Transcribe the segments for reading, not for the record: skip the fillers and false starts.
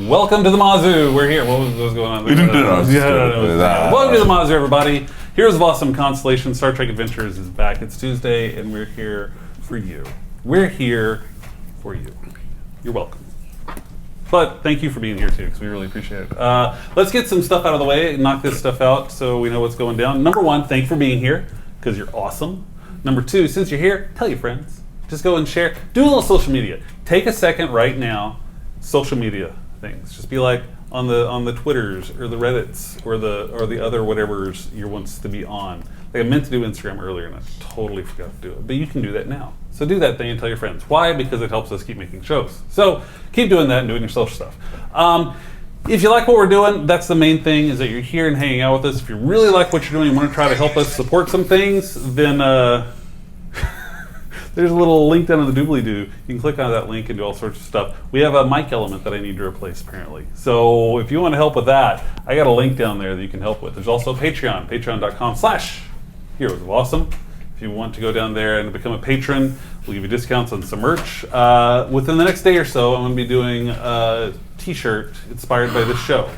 Welcome to the Mazoo. We're here. What was going on? Welcome to the Mazoo, everybody. Heroes of Awesome Constellation Star Trek Adventures is back. It's Tuesday, and we're here for you. We're here for you. You're welcome. But thank you for being here, too, because we really appreciate it. Let's get some stuff out of the way and knock this stuff out so we know what's going down. Number one, thank you for being here, because you're awesome. Number two, since you're here, tell your friends. Just go and share. Do a little social media. Take a second right now. Social media things. Just be like on the Twitters or the Reddits or the other whatever's you wants to be on. Like I meant to do Instagram earlier and I totally forgot to do it. But you can do that now. So do that thing and tell your friends. Why? Because it helps us keep making shows. So keep doing that and doing your social stuff. If you like what we're doing, that's the main thing, is that you're here and hanging out with us. If you really like what you're doing and want to try to help us support some things, then there's a little link down in the doobly-doo. You can click on that link and do all sorts of stuff. We have a mic element that I need to replace, apparently. So if you want to help with that, I got a link down there that you can help with. There's also Patreon, patreon.com/Heroes of Awesome. If you want to go down there and become a patron, we'll give you discounts on some merch. Within the next day or so, I'm going to be doing a t-shirt inspired by this show.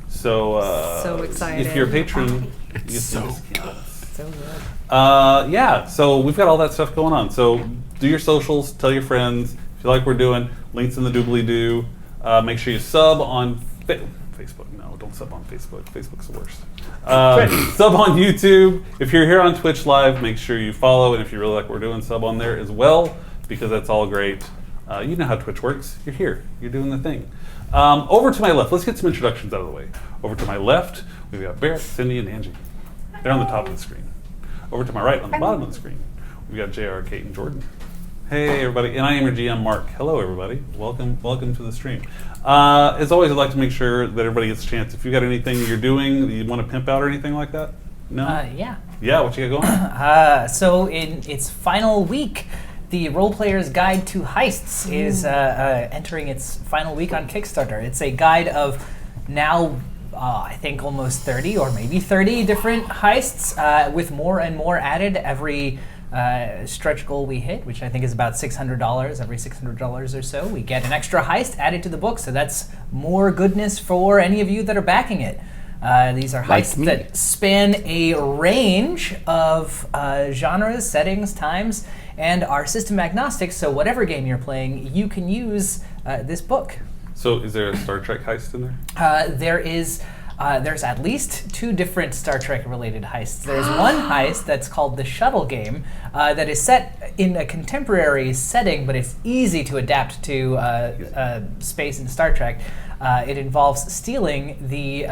So excited. If you're a patron, you get some discounts. So good. Yeah, so we've got all that stuff going on. So do your socials, tell your friends. If you like what we're doing, links in the doobly-doo. Make sure you sub on Facebook. No, don't sub on Facebook. Facebook's the worst. Sub on YouTube. If you're here on Twitch Live, make sure you follow. And if you really like what we're doing, sub on there as well, because that's all great. You know how Twitch works. You're here. You're doing the thing. Over to my left, let's get some introductions out of the way. Over to my left, we've got Barrett, Cindy, and Angie. They're on the top of the screen. Over to my right, on the bottom of the screen, we've got JR, Kate, and Jordan. Hey, everybody. And I am your GM, Mark. Hello, everybody. Welcome to the stream. As always, I'd like to make sure that everybody gets a chance. If you've got anything you're doing that you want to pimp out or anything like that? No? Yeah. Yeah, what you got going? So in its final week, the Role Player's Guide to Heists is entering its final week on Kickstarter. It's a guide of now I think almost 30 or maybe 30 different heists with more and more added every stretch goal we hit, which I think is about $600. Every $600 or so, we get an extra heist added to the book. So that's more goodness for any of you that are backing it. These are heists that span a range of genres, settings, times, and are system agnostic. So whatever game you're playing, you can use this book. So is there a Star Trek heist in there? There's at least 2 different Star Trek related heists. There's one heist that's called the Shuttle Game that is set in a contemporary setting, but it's easy to adapt to space in Star Trek. It involves stealing the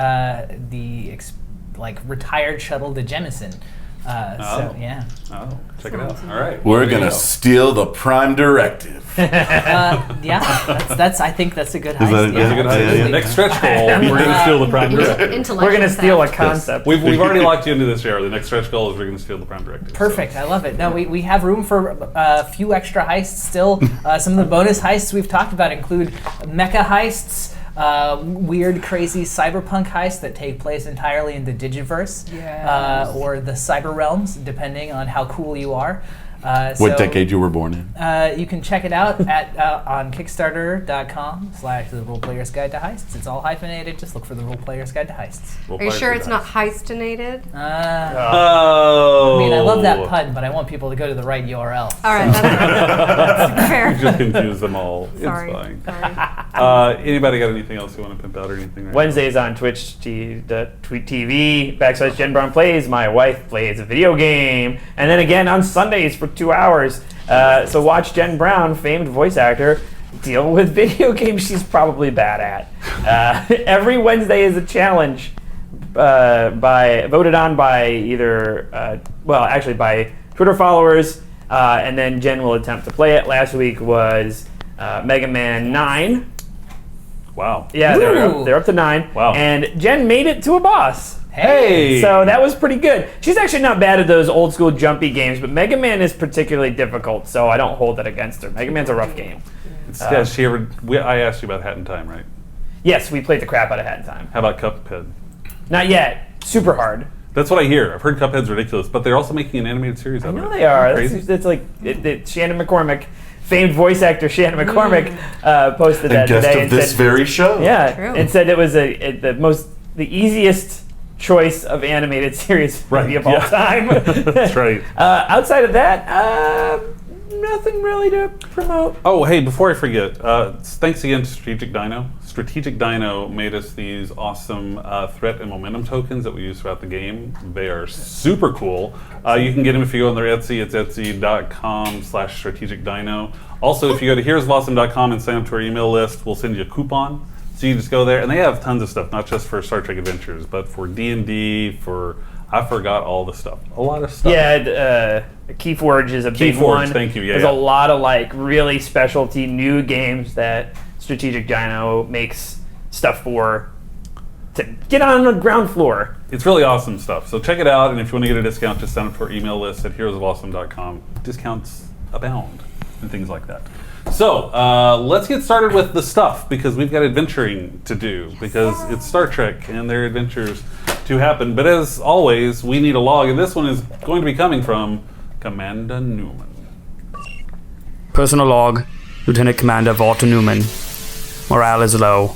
retired shuttle, the Jemison. So yeah. Oh, check it out. All right. We're gonna steal the Prime Directive. Yeah, that's. I think that's a good heist. That a That's a good heist. Yeah. Next stretch goal, we're going to steal the Prime Directive. We're going to steal a concept. We've already locked you into this, JR. The next stretch goal is we're going to steal the Prime Directive. Perfect. I love it. No, we have room for a few extra heists still. Some of the bonus heists we've talked about include mecha heists, weird, crazy cyberpunk heists that take place entirely in the Digiverse or the cyber realms, depending on how cool you are. What decade you were born in? You can check it out at on Kickstarter.com/The Role Player's Guide to Heists. It's all hyphenated. Just look for The Role Player's Guide to Heists. Are you sure it's not heistinated? Oh. I mean, I love that pun, but I want people to go to the right URL. All right, that's fair. You just confuse them all. Sorry. It's fine. Anybody got anything else you want to pimp out or anything? Right Wednesdays on Twitch TV / Jen Brown Plays. My wife plays a video game, and then again on Sundays for 2 hours. So watch Jen Brown, famed voice actor, deal with video games she's probably bad at. Every Wednesday is a challenge voted on by either by Twitter followers, and then Jen will attempt to play it. Last week was Mega Man 9. Wow. Yeah, they're up to 9. Wow. And Jen made it to a boss. Hey! So that was pretty good. She's actually not bad at those old school jumpy games, but Mega Man is particularly difficult, so I don't hold that against her. Mega Man's a rough game. I asked you about Hat in Time, right? Yes, we played the crap out of Hat in Time. How about Cuphead? Not yet. Super hard. That's what I hear. I've heard Cuphead's ridiculous, but they're also making an animated series out of it. I know they are. Crazy. It's like Shannon McCormick famed voice actor Shannon McCormick posted that guest today of this very show. Yeah, True. and said it was the easiest choice of animated series movie of all time. That's right. Outside of that, nothing really to promote. Oh, hey, before I forget, thanks again to Strategic Dino. Strategic Dino made us these awesome threat and momentum tokens that we use throughout the game. They are super cool. You can get them if you go on their Etsy. It's etsy.com/strategicdino. Also, if you go to here'sawesome.com and sign up to our email list, we'll send you a coupon. So you just go there, and they have tons of stuff, not just for Star Trek Adventures, but for D&D, I forgot all the stuff. A lot of stuff. Yeah, Keyforge is a big Keyforge, one. thank you. Yeah, There's yeah. a lot of like really specialty new games that Strategic Dino makes stuff for to get on the ground floor. It's really awesome stuff. So check it out, and if you want to get a discount, just sign up to our email list at heroesofawesome.com. Discounts abound and things like that. So let's get started with the stuff, because we've got adventuring to do, because it's Star Trek and there are adventures to happen. But as always, we need a log, and this one is going to be coming from Commander Newman. Personal log, Lieutenant Commander Walter Newman. Morale is low.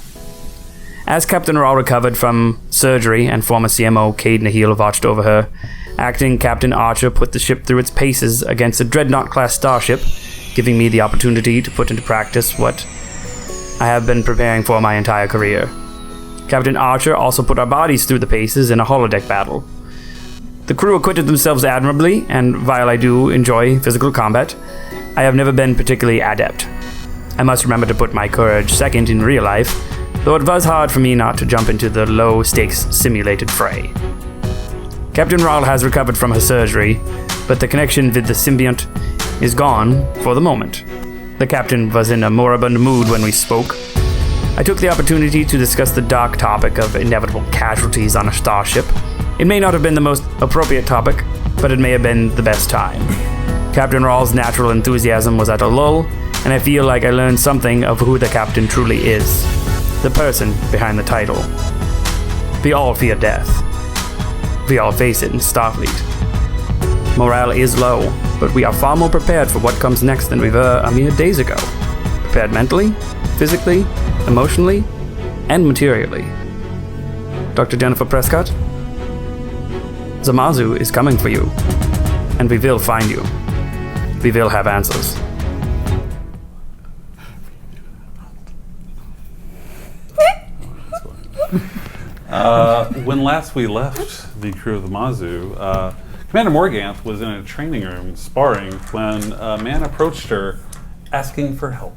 As Captain Ral recovered from surgery and former CMO Cade Nahil watched over her, acting Captain Archer put the ship through its paces against a Dreadnought-class starship, giving me the opportunity to put into practice what I have been preparing for my entire career. Captain Archer also put our bodies through the paces in a holodeck battle. The crew acquitted themselves admirably, and while I do enjoy physical combat, I have never been particularly adept. I must remember to put my courage second in real life, though it was hard for me not to jump into the low-stakes simulated fray. Captain Ral has recovered from her surgery, but the connection with the symbiont is gone for the moment. The captain was in a moribund mood when we spoke. I took the opportunity to discuss the dark topic of inevitable casualties on a starship. It may not have been the most appropriate topic, but it may have been the best time. Captain Ral's natural enthusiasm was at a lull, and I feel like I learned something of who the captain truly is. The person behind the title. We all fear death. We all face it in Starfleet. Morale is low, but we are far more prepared for what comes next than we were a mere days ago. Prepared mentally, physically, emotionally, and materially. Dr. Jennifer Prescott, Zamazu is coming for you, and we will find you. We will have answers. When last we left the crew of the Mazu, Commander Morganth was in a training room sparring when a man approached her asking for help.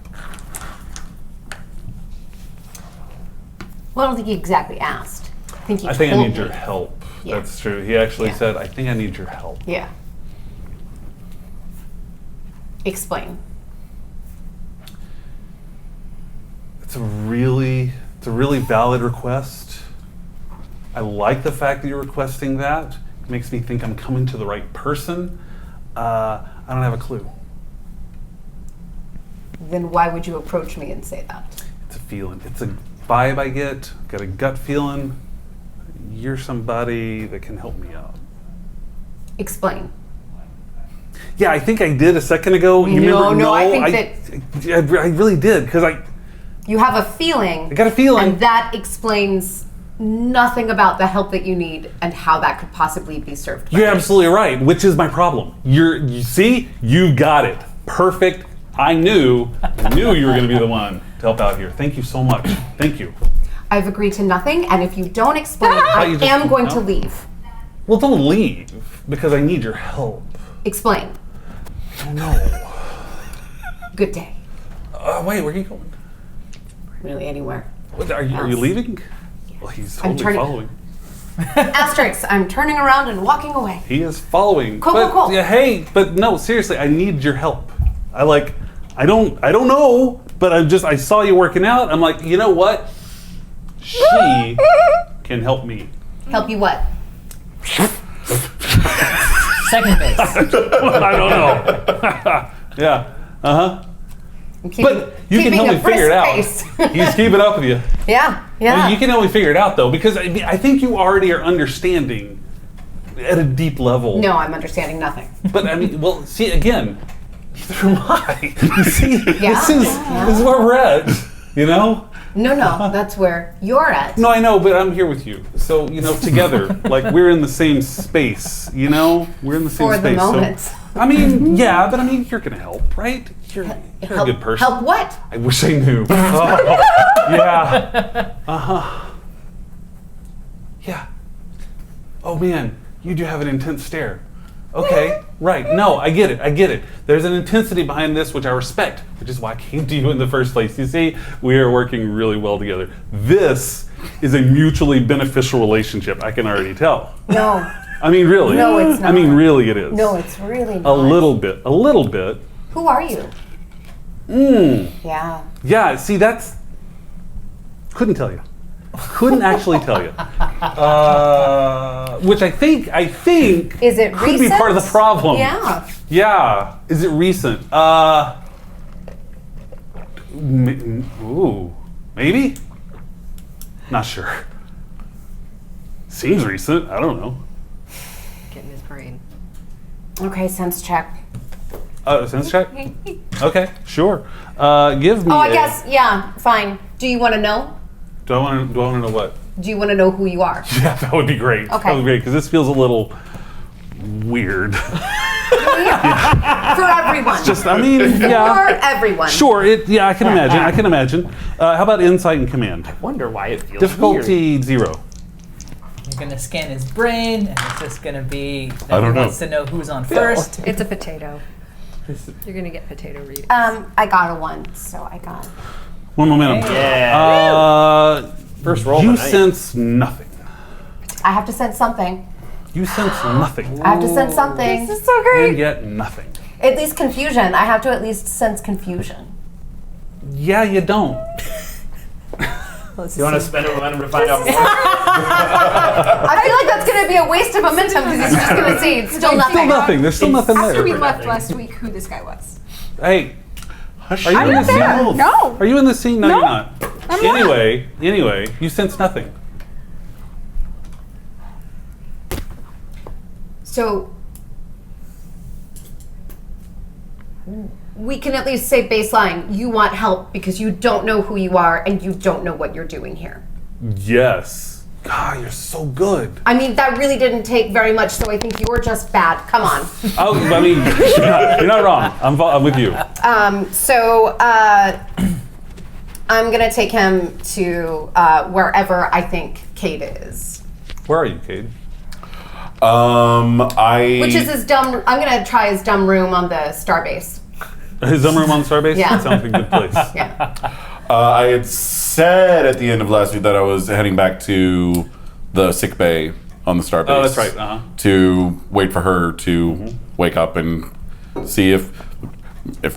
Well, I don't think he exactly asked. I think he I think I told need me. your help. Yeah. That's true. He actually Yeah. said, I think I need your help. Yeah. Explain. It's a really valid request. I like the fact that you're requesting that. It makes me think I'm coming to the right person. I don't have a clue. Then why would you approach me and say that? It's a feeling. It's a vibe I get. Got a gut feeling. You're somebody that can help me out. Explain. Yeah, I think I did a second ago. You No, remember? no, I think I really did, because You have a feeling. I got a feeling. And that explains nothing about the help that you need and how that could possibly be served. by You're me. absolutely right, which is my problem. You see, you got it. Perfect. I knew you were going to be the one to help out here. Thank you so much. Thank you. I've agreed to nothing, and if you don't explain, I you just- am going no. to leave. Well, don't leave, because I need your help. Explain. Oh, no. Good day. Wait, where are you going? Really, anywhere. What, are you Else. leaving? Well, he's I'm totally turning- following. Asterisk, I'm turning around and walking away. He is following. Cool, but, cool, cool. Yeah, hey, but no, seriously, I need your help. I don't know, but I saw you working out. I'm like, you know what? She can help me. Help you what? Second base. I don't know. Yeah. Uh-huh. I'm keeping, But you can keeping help a me figure it out. brisk pace. He's keeping up with you. Yeah, yeah. Well, you can help me figure it out, though, because I think you already are understanding at a deep level. No, I'm understanding nothing. But I mean, well, see, again, Neither am I. You see, Yeah. this is where we're at. You know? No, that's where you're at. No, I know, but I'm here with you. So, together, like we're in the same space, We're in the same For the space. moment. So, I mean, yeah, but you're going to help, right? You're a good person. Help what? I wish I knew. Oh, yeah. Uh-huh. Yeah. Oh, man, you do have an intense stare. Okay, right. No, I get it. There's an intensity behind this which I respect, which is why I came to you in the first place. You see, we are working really well together. This is a mutually beneficial relationship, I can already tell. No. I mean, really. No, it's not. I mean, really it is. No, it's really not. A little bit. Who are you? Mm. Yeah. Yeah, see, couldn't tell you. Couldn't actually tell you. Which I think Is it could recent? be part of the problem. Yeah. Yeah. Is it recent? Maybe? Not sure. Seems recent. I don't know. Getting his brain. Okay, sense check. Sense check? Okay, sure. Give me. Oh, I guess, yeah, fine. Do you want to know? Do I want to know what? Do you want to know who you are? Yeah, that would be great. Okay. That would be great because this feels a little weird. For everyone. Yeah. For everyone. Sure. I can imagine. How about insight and command? I wonder why it feels Difficulty weird. 0. You're gonna scan his brain, and it's just gonna be. I don't he know. wants to know who's on first. It's a potato. You're gonna get potato readings. I got a 1, so I got. One momentum. Yeah. First roll You of the night. sense nothing. I have to sense something. You sense nothing. I have to sense something. This is so great. And yet nothing. At least confusion. I have to at least sense confusion. Yeah, you don't. You want to spend a momentum to find out more? I feel like that's going to be a waste of momentum because he's just going to say it's still nothing. Still nothing. There's still nothing After we there. left last week, who this guy was. Hey, Hush. are you in the scene? No. Are you in the scene? No, No, you're not. I'm not. Anyway, you sense nothing. So we can at least say baseline, you want help because you don't know who you are and you don't know what you're doing here. Yes. God, you're so good. I mean, that really didn't take very much, so I think you're just bad. Come on. Oh, I mean, you're not wrong. I'm with you. I'm going to take him to wherever I think Cade is. Where are you, Cade? Which is his dumb. I'm going to try his dumb room on the starbase. His dumb room on Starbase? Yeah. That sounds like a good place. Yeah. I had said at the end of last week that I was heading back to the sick bay on the starbase. Oh, that's right. Uh-huh. To wait for her to wake up and see if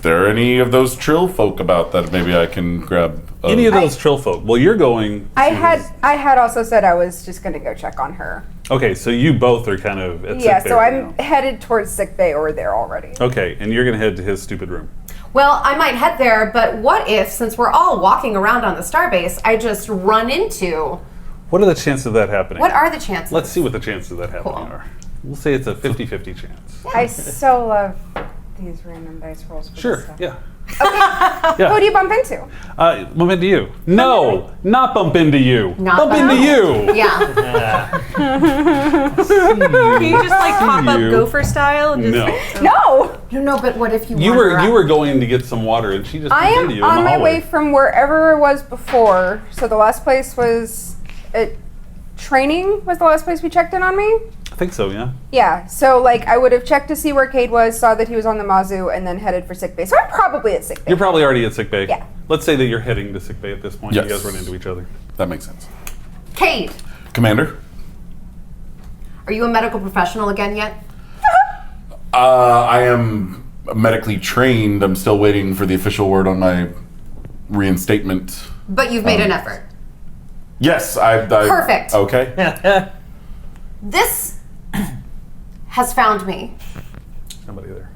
there are any of those Trill folk about that maybe I can grab. Any of those Trill folk. Well, you're going. I had also said I was just going to go check on her. Okay, so you both are kind of at Yeah, sick bay so right I'm now. headed towards sick bay or there already. Okay, and you're going to head to his stupid room. Well, I might head there, but what if, since we're all walking around on the starbase, I just run into... What are the chances of that happening? What are the chances? Let's see what the chances of that happening Cool. are. We'll say it's a 50-50 chance. I so love these random dice rolls for this Sure, stuff. yeah. Who do you bump into? Bump into you. No, not bump into you. Not bump bump- into you. Yeah. Can you just like pop up You. gopher style and just No. No! No, but what if you You wander were up? going to get some water and she just I bumped am into you in on the my hallway. way from wherever I was before. So the last place was... training was the last place we checked in on me? I think so, yeah. Yeah, so like I would have checked to see where Cade was, saw that he was on the Mazu, and then headed for sick bay. So I'm probably at sick bay. You're probably already at sick bay. Yeah. Let's say that you're heading to sick bay at this point. Yes. You guys run into each other. That makes sense. Cade, Commander? are you a medical professional again yet? I am medically trained. I'm still waiting for the official word on my reinstatement. But you've made an effort. Yes, I Perfect. Okay. This has found me. Somebody there.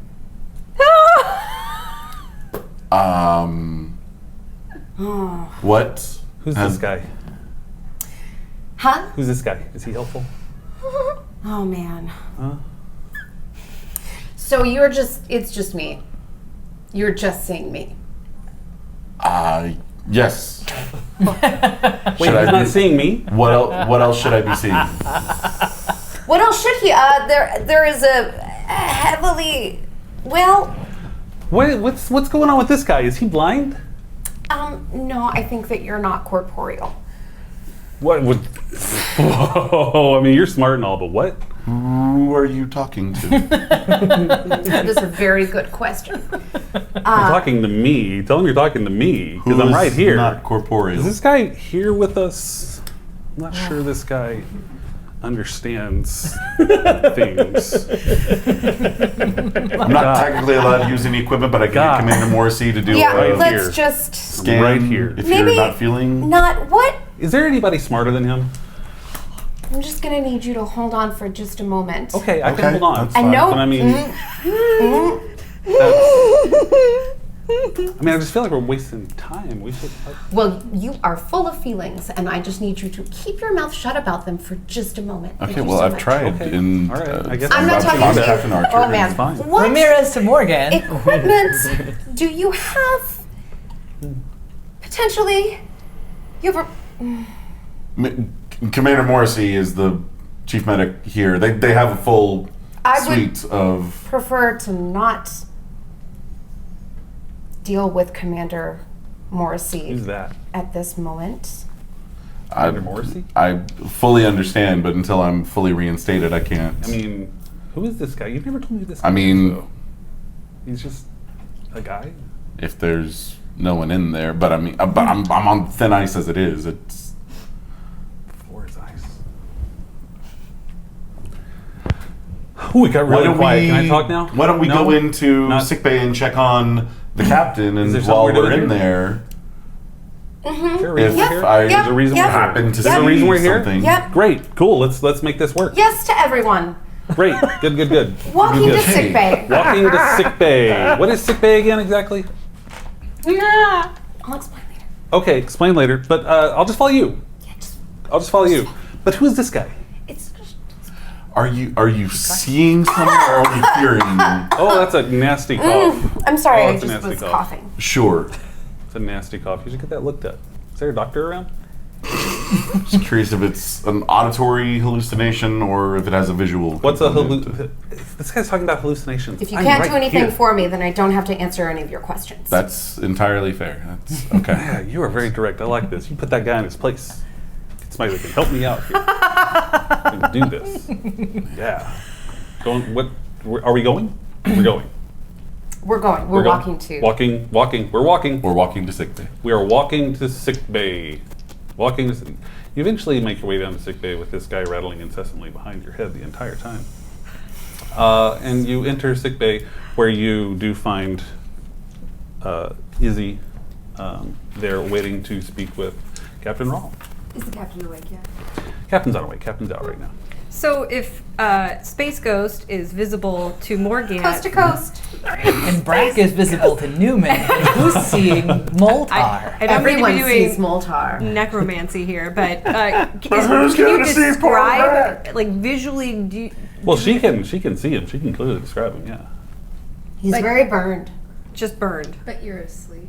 What? Who's this guy? Huh? Who's this guy? Is he helpful? Oh, man. Huh? So it's just me. You're just seeing me. Yes. Wait, he's not seeing me? What else should I be seeing? What else should he? There is a heavily. Well, What's going on with this guy? Is he blind? no, I think that you're not corporeal. What would? Whoa! I mean, you're smart and all, but what? Who are you talking to? That is a very good question. You're talking to me. Tell him you're talking to me because I'm right here. Not corporeal. Is this guy here with us? I'm not sure this guy understands things. I'm not technically allowed to use any equipment, but I can get Commander Morrissey to do Yeah, a let's here. just scan right here. if Maybe you're not feeling. not what. Is there anybody smarter than him? I'm just gonna need you to hold on for just a moment. Okay, I Okay, can hold on. that's And no. But I mean, I just feel like we're wasting time. We should. Well, you are full of feelings, and I just need you to keep your mouth shut about them for just a moment. Thank Okay, you well, so I've much. tried. Okay. In, All right, I guess I'm not talking to you. Captain Archer. Oh man, It's fine. what Ramirez to Morgan. equipment do you have? Potentially, you have Commander Morrissey is the chief medic here. They have a full I would suite of. prefer to not deal with Commander Morrissey Who's that? at this moment. Commander Morrissey? I fully understand, but until I'm fully reinstated, I can't. I mean, who is this guy? You've never told me this guy. I mean- is, though. He's just a guy. If there's no one in there, but I mean, but I'm on thin ice as it is. It's Floor is ice. Ooh, it got really quiet. Can I talk now? Why don't we No? go into Not- sickbay and check on the captain, Is and there something while we're we're doing in here? there, Is there a if reason we're here? I There's a reason we're happen to Is there a see reason we're here? something, Yep. Great, cool. Let's make this work. Yes to everyone. Great, good. Walking Good, to good. sick bay. Walking to sick bay. What is sick bay again exactly? I'll explain later. Okay, explain later. But I'll just follow you. Yeah, just, I'll just follow you. But who is this guy? it's just, are you seeing something or are you hearing? Oh, that's a nasty cough. I'm sorry, Oh, I it's a just nasty was cough. coughing. Sure. It's a nasty cough. You should get that looked at. Is there a doctor around? Just curious if it's an auditory hallucination or if it has a visual. What's a component. This guy's talking about hallucinations. If you I'm can't right do anything here. for me, then I don't have to answer any of your questions. That's entirely fair. That's okay. Yeah, you are very direct. I like this. You put that guy in his place. Get somebody that can help me out here. And do this. Yeah. Going. What? Are we going? We're going. We're going. We're walking to. Walking. We're walking. We're walking to sickbay. We are walking to sick bay. Walking to. You eventually make your way down to sick bay with this guy rattling incessantly behind your head the entire time. And you enter sick bay, where you do find Izzy there waiting to speak with Captain Ral. Is the captain awake yet? Captain's not awake. Captain's out right now. So if Space Ghost is visible to Morganth, Coast to coast. And Brack is visible to Newman. And who's seeing Moltar? I don't Everyone mean to be doing sees Moltar. necromancy here, but Who's can you gonna see poor describe, like visually? Do you, Well, she can see him. She can clearly describe him. Yeah. He's Like- very burned. just burned? But you're asleep.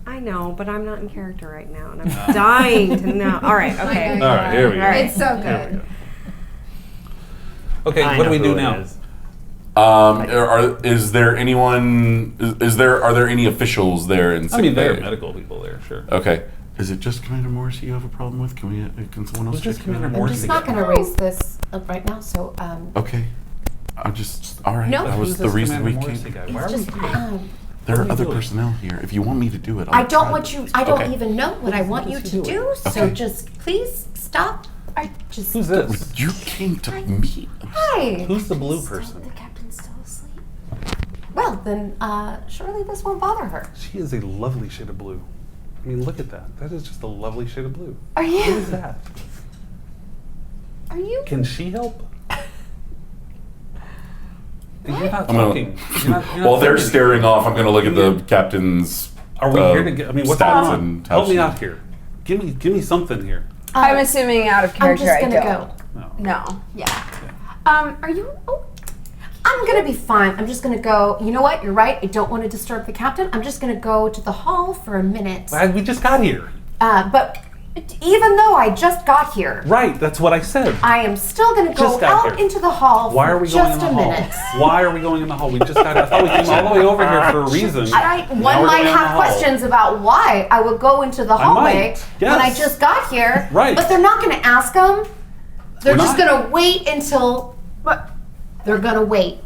I know, but I'm not in character right now, and I'm dying to know. All right, okay. Okay. All right. Here we go. All right. It's so Here we good. go. Okay. I What do know we who do it now? is. Is there anyone? Are there any officials there in sickbay? I mean, there are medical people there. Sure. Okay. Is it just Commander Morrissey you have a problem with? Can someone else Who's just check it out? Commander I'm Morrissey? just not going to raise this up right now, so Okay. I'm just all right. No. That Who's was the this reason we Commander Morrissey came. guy? Why are it's we just here? There What are are we other doing? personnel here. If you want me to do it, I I'll don't try. want you. I don't Okay. even know what I want you is to he do. doing? So Okay. just please stop. I just. Who's this? You came to me. Hi. Who's the blue person? The captain's still asleep. Well, then surely this won't bother her. She is a lovely shade of blue. I mean, look at that. That is just a lovely shade of blue. Are Who you? is that? Are you? Can she help? You're not I'm gonna- talking. You're not While they're talking. staring off, I'm going to look at the captain's. Are we here to get? I mean, what's going stats on? and Help me she- out here. Give me something here. I'm assuming out of I'm character just I gonna don't. go. No. No. Yeah. Are you? Oh, I'm gonna be fine. I'm just gonna go. You know what? You're right. I don't want to disturb the captain. I'm just gonna go to the hall for a minute. We just got here. But even though I just got here, Right, that's what I said. I am still gonna go Just got out here. into the hall Why are for we going in just the a hall? minute. Why are we going in the hall? We just got here. I thought we came all the way over here for a reason. One Now we're might going in the have hall. questions about why I would go into the hallway might, when I yes. just got here. Right. But they're not going to ask them. They're We're just not. going to wait until. They're going to wait.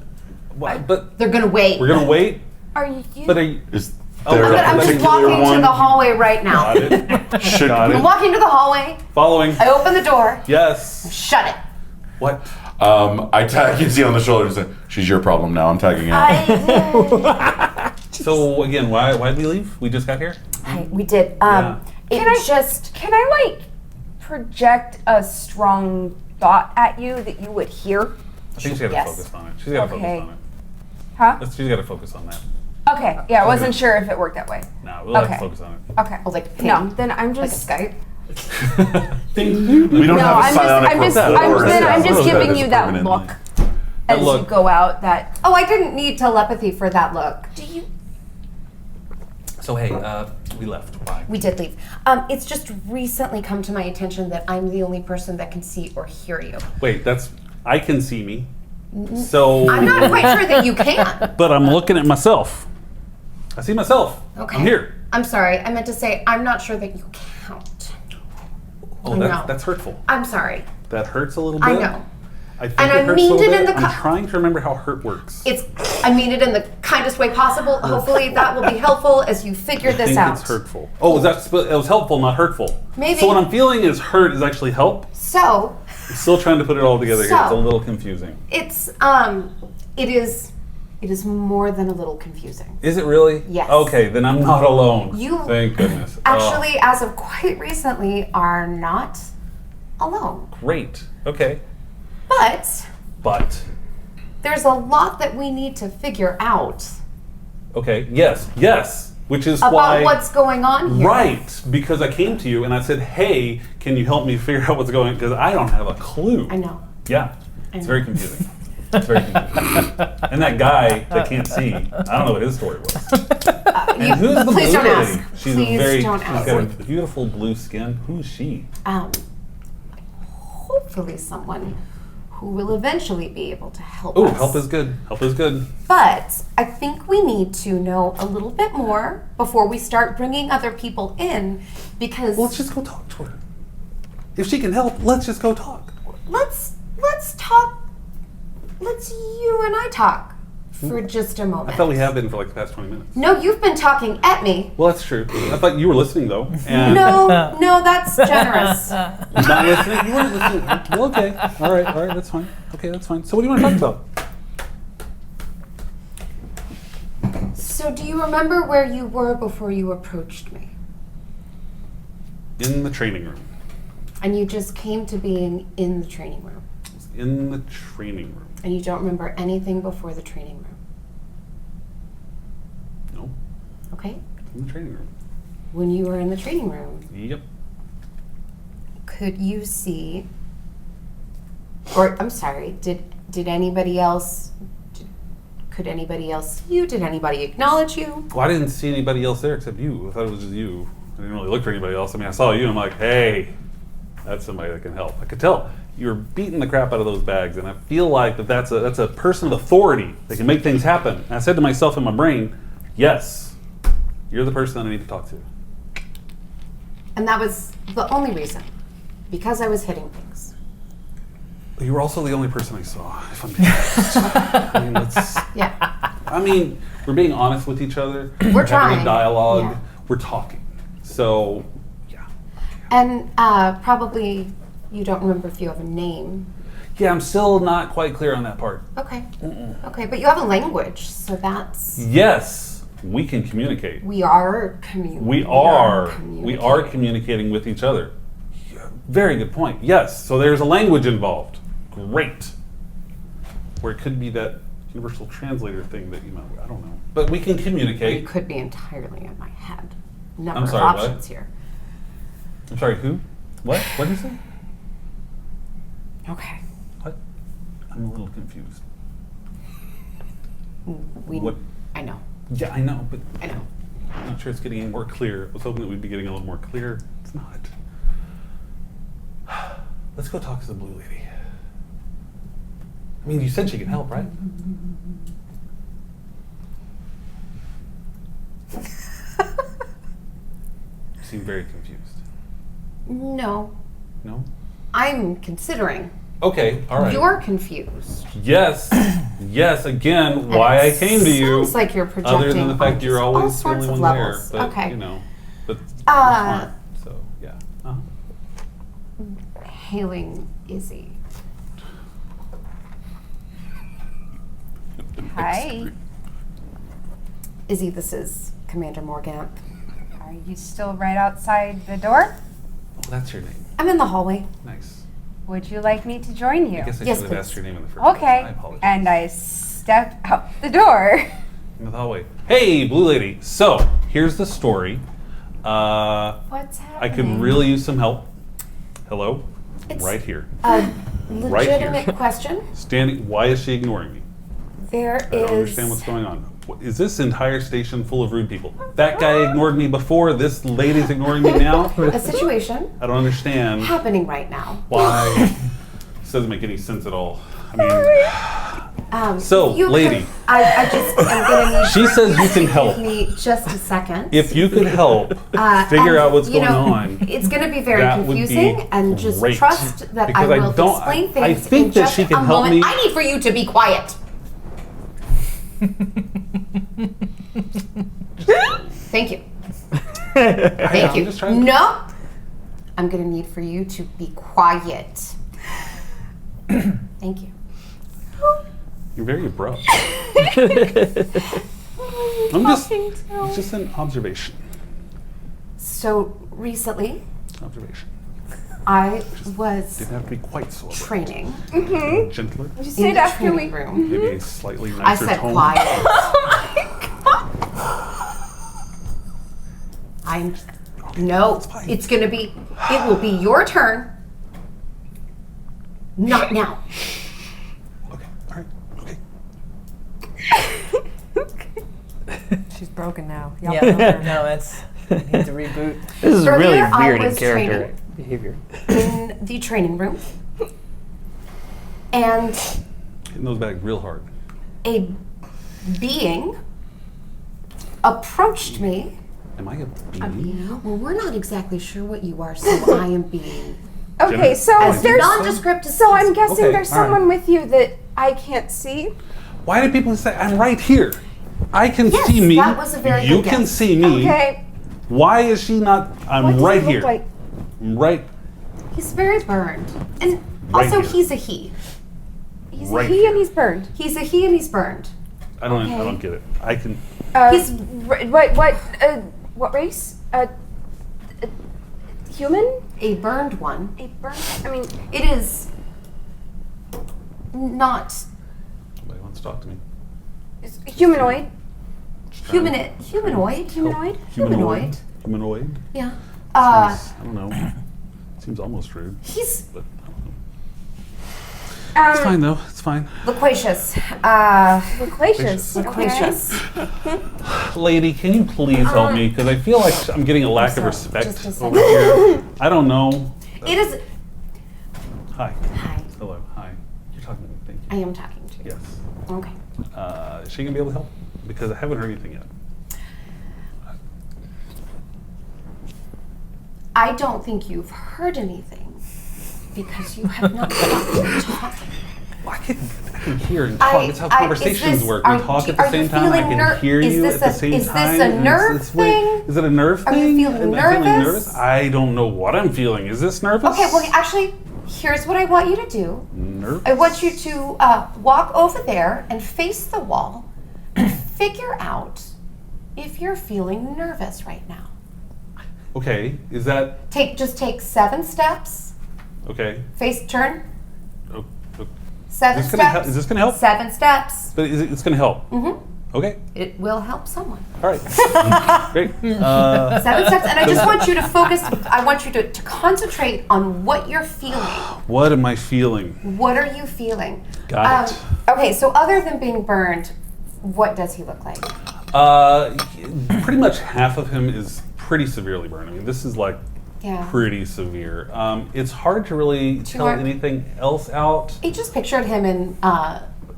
But They're going to wait. we're gonna wait. Are you? But are you? Is Oh, there a I'm just particular walking one? to the hallway right now. Got it. Should Got I'm it. walking to the hallway. Following. I open the door. Yes. Shut it. What? I tag Izzy on the shoulder and say, "She's your problem now. I'm tagging out." So again, why'd we leave? We just got here. We did. Yeah. It just. Can I like project a strong thought at you that you would hear? I think she's got to Yes. focus on it. She's got to Okay. focus on it. Huh? She's got to focus on that. Okay. Yeah, I wasn't sure if it worked that way. No, we'll have Okay. to focus on it. Okay. Like No, ping, then I'm like a just. Skype. We don't No, have a I'm just. psionic I'm just. rapport. I'm just That giving is you that permanently. look as look. you go out. That. Oh, I didn't need telepathy for that look. Do you? So hey, we left. Why? We did leave. It's just recently come to my attention that I'm the only person that can see or hear you. Wait, I can see me. So. I'm not quite sure that you can. But I'm looking at myself. I see myself. Okay. I'm here. I'm sorry. I meant to say I'm not sure that you count. Oh, No. that's hurtful. I'm sorry. That hurts a little bit. I know. I think And it I hurts mean a little it in bit. the I'm trying to remember how hurt works. I mean it in the kindest way possible. Hopefully that will be helpful as you figure I this think out. it's hurtful. Oh, it was helpful, not hurtful. Maybe. So what I'm feeling is hurt is actually help. So I'm still trying to put it all together here. It's a So- little confusing. it is more than a little confusing. Is it really? Yes. Okay, then I'm not alone. You Thank goodness. Actually, as of quite recently, are not alone. Great. Okay. But there's a lot that we need to figure out Okay. Yes. Which is about why. what's going on here. Right, because I came to you and I said, "Hey, can you help me figure out what's going on?" Because I don't have a clue. I know. Yeah, it's very confusing. It's very confusing. And that guy that can't see, I don't know what his story was. And who's the Please blue don't lady? ask. She's Please don't she's ask. got a beautiful blue skin. Who's she? Hopefully someone who will eventually be able to help Oh, us. help is good. Help is good. But I think we need to know a little bit more before we start bringing other people in, because Well, let's just go talk to her. If she can help, let's just go talk. let's talk. Let's you and I talk for just a moment. I thought we have been for like the past 20 minutes. No, you've been talking at me. Well, that's true. I thought you were listening though. And No, that's generous. Not listening. You weren't listening. Well, okay. All right. That's fine. Okay, that's fine. So, what do you want to talk about? So, do you remember where you were before you approached me? In the training room. And you just came to being in the training room. In the training room. And you don't remember anything before the training room. No. Okay? In the training room. When you were in the training room, Yep. could you see, or I'm sorry, did anybody else, could anybody else see you? Did anybody acknowledge you? Well, I didn't see anybody else there except you. I thought it was just you. I didn't really look for anybody else. I mean, I saw you and I'm like, hey, that's somebody that can help. I could tell you were beating the crap out of those bags, and I feel like that's a person of authority that can make things happen. And I said to myself in my brain, yes, you're the person I need to talk to. And that was the only reason, because I was hitting things. You were also the only person I saw, if I'm being honest. I mean, Yeah. I mean, we're being honest with each other. We're trying. having a dialogue. Yeah. We're talking. So, yeah. And probably you don't remember if you have a name. Yeah, I'm still not quite clear on that part. Okay. Okay, but you have a language, so that's... Yes, we can communicate. We are communicating. We are communicating with each other. Yeah, very good point. Yes, so there's a language involved. Great. Or it could be that universal translator thing that I don't know. But we can It communicate. could be entirely in my head. Number I'm sorry, of what? options here. I'm sorry, who? What? What did you say? Okay. What? I'm a little confused. What? I know. Yeah, I know, but I know. I'm not sure it's getting any more clear. I was hoping that we'd be getting a little more clear. It's not. Let's go talk to the blue lady. I mean, you said she can help, right? You seem very confused. No, No? I'm considering. Okay, all right. You're confused. Yes, yes. Again, And why I it came to you. Sounds like you're projecting. Other than the fact you're all always the sorts only of one levels. there, but Okay. you know, but you're Uh, smart. So yeah. Uh-huh. Hailing Izzy. Hi. Izzy, this is Commander Morganth. Are you still right outside the door? Oh, that's your name. I'm in the hallway. Nice. Would you like me to join you? I guess I Yes, should have please. asked your name in the first place. Okay. I apologize. And I stepped out the door. In the hallway. Hey, blue lady. So here's the story. What's happening? I could really use some help. Hello. It's- Right here. A Right here. legitimate question. Standing. Why is she ignoring me? There I don't understand what's going on. Is this entire station full of rude people? That guy ignored me before. This lady's ignoring me now. a situation I don't understand happening right now. why. This doesn't make any sense at all. I mean, So, you lady. could- I just am gonna need. She says you can help. Give me just a second. if you could help figure And, out what's you going know, on, It's going to be very that would be confusing, and just great. trust that Because I I will don't- explain I things think in that just she can a help moment. me. I need for you to be quiet. Thank you. Thank you. I'm just trying to- No, I'm going to need for you to be quiet. Thank you. You're very abrupt. I'm just, it's just an observation. So recently, Observation. I was Didn't have to be quite so abrupt. training Gentler, You in said the after we. training room. maybe a slightly I nicer said tone. quiet. I'm no. fine. It's gonna be. It will be your turn. Not now. Okay, all right, okay. She's broken now. Yeah, no, it's need to reboot. This is Earlier, really I weird in was character behavior. In the training room, and Hitting those back real hard. a being approached me. Am I a beanie? Well, we're not exactly sure what you are, so I am being Okay, so as there's. nondescript as So I'm guessing Okay, there's all right. someone with you that I can't see. Why do people say I'm right here? I can Yes, see me. that was a very you good can guess. see me. Okay. Why is she not? What I'm does right he look here. like? I'm right. He's very burned, and Right also here. he's a he. He's Right a he here. and he's burned. He's a he, and he's burned. I don't. I Okay. don't get it. I can. He's- What race? Human? A burned one. A burned? I mean, It is not Somebody wants to talk to me. it's humanoid. humanoid. Humanoid? Humanoid. Humanoid. Yeah. I don't know. Seems almost rude. He's But I don't know. It's fine though. It's fine. loquacious. Loquacious. Loquacious. Lady, can you please help me? Because I feel like I'm getting a lack of sorry, respect just a over here. I don't know. It is. Hi. Hi. Hello. Hi. You're talking to me. Thank I you. am talking to you. Yes. Okay. Is she gonna be able to help? Because I haven't heard anything yet. I don't think you've heard anything because you have not stopped talking. Well, I can hear and talk. It's how conversations is this- work. We are talk you- at the are you same time. I feeling can hear is you this at the a- same is this time. a and nerve it's way- thing? Is it a nerve Are you thing? feeling Am I feeling nervous? nervous? I don't know what I'm feeling. Is this nervous? Okay, well, actually, here's what I want you to do. Nervous? I want you to walk over there and face the wall and figure out if you're feeling nervous right now. Okay. Is that Just take 7 steps. okay? Face turn. Oh, oh. 7 Is this gonna steps. help? Is this gonna help? 7 steps. But it's gonna help. Mm-hmm. Okay. It will help someone. All right. Great. 7 steps, and I just want you to focus. I want you to concentrate on what you're feeling. What am I feeling? What are you feeling? Got it. Okay, so other than being burned, What does he look like? Pretty much half of him is pretty severely burned. I mean, this is like pretty severe. It's hard to really tell anything else out. I just pictured him in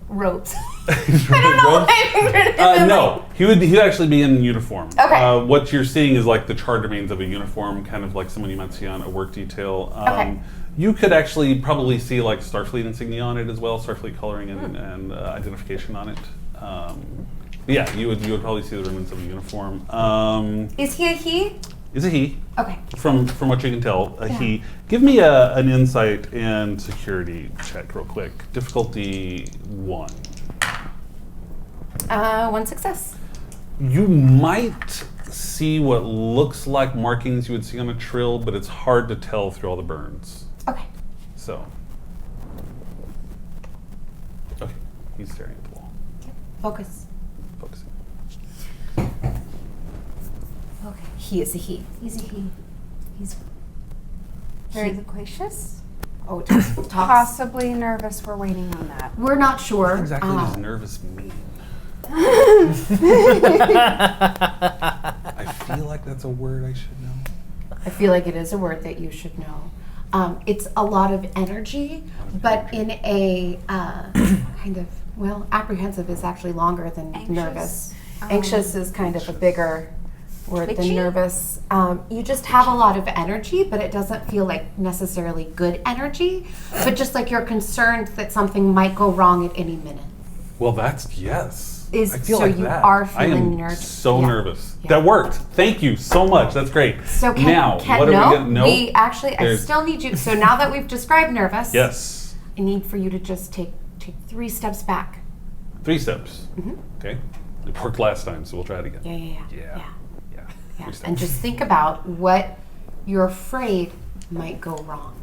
robes. I don't know why I pictured him. No, he'd actually be in uniform. Okay. What you're seeing is like the charred remains of a uniform, kind of like someone you might see on a work detail. Okay. You could actually probably see like Starfleet insignia on it as well, Starfleet coloring and identification on it. Yeah, you would probably see the remnants of a uniform. Is he a he? Is a he? Okay. From what you can tell, a he. Give me an insight and security check real quick. Difficulty 1. 1 success. You might see what looks like markings you would see on a trill, but it's hard to tell through all the burns. Okay. So. Okay, he's staring at the wall. Focus. Focusing. Okay. He is a he. He's a he. He's very loquacious. Oh, just talks. Possibly nervous. We're waiting on that. We're not sure. What exactly does nervous mean? I feel like that's a word I should know. I feel like it is a word that you should know. It's a lot of energy, but in a kind of, well, apprehensive is actually longer than nervous. Anxious is kind of a bigger word than Twitchy? nervous. You just have a lot of energy, but it doesn't feel like necessarily good energy, but just like you're concerned that something might go wrong at any minute. Well, that's yes. I feel So like you that. are I feeling am nervous. so Yeah. nervous. Yeah. That worked. Thank you so much. That's great. So now, Ken, what are no, we going to know? we actually, I There's- still need you. So now that we've described nervous, Yes. I need for you to just take 3 steps back. 3 steps. Okay. It worked last time, so we'll try it again. Yeah. Yeah. 3 steps. And just think about what you're afraid might go wrong.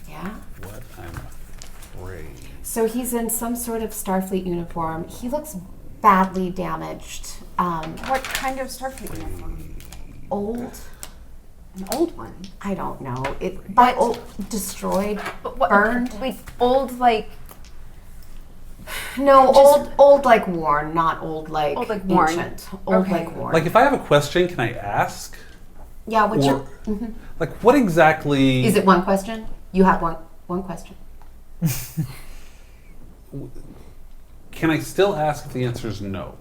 Yeah? What I'm afraid. So he's in some sort of Starfleet uniform. He looks badly damaged. What kind of Starfleet uniform? Old? An old one. I don't know. By old, destroyed, burned? Wait, old like. No, Just- old like worn, not old like, Old like worn. ancient. Old Okay. like worn. Like, if I have a question, can I ask? yeah, which Or, like, what exactly... is it one question? You have one question. Can I still ask if the answer is no?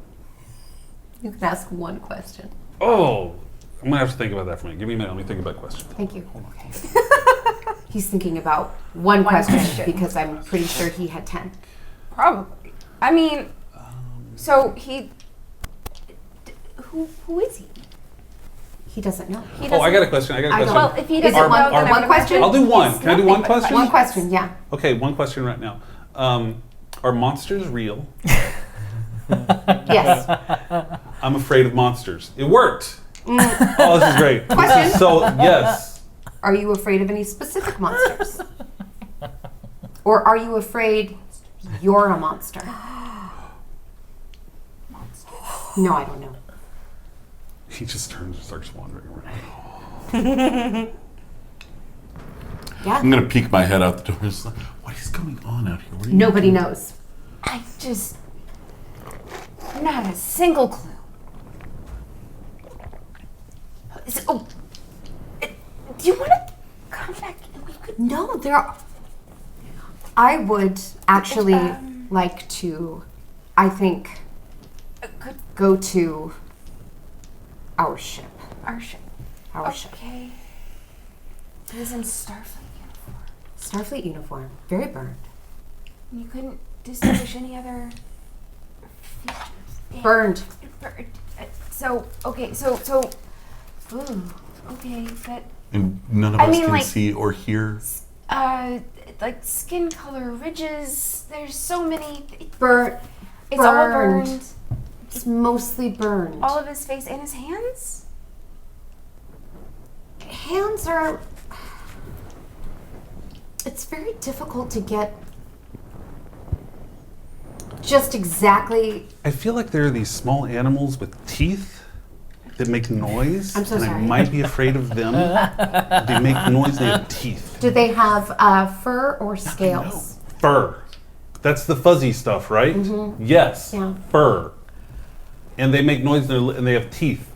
You can ask one question. Oh, I'm going to have to think about that for a minute. Give me a minute. Let me think about the question. Thank you. He's thinking about one question because I'm pretty sure he had 10. Probably. I mean, so he. Who is he? He doesn't know. He Oh, I doesn't- got a question. I got a I question. don't- Well, if he Is doesn't it one, know, then one question? I'll do one. It's Can I do nothing one but question? One question, yeah. Okay, one question right now. Are monsters real? Yes. I'm afraid of monsters. It worked. Oh, this is great. Question. So, yes. Are you afraid of any specific monsters? Or are you afraid you're a monster? No, I don't know. He just turns and starts wandering around. Yeah. I'm gonna peek my head out the door. It's like, what is going on out here? What are you Nobody knows. I just. Not a single clue. Do you want to come back? We could. No, there are. I would actually like to, I think, Could go to our ship. our ship. Our ship. Okay. It was in Starfleet uniform. Starfleet uniform. Very burned. You couldn't distinguish any other features. Yeah. Burned. Burned. So ooh, okay, that And none of I us mean, can like- see or hear. like skin color, ridges. There's so many. Burnt. It's all Burned. burned. It's mostly burned. All of his face and his hands. Hands are. It's very difficult to get just exactly. I feel like there are these small animals with teeth that make noise. I'm so and sorry. I might be afraid of them. They make noise, they have teeth. Do they have fur or scales? Fur. That's the fuzzy stuff, right? Yes. Yeah. Fur. And they make noise and they have teeth.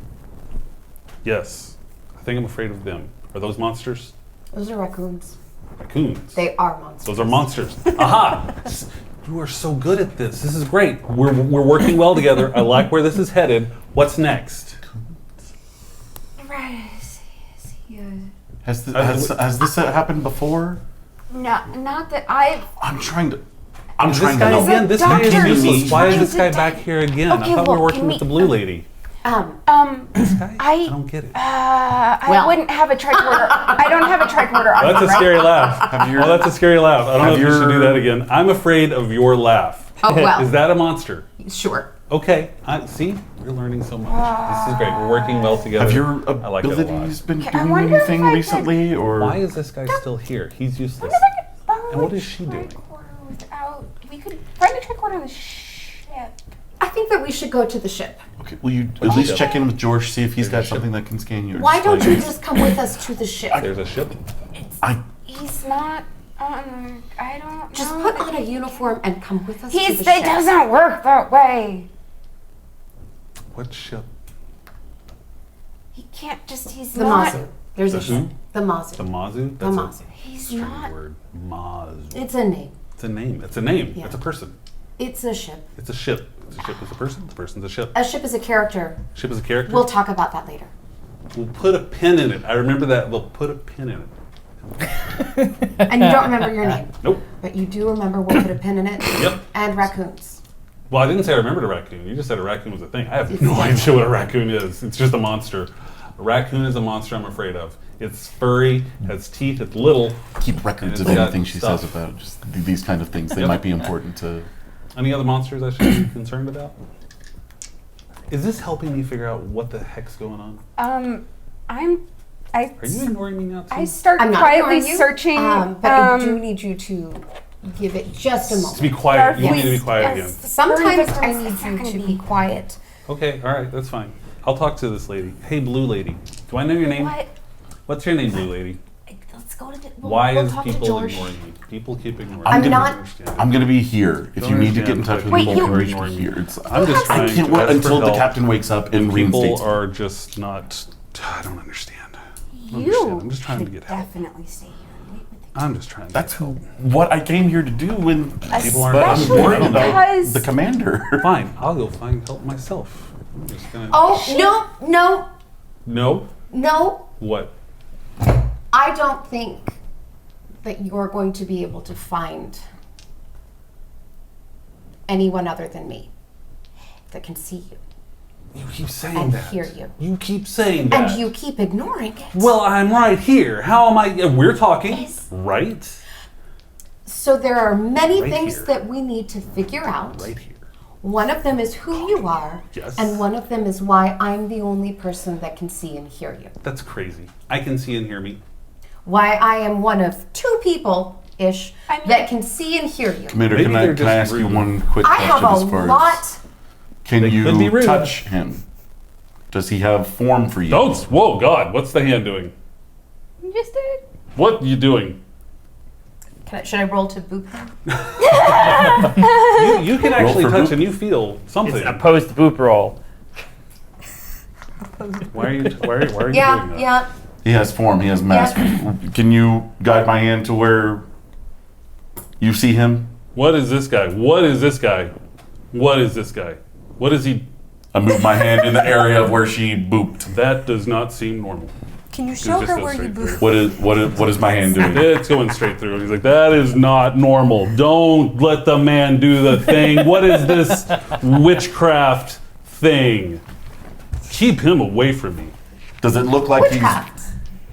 Yes. I think I'm afraid of them. Are those monsters? Those are raccoons. Raccoons. They are monsters. Those are monsters. Aha! You are so good at this. This is great. We're working well together. I like where this is headed. What's next? Has this happened before? Not that I've. I'm trying to This guy know. again. This guy is Doctor useless. is Why is trying this to guy di- back here again? Okay, I thought we were well, working can with the blue lady. Um, This guy? I don't get it. I Well- wouldn't have a tricorder. I don't have a tricorder on That's me, a right? scary laugh. Oh, that's a scary laugh. I don't know if you should do that again. I'm afraid of your laugh. Oh, well. Is that a monster? Sure. Okay. See, we're learning so much. This is great. We're working well together. Have your I like it a lot. abilities been I doing wonder if anything I could- recently, or Why is this guy still here? He's useless. And what is she doing? We could find a tricorder on the ship. I think that we should go to the ship. Okay, will you at least check in with George, see if he's got something that can scan you? or Why just don't like- you just come with us to the ship? There's a ship. He's not on. I don't Just know. put on a uniform and come with us to He's. the It ship. doesn't work that way. What ship? He can't just. He's The not. Mazu. There's The a ship. who? The Mazu. The Mazu? The That's Mazu. He's a strange not. word. Mazu. It's a name. It's a name. It's a name. Yeah. It's a person. It's a ship. It's a ship. It's a ship is a person. The person's a ship. A ship is a character. Ship is a character. We'll talk about that later. We'll put a pin in it. I remember that. We'll put a pin in it. And you don't remember your name. Nope. But you do remember we'll put a pin in it. Yep. And raccoons. Well, I didn't say I remembered a raccoon. You just said a raccoon was a thing. I have It's no a- idea what a raccoon is. It's just a monster. A raccoon is a monster I'm afraid of. It's furry, has teeth, it's little. Keep records And of it's got anything she stuff. says about just these kind of things. They Yep. might be important to. Any other monsters I should be concerned about? Is this helping me figure out what the heck's going on? I Are you ignoring me now too? I start I'm not quietly ignoring you, searching. but I do need you to give it just a moment. to be quiet. You Yes. need to be quiet Yes. again. Sometimes I It's need not you gonna to be- be quiet. Okay, all right, that's fine. I'll talk to this lady. Hey, blue lady. Do I know your name? What? What's your name, blue lady? Let's go to the. Why we'll is talk to people George. ignoring me? People keep ignoring I'm me. not- I don't understand. I'm going to be here. If Don't you need to get in understand touch with why me, people you are can reach me ignoring me. here. I'm just I trying can't to wait ask for until the help. captain wakes up and People reinstates me. are just not. I don't understand. You I'm just trying to should get help. definitely stay here. and wait with the I'm just trying to That's get help. what I came here to do when People aren't but I'm Especially worried about because- the commander. Fine, I'll go find help myself. I'm just gonna. Oh, no. No? What? I don't think that you're going to be able to find anyone other than me that can see you. You keep saying And that. hear you. You keep saying that. And you keep ignoring it. Well, I'm right here. How am I? We're talking, Yes. right? So there are many Right things here. that we need to figure out. Right here. One of them is who you are, Yes. and one of them is why I'm the only person that can see and hear you. That's crazy. I can see and hear me. Why I am one of two people-ish that can see and hear you. Commander, Maybe can I they're can I just ask you rude. one quick I question have a as far lot. as can They could be you rude. touch him? Does he have form for you? Don't. Whoa, God. What's the hand doing? You just did. What are you doing? Should I roll to boop him? You can actually for touch boop? and you feel something. It's a post boop roll. Why are you doing Yeah, that? yeah. He has form. He has mass. Can you guide my hand to where you see him? What is this guy? What is this guy? What is this guy? What is he? I move my hand in the area of where she booped. That does not seem normal. Can you It show just her goes where you straight through. boost? What is my hand doing? It's going straight through. And he's like, that is not normal. Don't let the man do the thing. What is this witchcraft thing? Keep him away from me. Does it look like Witchcraft.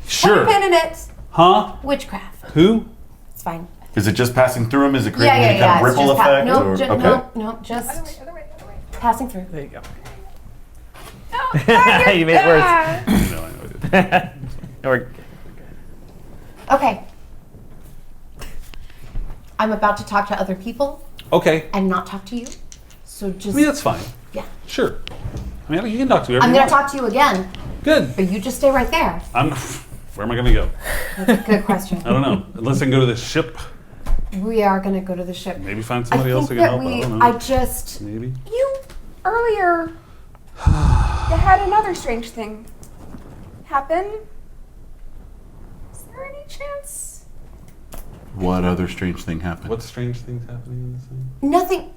Sure. Put a pin in it. Huh? Witchcraft. Who? It's fine. is it just passing through him? Is it Yeah, creating yeah, any yeah. kind of It's ripple just effect? no, or, no, no, just Other way. passing through. There you go. Oh, You made it worse. No, I know it. Or- Okay. I'm about to talk to other people Okay. and not talk to you. So just I mean, that's fine. yeah. Sure. I mean, you can talk to me. I'm gonna talk to you again, Good. but you just stay right there. Where am I gonna go? That's a good question. I don't know. Unless I can go to this ship. We are gonna go to the ship. Maybe find I somebody think else who can that help. I we. don't know. I just. Maybe. You earlier They had another strange thing happen. Is there any chance? What other strange thing happened? What strange things happening in this thing? Nothing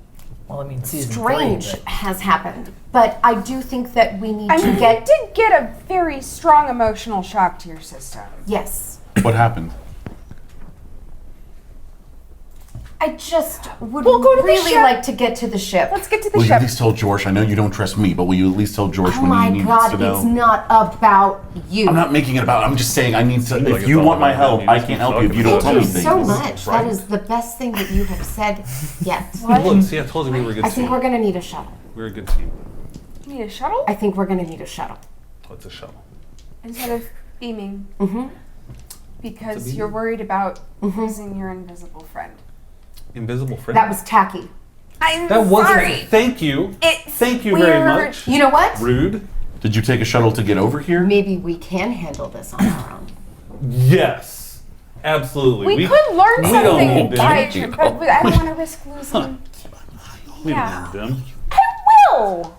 Well, I mean, season strange 3, but has happened, but I do think that we need I to mean, get. you did get a very strong emotional shock to your system. Yes. What happened? I just would We'll go to the really ship. like to get to the ship. Let's get to the Will you ship. at least tell George? I know you don't trust me, but will you at least tell George Oh when my he needs god, to know? it's not about you. I'm not making it about. I'm just saying I need to. Seems like If it's you all want my about help, him. I He's can't help you if you don't talking tell me Thank you things. so much. Right. That is the best thing that you have said yet. Look, see, I told you we were a good I think team. we're gonna need a shuttle. We're a good team. Need a shuttle? I think we're gonna need a shuttle. What's a shuttle? Instead of beaming. Mm-hmm. Because you're worried about losing your invisible friend. Invisible friend? That was tacky. I'm That wasn't. sorry. Thank you. It's Thank you very weird. much. You know what? Rude. Did you take a shuttle to get over here? Maybe we can handle this on our own. Yes. Absolutely. We could learn we don't something need them. by but I don't want to risk losing. We Yeah. don't need them. I will!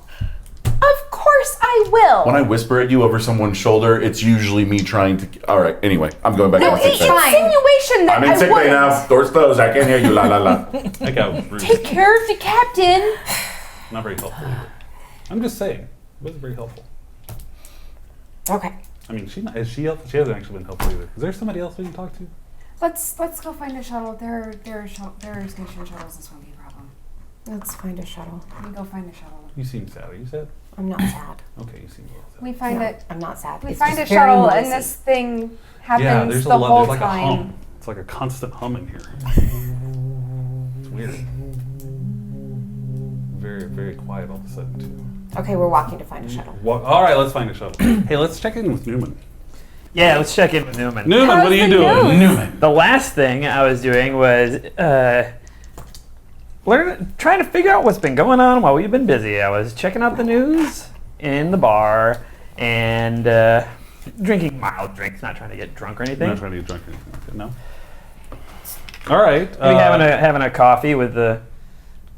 Of course I will! When I whisper at you over someone's shoulder, it's usually me trying to. All right. Anyway, I'm going back no, to sick it's bay. insinuation that I'm in I sick bay wouldn't. now. Doors closed. I can't hear you. La la la. That guy was rude. Take care of the captain. Not very helpful either. I'm just saying. It wasn't very helpful. Okay. I mean, she helpful? She hasn't actually been helpful either. Is there somebody else we can talk to? Let's go find a shuttle. There are station shuttles. This won't be a problem. Let's find a shuttle. We go find a shuttle. You seem sad. Are you sad? I'm not sad. Okay, you seem a little sad. We find No, it. I'm not sad. We It's find a just very shuttle, and noisy. this thing happens Yeah, there's the a lot. whole There's like time. a hum. It's like a constant hum in here. It's weird. Very, very quiet all of a sudden too. Okay, we're walking to find a shuttle. All right, let's find a shuttle. Hey, let's check in with Newman. Yeah, let's check in with Newman. Newman, How's what are you the doing? news? Newman. The last thing I was doing was trying to figure out what's been going on while we've been busy. I was checking out the news in the bar and drinking mild drinks, not trying to get drunk or I'm anything. not trying to get drunk or anything like that, no. All right. Maybe having a coffee with the,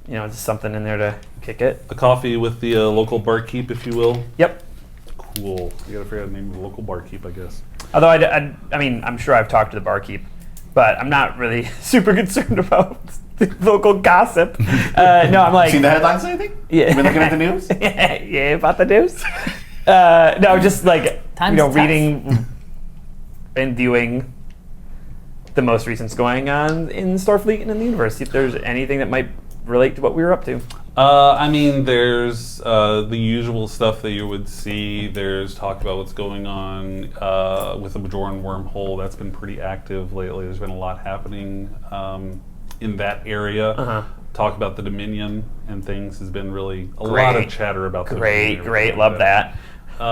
just something in there to kick it. a coffee with the local barkeep, if you will. Yep. Cool. You gotta figure out the name of the local barkeep, I guess. Although I mean, I'm sure I've talked to the barkeep, but I'm not really super concerned about the local gossip. No, I'm like, Seen the headlines or anything? yeah. You been looking at the news? Yeah, about the news. No, just like Time's tough. reading and viewing the most recent's going on in Starfleet and in the universe. See if there's anything that might relate to what we were up to. I mean, there's the usual stuff that you would see. There's talk about what's going on with the Bajoran wormhole. That's been pretty active lately. There's been a lot happening in that area. Uh-huh. Talk about the Dominion and things has been really a lot Great. of chatter about the Great, Dominion. great, love that. There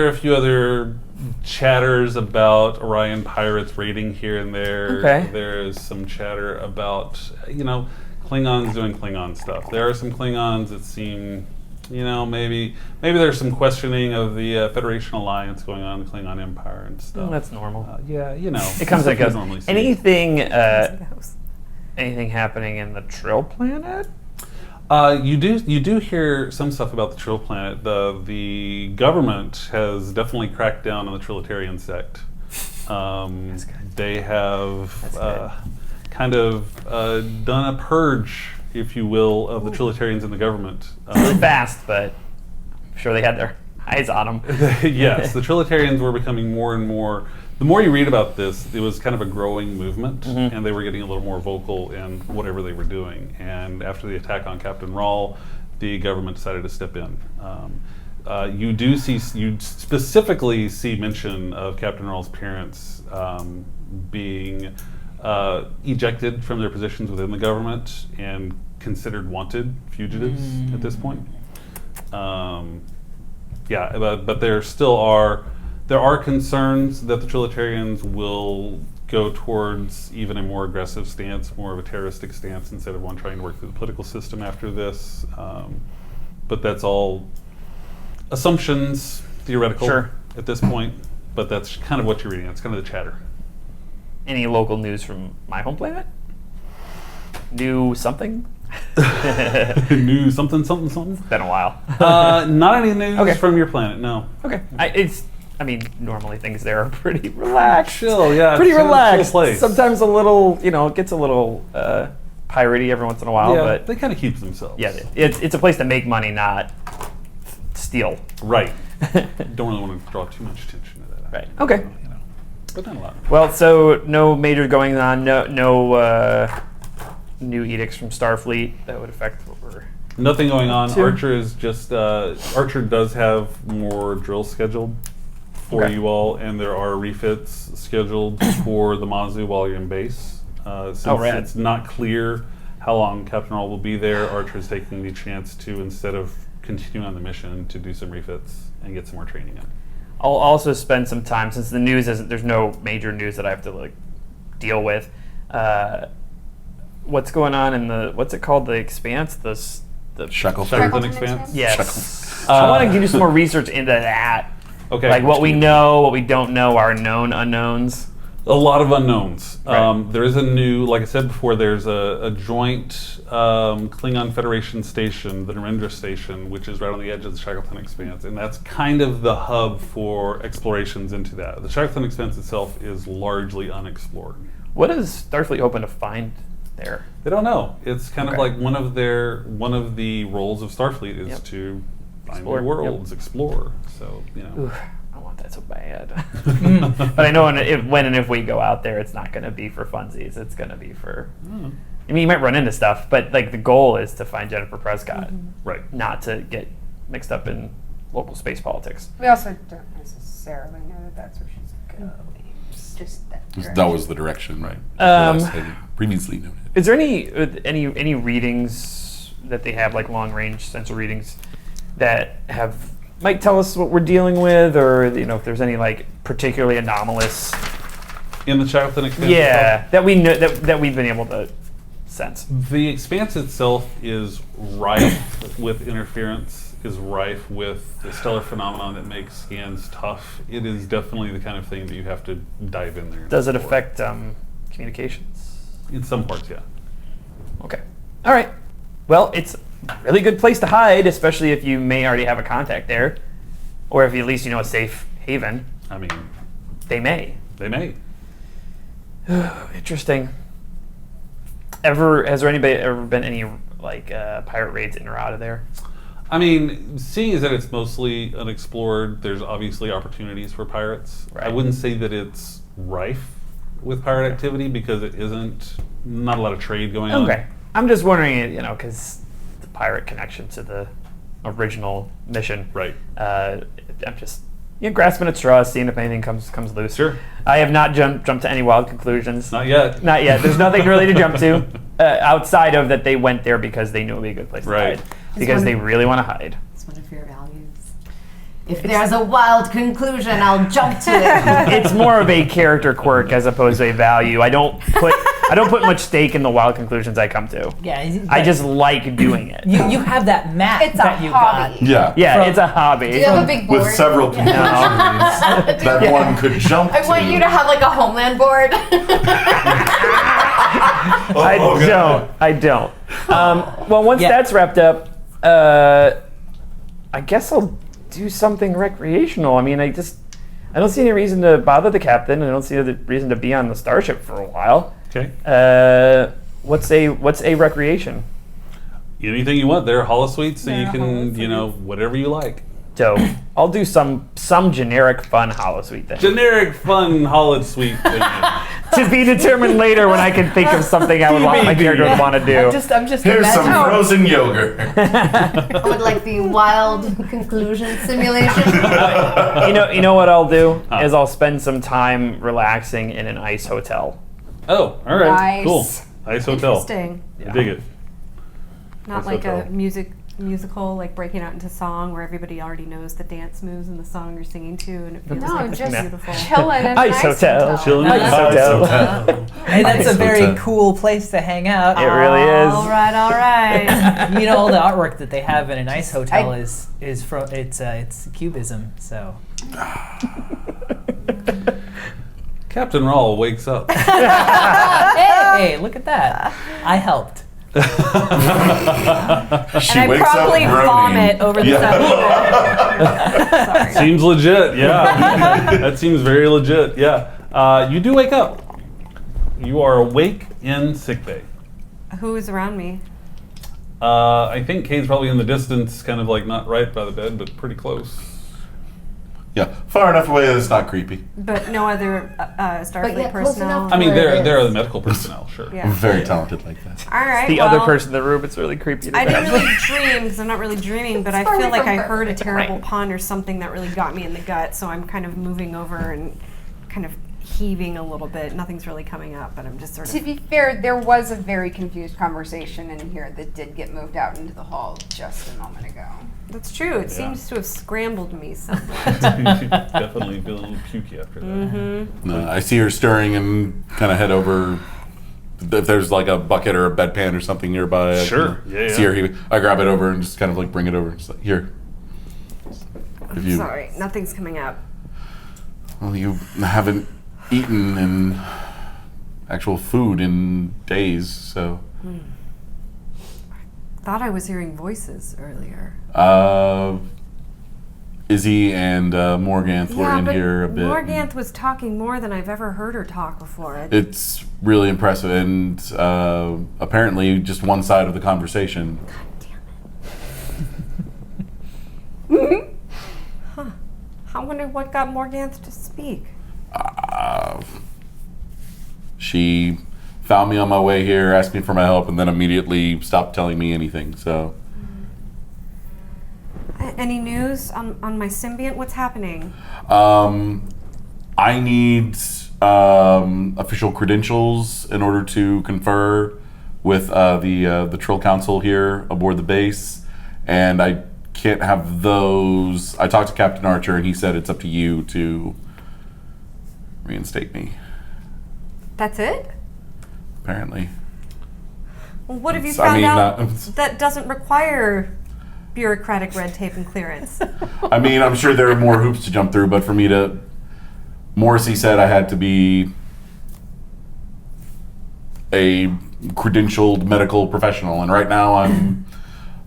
are a few other chatters about Orion Pirates raiding here and there. Okay. There's some chatter about, Klingons doing Klingon stuff. There are some Klingons that seem, maybe there's some questioning of the Federation alliance going on in the Klingon Empire and stuff. That's normal. It It comes and goes. Normally see. Anything happening in the Trill planet? You do hear some stuff about the Trill planet. The government has definitely cracked down on the Trilitarian sect. They have kind of done a purge, if you will, of the Trilitarians in the government. Really fast, but I'm sure they had their eyes on them. Yes, the Trilitarians were becoming more and more. The more you read about this, it was kind of a growing movement, and they were getting a little more vocal in whatever they were doing. And after the attack on Captain Ral, the government decided to step in. You specifically see mention of Captain Ral's parents being ejected from their positions within the government and considered wanted fugitives at this point. But there still are. There are concerns that the Trilitarians will go towards even a more aggressive stance, more of a terroristic stance, instead of one trying to work through the political system after this. But that's all assumptions, theoretical Sure. at this point. But that's kind of what you're reading. That's kind of the chatter. Any local news from my home planet? New something? New something, something, something. Been a while. Not any news Okay. from your planet, no. Okay. Normally things there are pretty relaxed. Chill, yeah. Pretty it's a chill relaxed. place. Sometimes a little, it gets a little piratey every once in a while, Yeah, but they kind of keep themselves. yeah, it's a place to make money, not steal. Right. Don't really want to draw too much attention to that. Right. Okay. But not a lot. Well, so no major going on. No new edicts from Starfleet that would affect what we're. Nothing going on. Two. Archer is just Archer does have more drills scheduled for Okay. you all, and there are refits scheduled for the Mazu while you're in base. Since rad. it's not clear how long Captain Ral will be there, Archer is taking the chance to, instead of continuing on the mission, to do some refits and get some more training in. I'll also spend some time since the news isn't. There's no major news that I have to deal with. What's going on in the what's it called? The Expanse. The Shackleton. Shackleton Expanse? yes. I want to do some more research into that. Okay. Like what we know, what we don't know, our known unknowns. A lot of unknowns. Right. There is a new, like I said before, there's a joint Klingon Federation station, the Narendra station, which is right on the edge of the Shackleton Expanse, and that's kind of the hub for explorations into that. The Shackleton Expanse itself is largely unexplored. What is Starfleet hoping to find there? They don't know. It's kind of Okay. like one of the roles of Starfleet is Yep. to find Explore, new yep. worlds, explore. So Ooh, I want that so bad. But I know when and if we go out there, it's not going to be for funsies. It's going to be for. I mean, you might run into stuff, but the goal is to find Jennifer Prescott, right. not to get mixed up in local space politics. We also don't necessarily know that that's where she's going. Just that. That was the direction, Right. Celeste had previously noted. Is there any readings that they have, like long range sensor readings, that might tell us what we're dealing with, or if there's any particularly anomalous? In the Shackleton Expanse Yeah, that we know that we've been able to sense. The Expanse itself is rife with interference, is rife with the stellar phenomenon that makes scans tough. It is definitely the kind of thing that you have to dive in there. Does it for. affect communications? In some parts, yeah. Okay. All right. Well, it's a really good place to hide, especially if you may already have a contact there, or if you at least a safe haven. I mean, They may. they may. Interesting. Has there anybody ever been any pirate raids in or out of there? I mean, seeing as that it's mostly unexplored, there's obviously opportunities for pirates. I Right. wouldn't say that it's rife with pirate activity because it isn't. Not a lot of trade going on. Okay. I'm just wondering, because the pirate connection to the original mission. Right. I'm just grasping at straws, seeing if anything comes loose. Sure. I have not jumped to any wild conclusions. Not yet. Not yet. There's nothing really to jump to outside of that they went there because they knew it would be a good place Right. to hide. Because they really want to hide. It's one of your values. If there's a wild conclusion, I'll jump to it. It's more of a character quirk as opposed to a value. I don't put much stake in the wild conclusions I come to. Yeah, I just like doing it. you have that map It's a that you hobby. got. Yeah. Yeah, From- it's a hobby. Do you have a big board? With several conclusions that one could jump I want to. you to have like a homeland board. I don't. Well, once Yeah. that's wrapped up, I guess I'll do something recreational. I mean, I don't see any reason to bother the captain. I don't see any reason to be on the starship for a while. Okay. What's a recreation? Anything you want. There are holosuites, so you Yeah, can, holosuites. whatever you like. So I'll do some generic fun holosuite thing. Generic, fun, holosuite thing. To be determined later when I can think of something I would want my character would want to do. I'm just Here's some imagining. frozen yogurt. I would like the wild conclusion simulation. You know what I'll do is I'll spend some time relaxing in an ice hotel. Oh, all right. Nice. Cool. Ice Hotel. Interesting. I dig it. Not Ice like Hotel. a musical, like breaking out into song where everybody already knows the dance moves and the song you're singing to, and it feels No, like just beautiful. chilling in an Ice hotel. Chilling in Ice an hotel. Hey, that's a Ice very hotel. cool place to hang out. It really is. All right, all right. All the artwork that they have in an ice hotel is from it's cubism. So Captain Ral wakes up. hey, look at that! I helped. She And I wakes up probably groaning. vomit over the subwoofer. Sorry. Seems legit, yeah. That seems very legit, yeah. You do wake up. You are awake in sickbay. Who is around me? I think Kay's probably in the distance, kind of like not right by the bed, but pretty close. Yeah, far enough away that it's not creepy. But no other Starfleet yet close personnel. enough. I mean, Where it there are is. the medical personnel, sure. I'm Yeah. very talented like that. All right. The well, other person in the room, it's really creepy. To I me. didn't really dream because I'm not really dreaming, but I far feel away like from I her. heard a terrible pun or something that really got me in the gut. So I'm kind of moving over and kind of heaving a little bit. Nothing's really coming up, but I'm just sort To of. be fair, there was a very confused conversation in here that did get moved out into the hall just a moment ago. That's true. It seems to have scrambled me somewhat. You definitely feel a little pukey after that. Mm-hmm. I see her stirring and kind of head over. If there's like a bucket or a bedpan or something nearby, I Sure. can Yeah, see yeah. her heaving. I grab it over and just kind of like bring it over. Just like, here. If you, Sorry, nothing's coming up. well, you haven't eaten in actual food in days, so. Thought I was hearing voices earlier. Izzy and Morganth were in but here a bit. Morganth was talking more than I've ever heard her talk before. It's really impressive, and apparently just one side of the conversation. I wonder what got Morganth to speak. She found me on my way here, asked me for my help, and then immediately stopped telling me anything. So Any news on my symbiont? What's happening? I need official credentials in order to confer with the Trill Council here aboard the base, and I can't have those. I talked to Captain Archer, and he said it's up to you to reinstate me. That's it? Apparently. Well, what have you I found mean, out not- that doesn't require bureaucratic red tape and clearance? I mean, I'm sure there are more hoops to jump through, but for me to, Morrissey said I had to be a credentialed medical professional, and right now I'm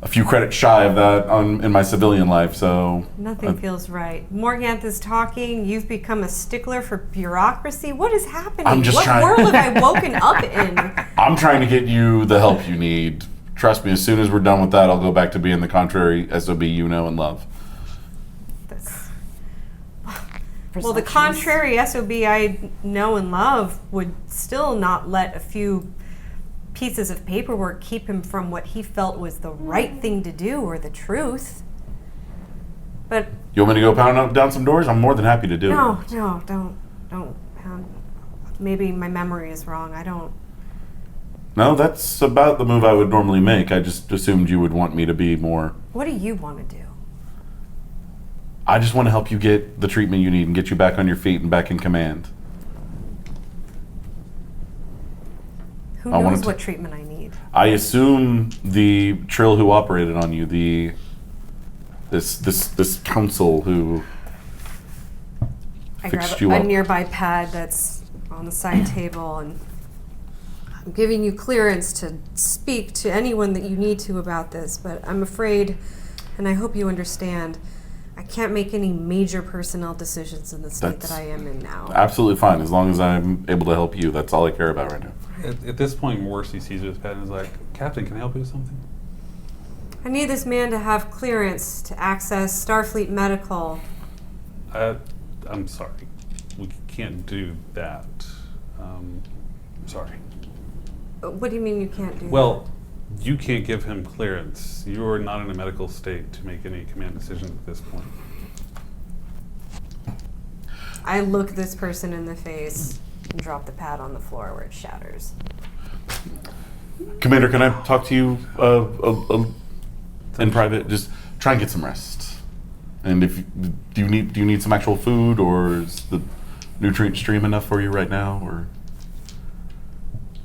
a few credits shy of that in my civilian life. So Nothing feels right. Morganth is talking. You've become a stickler for bureaucracy. What is happening? I'm just what trying- world have I woken up in? I'm trying to get you the help you need. Trust me, as soon as we're done with that, I'll go back to being the contrary SOB you know and love. This. Well, the contrary SOB I know and love would still not let a few pieces of paperwork keep him from what he felt was the right thing to do or the truth. But You want me to go pound down some doors? I'm more than happy to do it. no, don't. Maybe my memory is wrong. I don't. No, that's about the move I would normally make. I just assumed you would want me to be more. What do you want to do? I just want to help you get the treatment you need and get you back on your feet and back in command. Who I wanted knows to- what treatment I need? I assume the Trill who operated on you, this council who I fixed grab you a up. nearby pad that's on the side table, and I'm giving you clearance to speak to anyone that you need to about this, but I'm afraid, and I hope you understand, I can't make any major personnel decisions in the state That's that I am in now. absolutely fine as long as I'm able to help you. That's all I care about right now. At this point, Morrissey sees his pad and is like, Captain, can I help you with something? I need this man to have clearance to access Starfleet Medical. I'm sorry. We can't do that. Sorry. What do you mean you can't do Well, you can't give him clearance. You are not in a medical state to make any command decisions at this point. that? I look this person in the face and drop the pad on the floor where it shatters. Commander, can I talk to you in private? Just try and get some rest. And if do you need some actual food, or is the nutrient stream enough for you right now? Or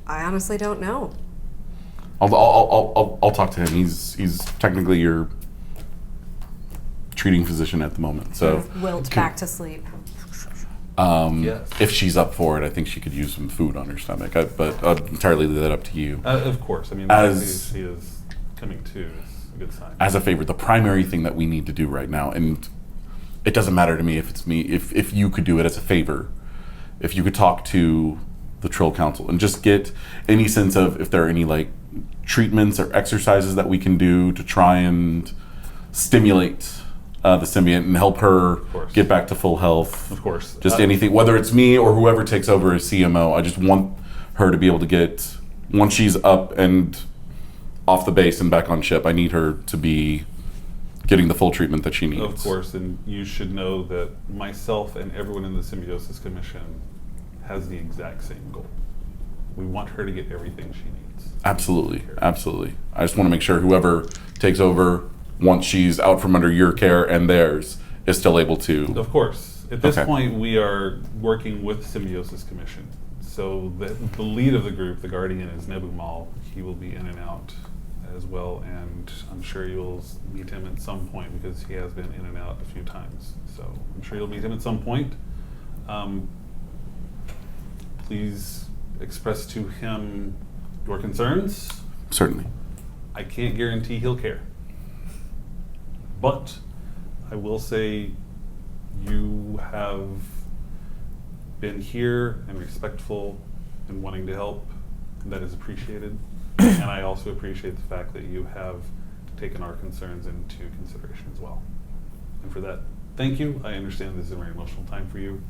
I honestly don't know. I'll talk to him. He's technically your treating physician at the moment. So Wilt back to sleep. Yes. If she's up for it, I think she could use some food on her stomach. But I'll entirely leave that up to you. Of course. I mean, As- she is coming to is a good sign. As a favor, the primary thing that we need to do right now, and it doesn't matter to me if it's me, if you could do it as a favor, if you could talk to the Trill Council and just get any sense of if there are any like treatments or exercises that we can do to try and stimulate the symbiont and help her course. get back to full health. Of course. Just anything, whether it's me or whoever takes over as CMO, I just want her to be able to get, once she's up and off the base and back on ship, I need her to be getting the full treatment that she needs. Of course, and you should know that myself and everyone in the Symbiosis Commission has the exact same goal. We want her to get everything she needs. Absolutely, absolutely. I just want to make sure whoever takes over, once she's out from under your care and theirs, is still able to. Of course. At this Okay. point, we are working with Symbiosis Commission. So the lead of the group, the Guardian, is Nebumal. He will be in and out as well, and I'm sure you'll meet him at some point because he has been in and out a few times. So I'm sure you'll meet him at some point. Please express to him your concerns. Certainly. I can't guarantee he'll care. But I will say you have been here and respectful and wanting to help. And that is appreciated. And I also appreciate the fact that you have taken our concerns into consideration as well. And for that, thank you. I understand this is a very emotional time for you.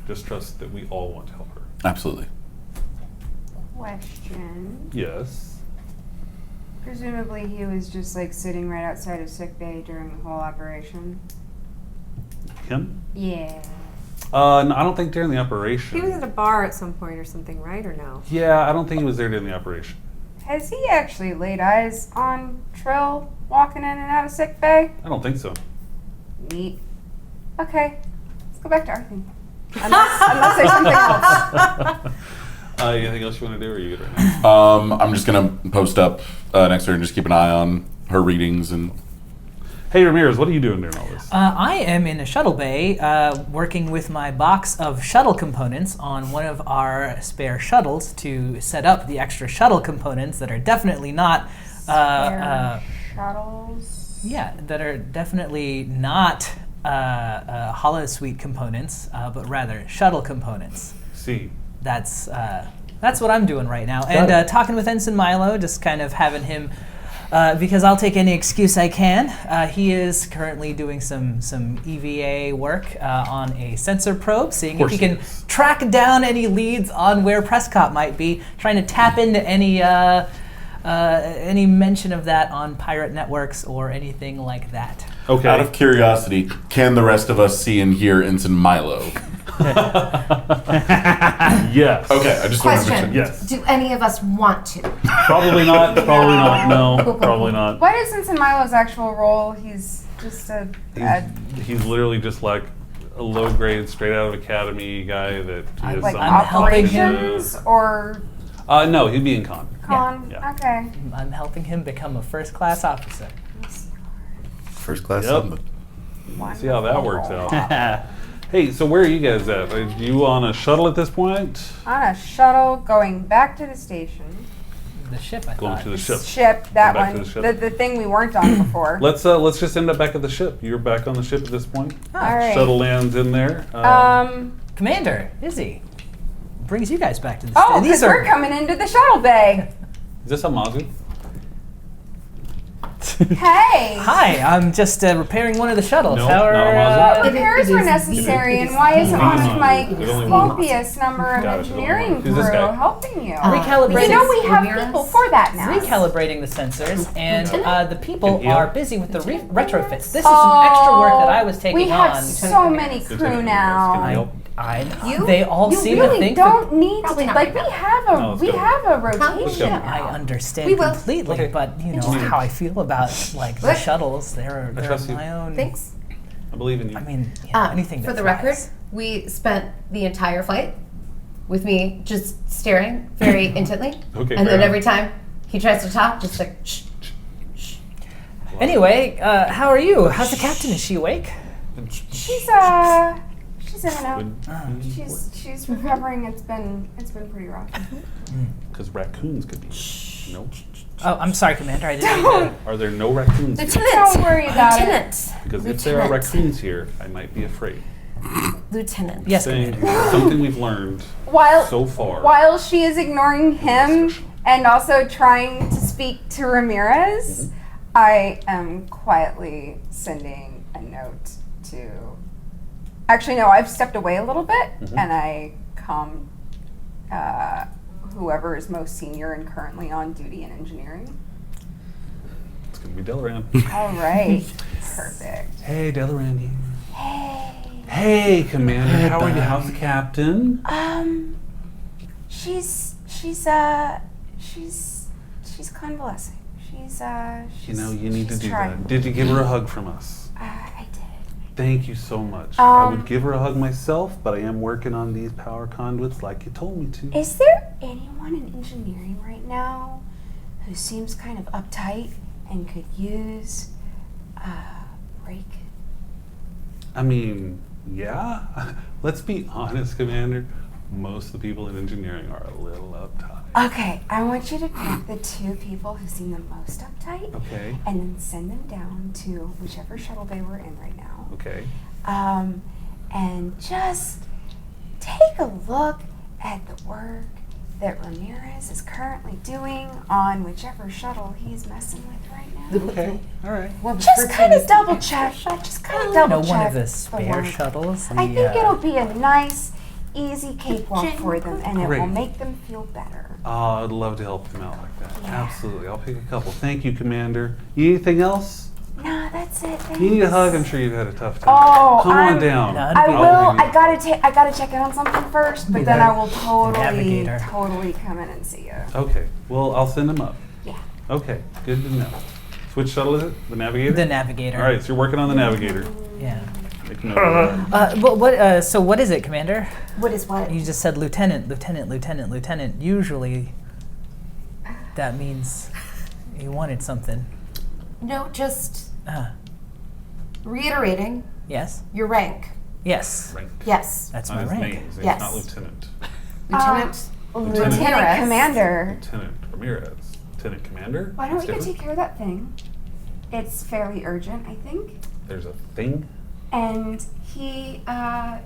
Just trust that we all want to help her. Absolutely. Question. Yes. Presumably he was just like sitting right outside of sick bay during the whole operation. Him? Yeah. No, I don't think during the operation. He was at a bar at some point or something, right? Or no? Yeah, I don't think he was there during the operation. Has he actually laid eyes on Trill walking in and out of sick bay? I don't think so. Neat. Okay. Let's go back to our thing. Unless there's something else. Anything else you want to do, or are you good right now? I'm just gonna post up next to her and just keep an eye on her readings and. Hey Ramirez, what are you doing during all this? I am in a shuttle bay working with my box of shuttle components on one of our spare shuttles to set up the extra shuttle components that are definitely not Shuttles. yeah, that are definitely not holosuite components, but rather shuttle components. See. That's what I'm doing right now, and talking with Ensign Milo, just kind of having him. Because I'll take any excuse I can. He is currently doing some EVA work on a sensor probe, seeing if he can track down any leads on where Prescott might be, trying to tap into any mention of that on pirate networks or anything like that. Okay. Out of curiosity, can the rest of us see and hear Ensign Milo? Yes. Okay, I just wanted to Question. mention. Yes. Do any of us want to? Probably not. Probably not. No. Probably not. What is Ensign Milo's actual role? He's just a He's literally just like a low grade, straight out of academy guy that is like I'm helping him. operations or No, he'd be in con. con. Yeah. Okay. I'm helping him become a first-class officer. First class. Yep. See how that works out. Hey, so where are you guys at? Are you on a shuttle at this point? On a shuttle going back to the station. The ship, I Going thought. to the ship. Ship, that Back to one. the ship. The thing we weren't on before. Let's just end up back at the ship. You're back on the ship at this point. All right. Shuttle lands in there. Commander, Izzy, brings you guys back to the Oh, station. because we're coming into the shuttle bay. Is this a Mazu? Hey. Hi, I'm just repairing one of the shuttles. No, How are, not a Mazu. What repairs were necessary, and why isn't one of my There's only one. copious number of Got it, there's only engineering one. crew Who's this guy? helping you? Recalibrating. You know we have Ramirez? people for that now. recalibrating the sensors, and the people Can heal. are busy with the retrofits. This is some extra work that I was taking we have on. so many Lieutenant crew Ramirez, now. can you help? They all you seem really to think don't need to. Probably not Like right we have No, a let's we go. have a Let's rotation. go. I now. understand We will. completely, Okay. but you know Interesting. how I feel about like the Look. shuttles. They're trust you. my own. Thanks. I believe in you. I mean, yeah, anything For that the record, flies. we spent the entire flight with me just staring very intently. Okay, And fair then enough. every time he tries to talk, just like, shh. Anyway, how are you? How's the captain? Is she awake? She's She's in and out. She's recovering. It's been pretty rough. Because raccoons could be. No. Oh, I'm sorry, Commander. I didn't mean to. Are there no raccoons here? Don't worry about it. Lieutenant. Because if there are raccoons here, I might be afraid. Lieutenant. Yes, Saying Commander. something we've learned While so far. while she is ignoring him and also trying to speak to Ramirez, I am quietly sending a note to. Actually, no, I've stepped away a little bit and I calm whoever is most senior and currently on duty in engineering. It's going to be Delaran. All right, perfect. Hey, Delaran here. Hey. Hey, Commander. How are you? How's the captain? She's convalescing. You know, you need to she's do trying. that. Did you give her a hug from us? I did. Thank you so much. I would give her a hug myself, but I am working on these power conduits like you told me to. Is there anyone in engineering right now who seems kind of uptight and could use a break? I mean, yeah. Let's be honest, Commander. Most of the people in engineering are a little uptight. Okay, I want you to pick the 2 people who seem the most uptight Okay. and then send them down to whichever shuttle bay we're in right now. Okay. And just take a look at the work that Ramirez is currently doing on whichever shuttle he's messing with right now. Okay. All right. Just kind of double check. Just kind of double No, check. one of the the spare work. shuttles. I think it'll be a nice, easy cakewalk for them, and it will Great. make them feel better. I'd love to help them out like that. Absolutely. I'll pick a couple. Thank you, Commander. You need anything else? No, that's it. Thanks. You need a hug. I'm sure you've had a tough time. Oh, Come on down. No, I I'll will. give you- I gotta check in on something first, but then I will Navigator. totally come in and see you. Okay. Well, I'll send them up. Yeah. Okay. Good to know. So which shuttle is it? The Navigator? The Navigator. All right. So you're working on the Navigator. Yeah. Make note of that. So what is it, Commander? What is what? You just said lieutenant, lieutenant, lieutenant, lieutenant. Usually, that means you wanted something. No, just Uh, reiterating yes. your rank. Yes. Rank. Yes. That's Not my his rank. name. His name's Yes. not Lieutenant. Lieutenant. Lieutenant Ramirez. Commander. Lieutenant Ramirez. Lieutenant Commander? Why don't That's we go different? take care of that thing? It's fairly urgent, I think. There's a thing? And he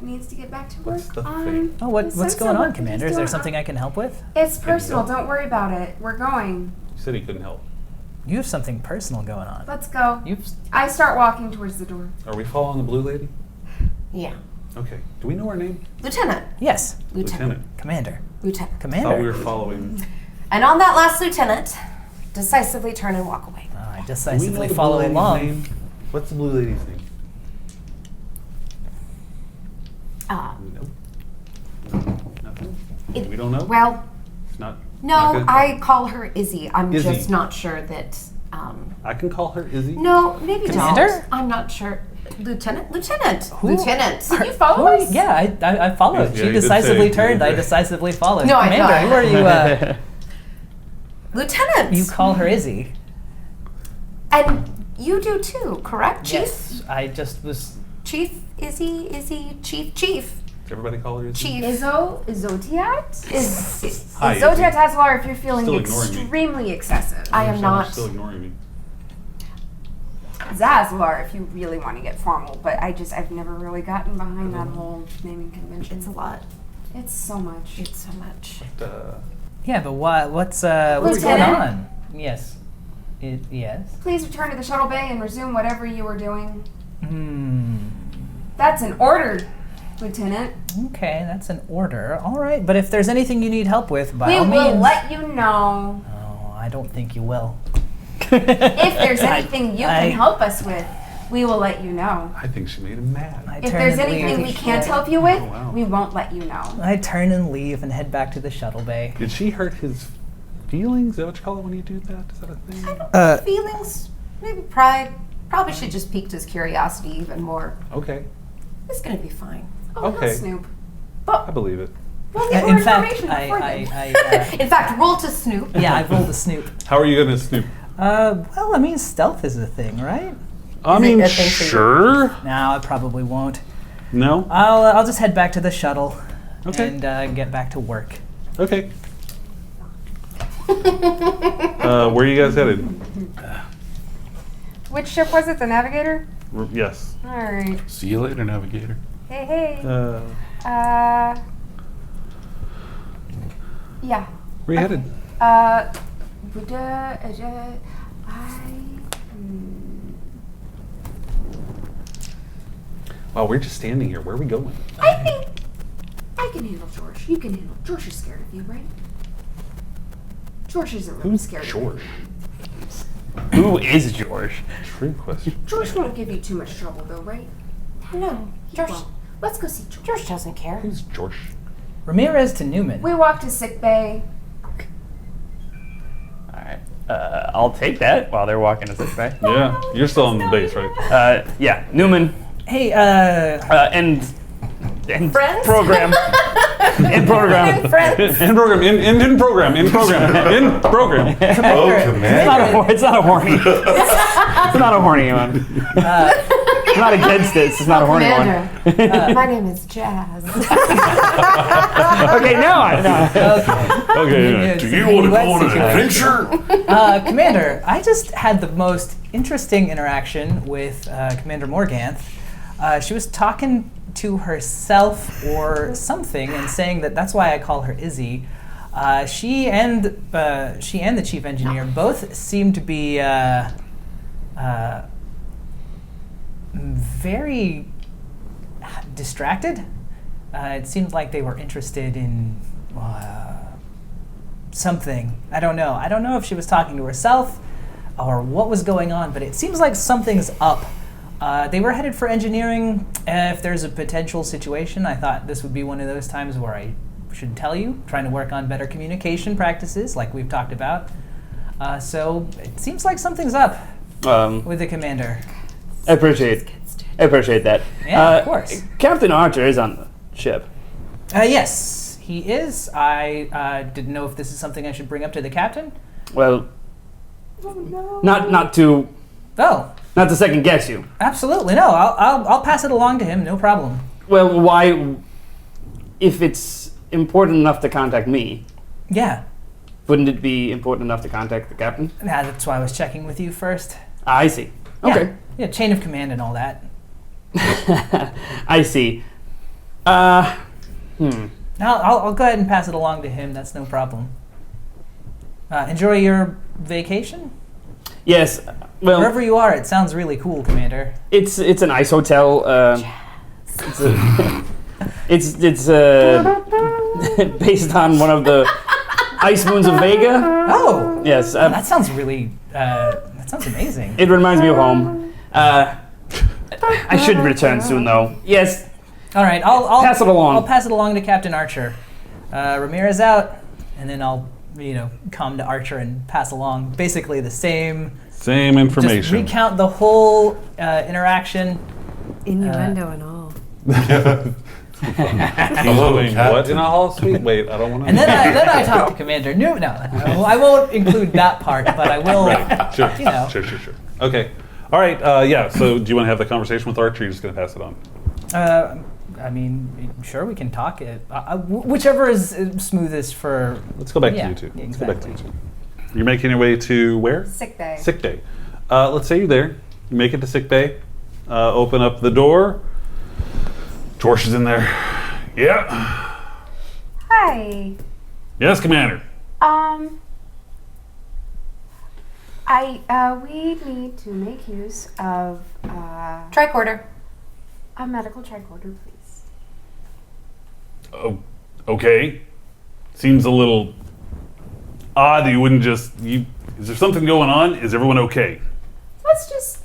needs to get back to work What's the on thing? Oh, his what's sensor going on, work that Commander? he's Is there doing. something I can help with? It's personal. go? Don't worry about it. We're going. You said he couldn't help. You have something personal going on. Let's go. You've I start walking towards the door. Are we following the blue lady? Yeah. Okay. Do we know her name? Lieutenant. yes, Lieutenant. Commander. Lieutenant. I Commander. thought we were following. And on that last lieutenant, decisively turn and walk away. I Do we know decisively the follow blue lady's along. name? What's the blue lady's name? No. Nothing? It- We don't know? Well, It's not. no, not good? I call her Izzy. I'm Izzy. just not sure that. I can call her Izzy? No, maybe Commander? don't. I'm not sure. Lieutenant? Lieutenant! Who- Lieutenant! Did you follow Who- us? Yeah, I followed. Yeah, She you did decisively say- turned. I you did. decisively followed. No, I Commander, know. who are you? Lieutenant! You call her Izzy. And you do too, correct, Chief? Yes, I just was. Chief? Izzy? Chief? Everybody call her Izzy? Chief. Izotiat? Is Hi, Izzy. Izotiat Taslar if you're feeling Still ignoring me. extremely excessive. I am You're not. still ignoring me. Zazlar if you really want to get formal, but I've never really gotten behind that whole naming convention. It's a lot. It's so much. It's so much. Yeah, but what's going Lieutenant? on? Yes. Yes. Please return to the shuttle bay and resume whatever you were doing. That's an order, Lieutenant. Okay, that's an order. All right, but if there's anything you need help with, by We all will means. let you know. Oh, I don't think you will. If there's anything you can help us with, we will let you know. I think she made him mad. If there's anything we can't help you with, Oh, wow. we won't let you know. I turn and leave and head back to the shuttle bay. Did she hurt his feelings? Is that what you call it when you do that? Is that a thing? Feelings? Maybe pride? Probably should just piqued his curiosity even more. Okay. It's gonna be fine. Oh, Okay. he'll snoop. I believe it. We'll get more In fact, information before then. In fact, roll to snoop. Yeah, I rolled a snoop. How are you going to snoop? Well, I mean, stealth is a thing, right? I Is it mean, a thing for you? sure. No, I probably won't. No? I'll just head back to the shuttle Okay. and get back to work. Okay. Where are you guys headed? Which ship was it? The Navigator? Yes. All right. See you later, Navigator. Hey, hey. Yeah. Where are you headed? Wow, we're just standing here. Where are we going? I think I can handle George. You can handle. George is scared of you, right? George isn't really Who's scared George? of Who is George? True question. you. George won't give you too much trouble, though, right? No, He George. won't. Let's go see George. George doesn't care. Who's George? Ramirez to Newman. We walked to sick bay. All right. I'll take that while they're walking to sick bay. Yeah, you're still on the base, right? Yeah, Newman. Hey, And Friends? program. In program. In program, in program, in program, in program. It's not a horny. It's not a horny one. I'm not against this. It's not a horny one. Commander, my name is Jazz. Okay, no. Okay. Do you want to go on an adventure? Commander, I just had the most interesting interaction with Commander Morganth. She was talking to herself or something and saying that that's why I call her Izzy. She and the chief engineer both seem to be very distracted. It seemed like they were interested in something. I don't know. I don't know if she was talking to herself or what was going on, but it seems like something's up. They were headed for engineering. If there's a potential situation, I thought this would be one of those times where I should tell you, trying to work on better communication practices like we've talked about. So it seems like something's up with the commander. I appreciate that. Yeah, of course. Captain Archer is on the ship. Yes, he is. I didn't know if this is something I should bring up to the captain. Well, not to Oh, not to second guess you. absolutely. No, I'll pass it along to him. No problem. Well, why? If it's important enough to contact me, Yeah. wouldn't it be important enough to contact the captain? Nah, that's why I was checking with you first. I see. Okay. Yeah, chain of command and all that. I see. I'll go ahead and pass it along to him. That's no problem. Enjoy your vacation. Yes. Well, Wherever you are, it sounds really cool, Commander. it's an ice hotel. It's based on one of the ice moons of Vega. Oh, Yes. that sounds really. That sounds amazing. It reminds me of home. I should return soon, though. Yes. All right, I'll Pass it along. I'll pass it along to Captain Archer. Ramirez out, and then I'll come to Archer and pass along basically the same. Same Just information. recount the whole interaction. Innuendo and all. Doing what in a hall suite? Wait, I don't want to. And then I talk to Commander No, I won't include that part, but I will. Sure, You know. sure. Okay. All right. Yeah. So, do you want to have the conversation with Archer? Or you're just going to pass it on? I mean, sure, we can talk. Whichever is smoothest for. Let's go back Yeah, to you two. yeah, Let's go back to exactly. you two. You're making your way to where? Sick bay. Sick bay. Let's say you're there. You make it to sick bay. Open up the door. Torch is in there. Yeah. Hi. Yes, Commander. We need to make use of Tricorder. a medical tricorder, please. Oh, okay. Seems a little odd that you wouldn't just. Is there something going on? Is everyone okay? Let's just.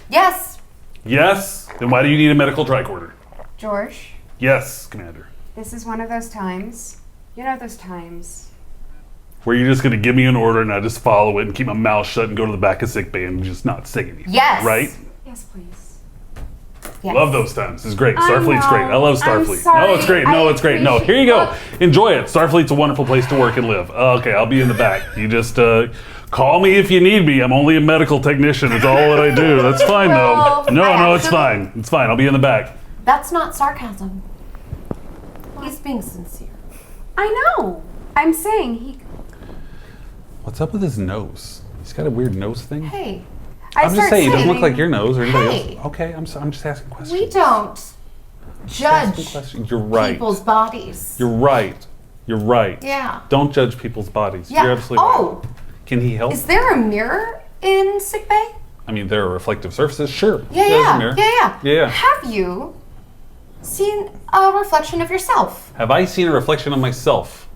Yes. Yes? Then why do you need a medical tricorder? George, Yes, Commander. this is one of those times. You know those times. Where you're just going to give me an order and I just follow it and keep my mouth shut and go to the back of sick bay and just not say anything. Yes. Right? Yes, please. Yes. Love those times. It's great. I Starfleet's great. I love know. I'm Starfleet. sorry. No, it's great. No, I it's great. No, appreciate- here you go. Look. Enjoy it. Starfleet's a wonderful place to work and live. Okay, I'll be in the back. You just call me if you need me. I'm only a medical technician. It's all that I do. That's fine, though. Well, No, it's actually- fine. It's fine. I'll be in the back. That's not sarcasm. He's being sincere. I know. I'm saying he. What's up with his nose? He's got a weird nose thing. Hey, I'm just saying, it doesn't look saying- like your nose or anybody Hey. else. Okay, I'm just asking questions. we don't Asking judge questions. You're right. people's bodies. You're right. You're right. Yeah. Don't judge people's bodies. Yeah. You're absolutely Oh, right. Can he help? is there a mirror in sickbay? I mean, there are reflective surfaces. Sure. Yeah, There's a yeah, mirror. yeah. Yeah. Have you seen a reflection of yourself? Have I seen a reflection of myself?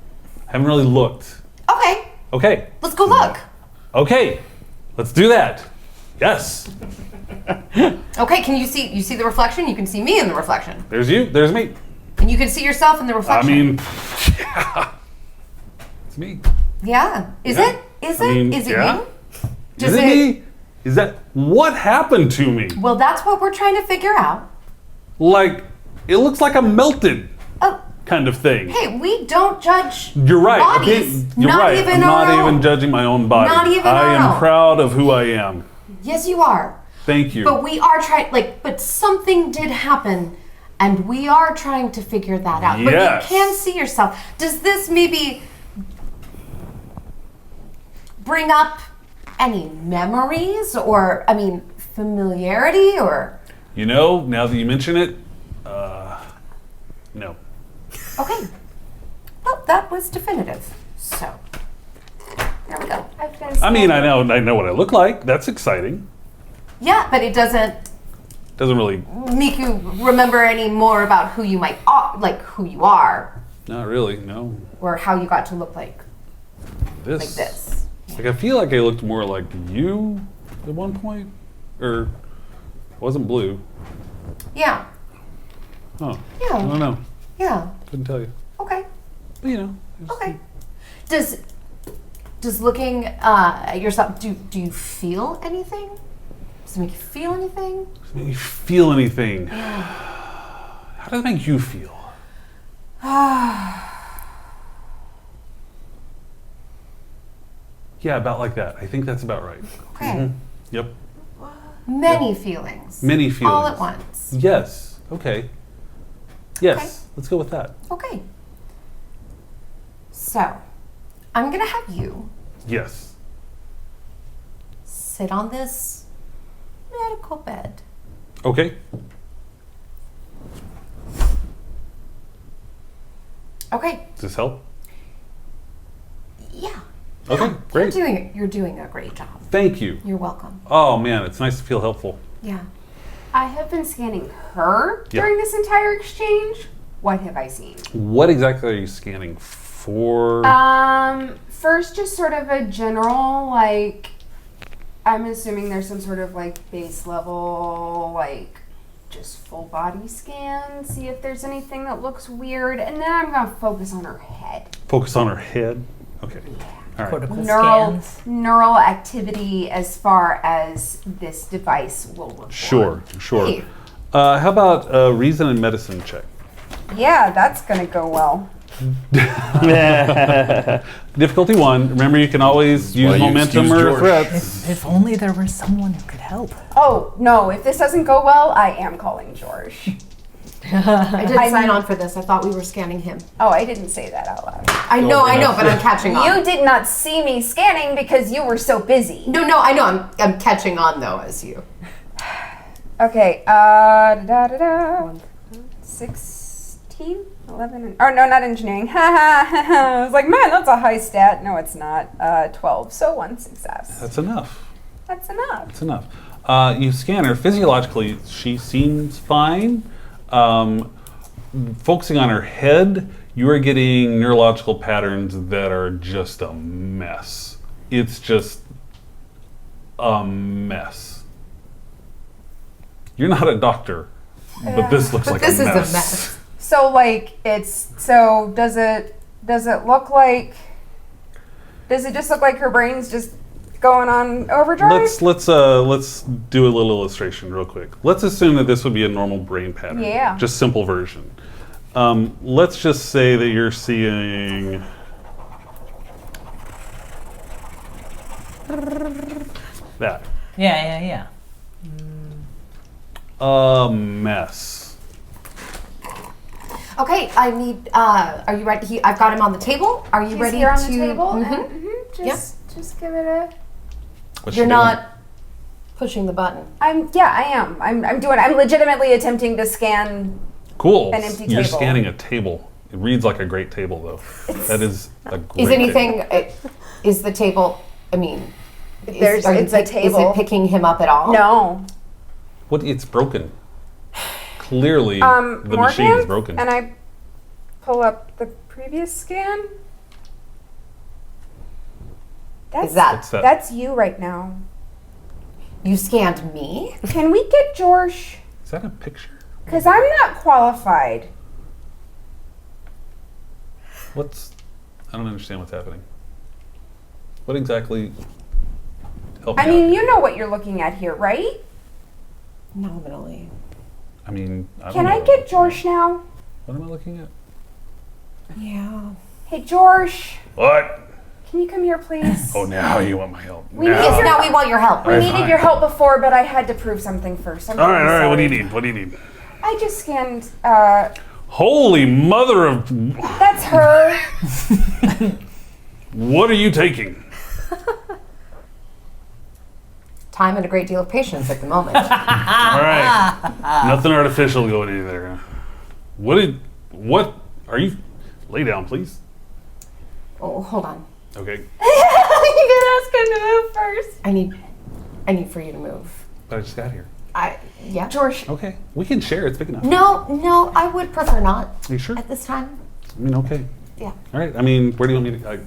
Haven't really looked. Okay, Okay. let's go look. Okay. Let's do that. Yes. Okay, can you see the reflection? You can see me in the reflection. There's you. There's me. And you can see yourself in the I reflection. mean, yeah. It's me. yeah. Is Yeah. it? Is I it? mean, Is it yeah. you? Is it me? Is that what happened to me? Well, that's what we're trying to figure out. Like, it looks like I'm melted, Oh, kind of thing. hey, we don't judge You're right. bodies. You're not right. even I'm our not own. even judging my own body. Not even I our am own. proud of who I am. Yes, you are. Thank you. But we are trying, but something did happen, and we are trying to figure that out. But Yes. you can see yourself. Does this maybe bring up any memories, or familiarity, or? You know, now that you mention it, no. Okay. Well, that was definitive. So, there we go. I've been. I mean, I know what I look like. That's exciting. Yeah, but it doesn't Doesn't really, make you remember any more about who you who you are, not really, no. or how you got to look like This. this. Like, I feel like I looked more like you at one point. Or, I wasn't blue. Yeah. Oh, Yeah. I don't know. Yeah. Couldn't tell you. Okay. But, you know. it's- Okay. Does looking at yourself, do you feel anything? Does it make you feel anything? Does it make you feel anything? How does it make you feel? Yeah, about like that. I think that's about right. Okay. Yep. Many feelings. Many feelings. All at once. Yes. Okay. Yes. Okay. Let's go with that. Okay. So, I'm gonna have you Yes. sit on this medical bed. Okay. Okay. Does this help? Yeah. Okay, Yeah, great. You're doing a great job. Thank you. You're welcome. Oh man, it's nice to feel helpful. Yeah. I have been scanning her Yeah. during this entire exchange. What have I seen? What exactly are you scanning for? First, just sort of a general, I'm assuming there's some sort of, base level, just full body scan, see if there's anything that looks weird, and then I'm gonna focus on her head. Focus on her head. Okay. All right. Cortical Neural, scans. neural activity as far as this device will record. Sure. Sure. Hey. How about a reason and medicine check? Yeah, that's gonna go well. Difficulty 1. Remember, you can always use why you momentum excuse or George. threats. If only there was someone who could help. Oh, no, if this doesn't go well, I am calling George. I did sign on for this. I thought we were scanning him. Oh, I didn't say that out loud. I know, but I'm catching on. You did not see me scanning because you were so busy. No, I know. I'm catching on though as you. Okay, 16, 11, oh no, not engineering. I was like, man, that's a high stat. No, it's not. 12, so 1 success. That's enough. That's enough. That's enough. You scan her. Physiologically, she seems fine. Focusing on her head, you are getting neurological patterns that are just a mess. It's just a mess. You're not a doctor, but this looks like this a is mess. a mess. So does it look like, does it just look like her brain's just going on overdrive? Let's do a little illustration real quick. Let's assume that this would be a normal brain pattern. Yeah. Just simple version. Let's just say that you're seeing that. Yeah. A mess. Okay, I need. Are you ready? I've got him on the table. Are you He's ready here on to? the table. Mhm. Just give it a. What's You're she not pushing the button. I am. I'm legitimately attempting to scan. doing? Cool. an empty You're table. scanning a table. It reads like a great table, though. That is a great. Is anything? Table. Is the table? I mean, It's a Is table. it picking him up at all? No. What? It's broken. Clearly, the Morganth, machine is broken. And I pull up the previous scan. Is that? What's that? That's you right now. You scanned me? Can we get George? Is that a picture? Because I'm not qualified. What's? I don't understand what's happening. What exactly? Help me I mean, out. you know what you're looking at here, right? Nominally. I mean, I Can don't I know. get George now? What am I looking at? Yeah. Hey, George, What? can you come here, please? Oh, now you want my help. We now. need Yes. your- Now we want your help. We Alright, needed fine. your help before, but I had to prove something first. I'm All really right. What do sorry. you need? What do you need? I just scanned. Holy mother of! That's her. What are you taking? Time and a great deal of patience at the moment. All right. Nothing artificial going in there. What are you? Lay down, please. Oh, hold on. Okay. You can ask him to move first. I need for you to move. But I just got here. Yeah. George, Okay. We can share. It's big enough. No, I would prefer not Are you sure? at this time. I mean, okay. Yeah. All right. I mean, where do you want me to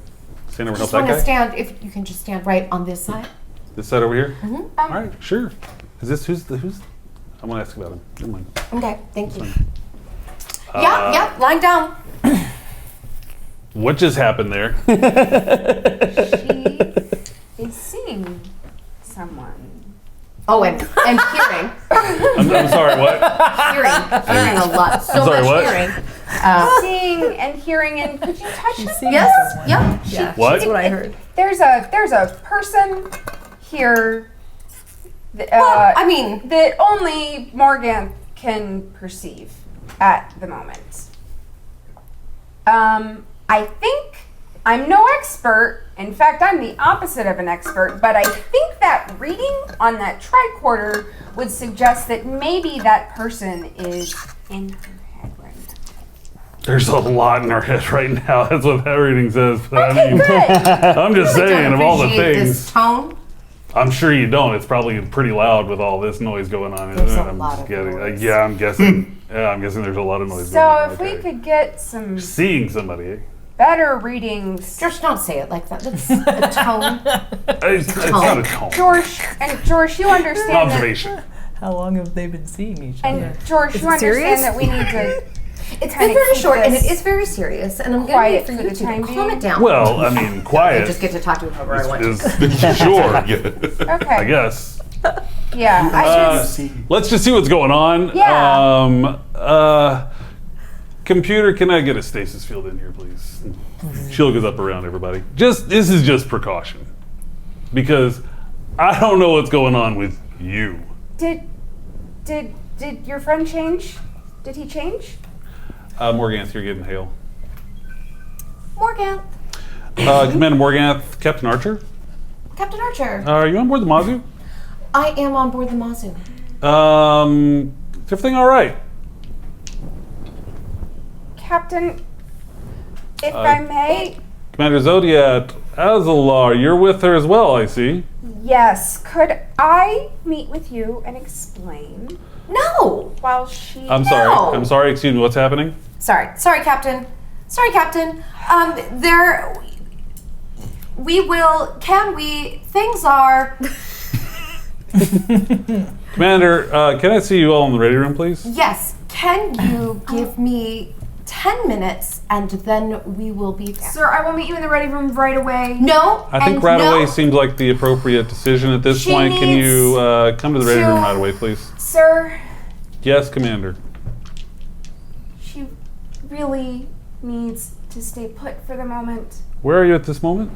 stand over and help Just that want to guy? stand. If you can just stand right on this side. This side over here. Mm-hmm. All right. Sure. Is this who's? I want to ask about him. Never mind. Okay. Thank you. Yeah. Lying down. What just happened there? she is seeing someone. Oh, and hearing. I'm sorry. What? hearing a lot. So sorry, much what? hearing. Seeing and hearing, and could you touch him? Yes. Yep. Yeah, What? that's what I heard. There's a person here. Well, I mean, that only Morganth can perceive at the moment. I think I'm no expert. In fact, I'm the opposite of an expert, but I think that reading on that tricorder would suggest that maybe that person is in her head right now. There's a lot in our head right now. That's what that reading says. But I Okay, mean, good. I'm just saying, of all the appreciate things, this tone. I'm sure you don't. It's probably pretty loud with all this noise going on, isn't There's it? a I'm lot just of getting, noise. yeah, I'm guessing. Yeah, I'm guessing there's a lot of noise. So going on. if we Okay. could get some Seeing somebody. better readings. George, don't say it like that. That's a tone. It's not a tone. George, you understand that. Observation. How long have they been seeing each other? And George, you it serious? understand that we need to. It's Kinda been very keep short, and this it is very serious. And I'm going to quiet need for for you the to time calm being. it down. Well, I mean, I quiet just get to talk to whoever I want to. is sure, Okay. I guess. Yeah, I just. Let's just see what's going on. Yeah. Computer, can I get a stasis field in here, please? She'll goes up around everybody. This is just precaution, because I don't know what's going on with you. Did your friend change? Did he change? Morganth, you're getting hail. Morganth. Commander Morganth, Captain Archer. Captain Archer. Are you on board the Mazu? I am on board the Mazu. Is everything all right? Captain, if I may, Commander Zodiac, Azalar, you're with her as well, I see. yes, could I meet with you and explain No. while she... I'm sorry. No. I'm sorry. Excuse me. What's happening? Sorry, Captain. We will. Can we? Things are. Commander, can I see you all in the ready room, please? Yes. Can you give me 10 minutes and then we will be there? Sir, I will meet you in the ready room right away. No. I think and right no. away seems like the appropriate decision at this She point. Can you needs come to the ready room to- right away, please? Sir, Yes, Commander. she really needs to stay put for the moment. Where are you at this moment?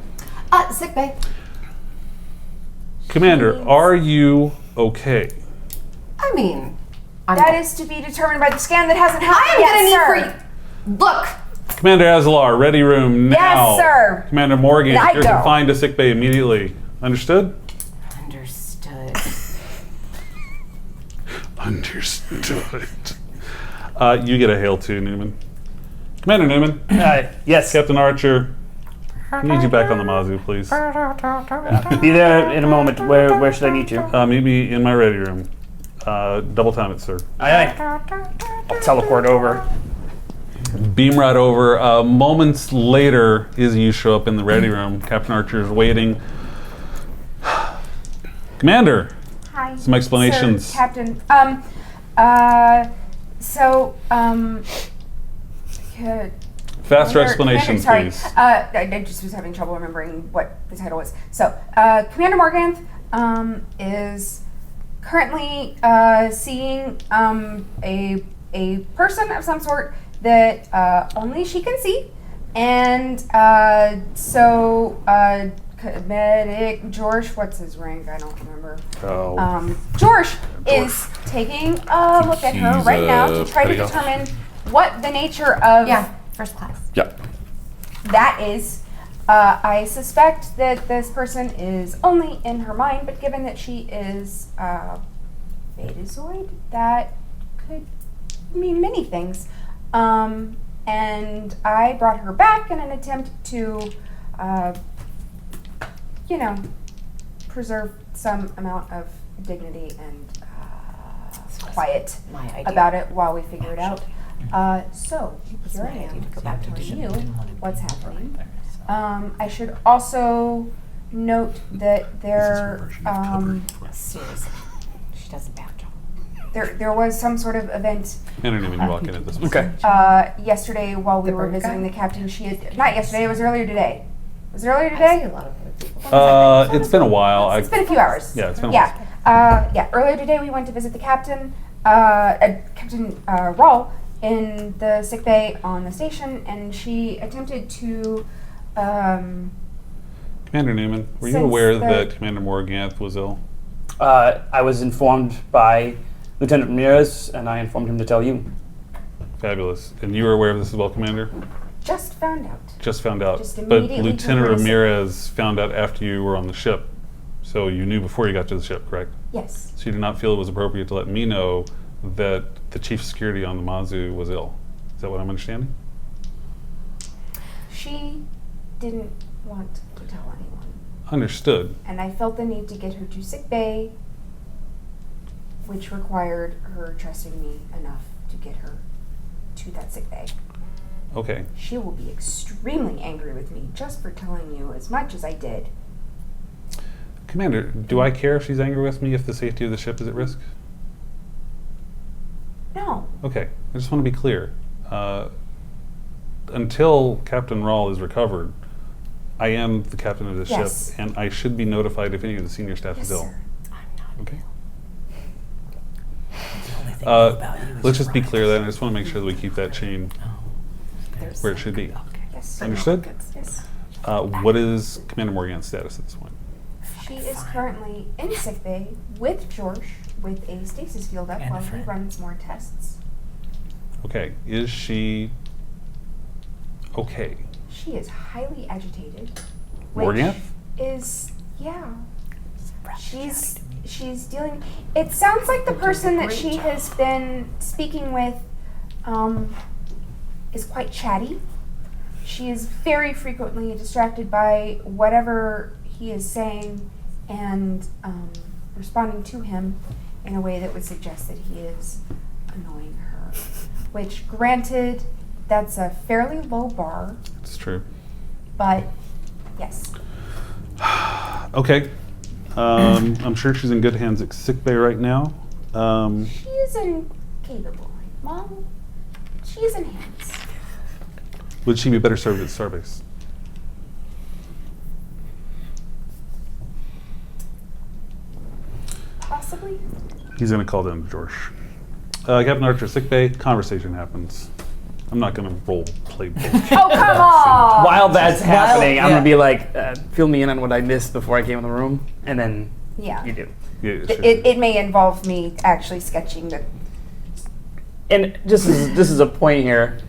Sick bay. Commander, are you okay? I mean, I'm That is to be determined by the scan that hasn't happened I am yet, gonna need sir. for you. Look! Commander Azalar, ready room now. Yes, sir. Commander Morgan, I you're go. confined to sickbay immediately. Understood? Understood. Understood. You get a hail too, Newman. Commander Newman, Yes. Captain Archer, I need you back on the Mazu, please. Be there in a moment. Where should I meet you? Meet me in my ready room. Double time it, sir. Aye. I'll teleport over. Beam right over. Moments later, as you show up in the ready room, Captain Archer is waiting. Commander, Hi. some explanations. Sir, Captain. Faster Commander- explanations, Commander, please. I just was having trouble remembering what the title was. So, Commander Morganth is currently seeing a person of some sort that only she can see, and medic George, what's his rank? I don't remember. George is taking a look at her He's, right now to try to there you go. determine what the nature of Yeah, first class. Yeah. that is. I suspect that this person is only in her mind, but given that she is Betazoid, that could mean many things. And I brought her back in an attempt to, preserve some amount of dignity and quiet My idea. about it while we figure it out. So, here I am to go back to telling you what's happening. I should also note that Seriously, she does a bad job. there was some sort of event Commander Newman, you walk in at this point. Okay. yesterday while we The were bird visiting guy? the captain. She had not yesterday. It was earlier today. Was it earlier I see today? a lot of other people. It's been a while. It's been a few hours. Yeah, it's been a Yeah. Earlier today we went to visit the captain, Captain Ral, in the sick bay on the station, and she attempted to. Commander Newman, were you Since aware the- that Commander Morganth was ill? I was informed by Lieutenant Ramirez, and I informed him to tell you. Fabulous. And you were aware of this as well, Commander? Just found out. Just found out. Just But immediately Lieutenant told her to- Ramirez found out after you were on the ship. So you knew before you got to the ship, correct? Yes. So you did not feel it was appropriate to let me know that the chief of security on the Mazu was ill. Is that what I'm understanding? She didn't want to tell anyone, Understood. and I felt the need to get her to sick bay, which required her trusting me enough to get her to that sick bay. Okay. She will be extremely angry with me just for telling you as much as I did. Commander, do I care if she's angry with me if the safety of the ship is at risk? No. Okay. I just want to be clear. Until Captain Ral is recovered, I am the captain of this Yes. ship, and I should be notified if any of the senior staff Yes, is ill. sir. Okay. The only thing I know about you is Let's just be your clear eyes. then. I just want to make sure that we keep that chain There's where it should be. Yes, sir. Understood? Yes. What is Commander Morgan's status at this point? She is currently in sick bay with George with a stasis field up And a while he friend. runs more tests. Okay. Is she okay? She is highly agitated. Which Morganth? is she's dealing. It sounds like the person that she has been speaking with is quite chatty. She is very frequently distracted by whatever he is saying and responding to him in a way that would suggest that he is annoying her. Which, granted, that's a fairly low bar, It's true. but yes. Okay. I'm sure she's in good hands at sickbay right now. She is incapable. Mom, she is in hands. Would she be better served at Starbase? Possibly. He's going to call down to George. Captain Archer, sickbay, conversation happens. I'm not going to role play bullshit. Oh, come on! While that's happening, I'm yeah. gonna be like, fill me in on what I missed before I came in the room, and then Yeah. you do. Yeah, It, sure. it may involve me actually sketching the. And just as this is a point here,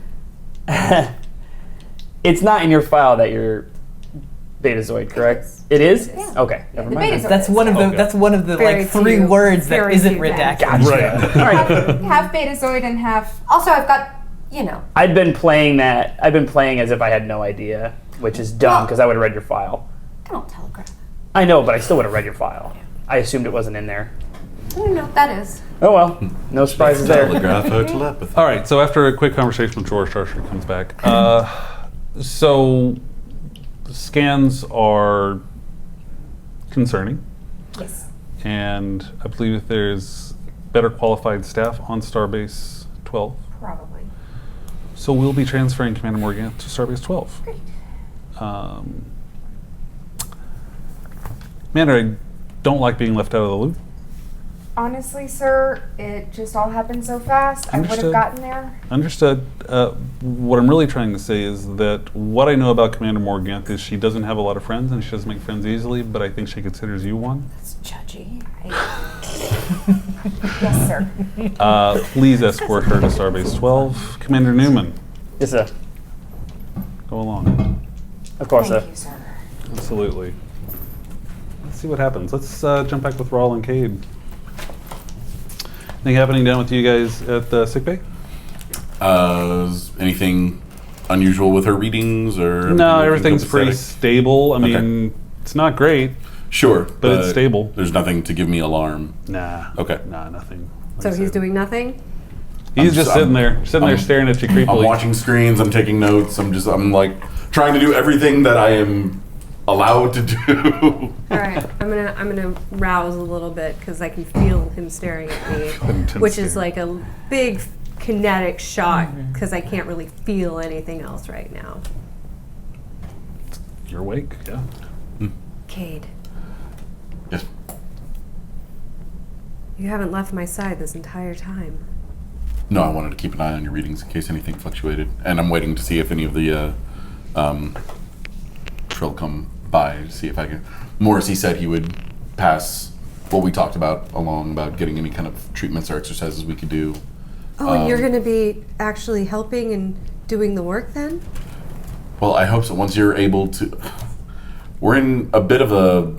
It's not in your file that you're Betazoid, correct? It is? Yeah. Okay, never The mind. Betazoid. That's one of the Okay. that's one of the Very like 3 few- words that very isn't few redacted. things. Right. All right. Half Betazoid and half. Also, I've got, you know, I've been playing that. I've been playing as if I had no idea, which is dumb Well- because I would have read your file. I don't telegraph. I know, but I still would have read your file. I assumed it wasn't in there. No, that is. Oh well, no surprises there. Telegraph or telepathy. All right. So after a quick conversation with George, Starship comes back. So scans are concerning, Yes. and I believe that there's better qualified staff on Starbase 12. Probably. So we'll be transferring Commander Morganth to Starbase 12. Great. Commander, I don't like being left out of the loop. Honestly, sir, it just all happened so fast. I would have Understood. gotten there. Understood. What I'm really trying to say is that what I know about Commander Morganth is she doesn't have a lot of friends and she doesn't make friends easily, but I think she considers you one. It's judgy. Yes, sir. Please escort her to Starbase 12. Commander Newman, Yes, sir. go along. Of course, Thank sir. you, sir. Absolutely. Let's see what happens. Let's jump back with Ral and Cade. Anything happening down with you guys at the sickbay? Is anything unusual with her readings or? No, everything everything's pretty copacetic? stable. I Okay. mean, it's not great, Sure, but it's stable. There's nothing to give me alarm. Nah. Okay. Nah, nothing. Like So I he's said. doing nothing? He's I'm just s- sitting I'm- there I'm- staring at you creepily. I'm watching screens. I'm taking notes. I'm like trying to do everything that I am allowed to do. All right, I'm gonna rouse a little bit because I can feel him staring at me, Intense which is stare. like a big kinetic shock because I can't really feel anything else right now. You're awake, yeah. Cade, Yes. you haven't left my side this entire time. No, I wanted to keep an eye on your readings in case anything fluctuated, and I'm waiting to see if any of the Trill come by to see if I can. Morrissey said he would pass what we talked about along about getting any kind of treatments or exercises we could do. Oh, and you're gonna be actually helping and doing the work then? Well, I hope so. Once you're able to, we're in a bit of a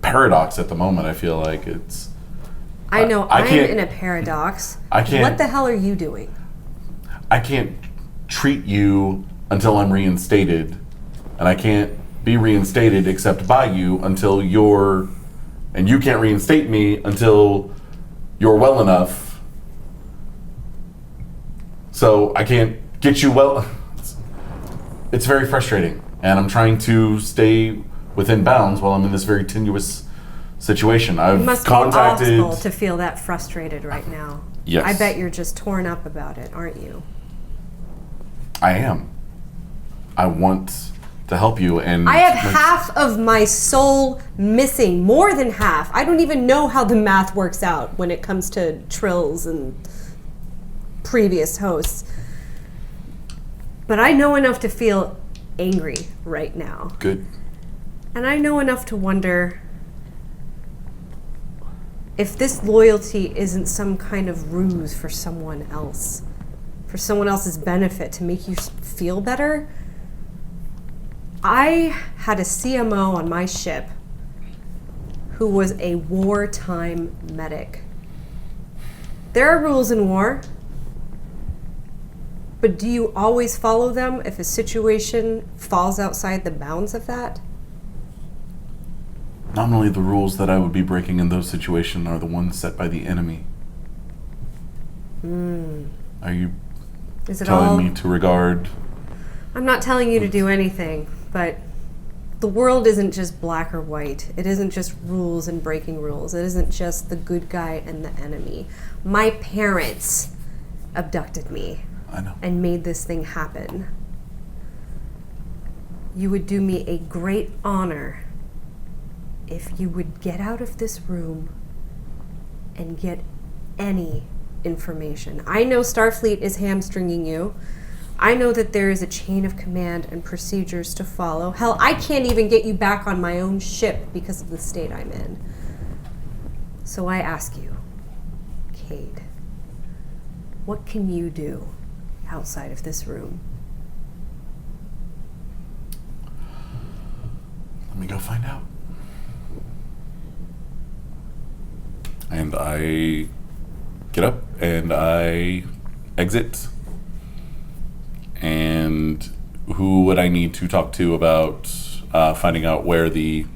paradox at the moment. I feel like it's. I know I I'm can't- in a paradox. I can't- What the hell are you doing? I can't treat you until I'm reinstated, and I can't be reinstated except by you until you're, and you can't reinstate me until you're well enough. So I can't get you well. It's very frustrating, and I'm trying to stay within bounds while I'm in this very tenuous situation. I've It must contacted. be awful to feel that frustrated right now. Yes. I bet you're just torn up about it, aren't you? I am. I want to help you, and I have half of my soul missing, more than half. I don't even know how the math works out when it comes to Trills and previous hosts. But I know enough to feel angry right now. Good. And I know enough to wonder if this loyalty isn't some kind of ruse for someone else, for someone else's benefit, to make you feel better. I had a CMO on my ship who was a wartime medic. There are rules in war, but do you always follow them if a situation falls outside the bounds of that? Nominally, the rules that I would be breaking in those situations are the ones set by the enemy. Are you Is it telling all? me to regard? I'm not telling you to do anything, but the world isn't just black or white. It isn't just rules and breaking rules. It isn't just the good guy and the enemy. My parents abducted me I know. and made this thing happen. You would do me a great honor if you would get out of this room and get any information. I know Starfleet is hamstringing you. I know that there is a chain of command and procedures to follow. Hell, I can't even get you back on my own ship because of the state I'm in. So I ask you, Cade, what can you do? outside of this room? Let me go find out. And I get up and I exit. And who would I need to talk to about finding out where the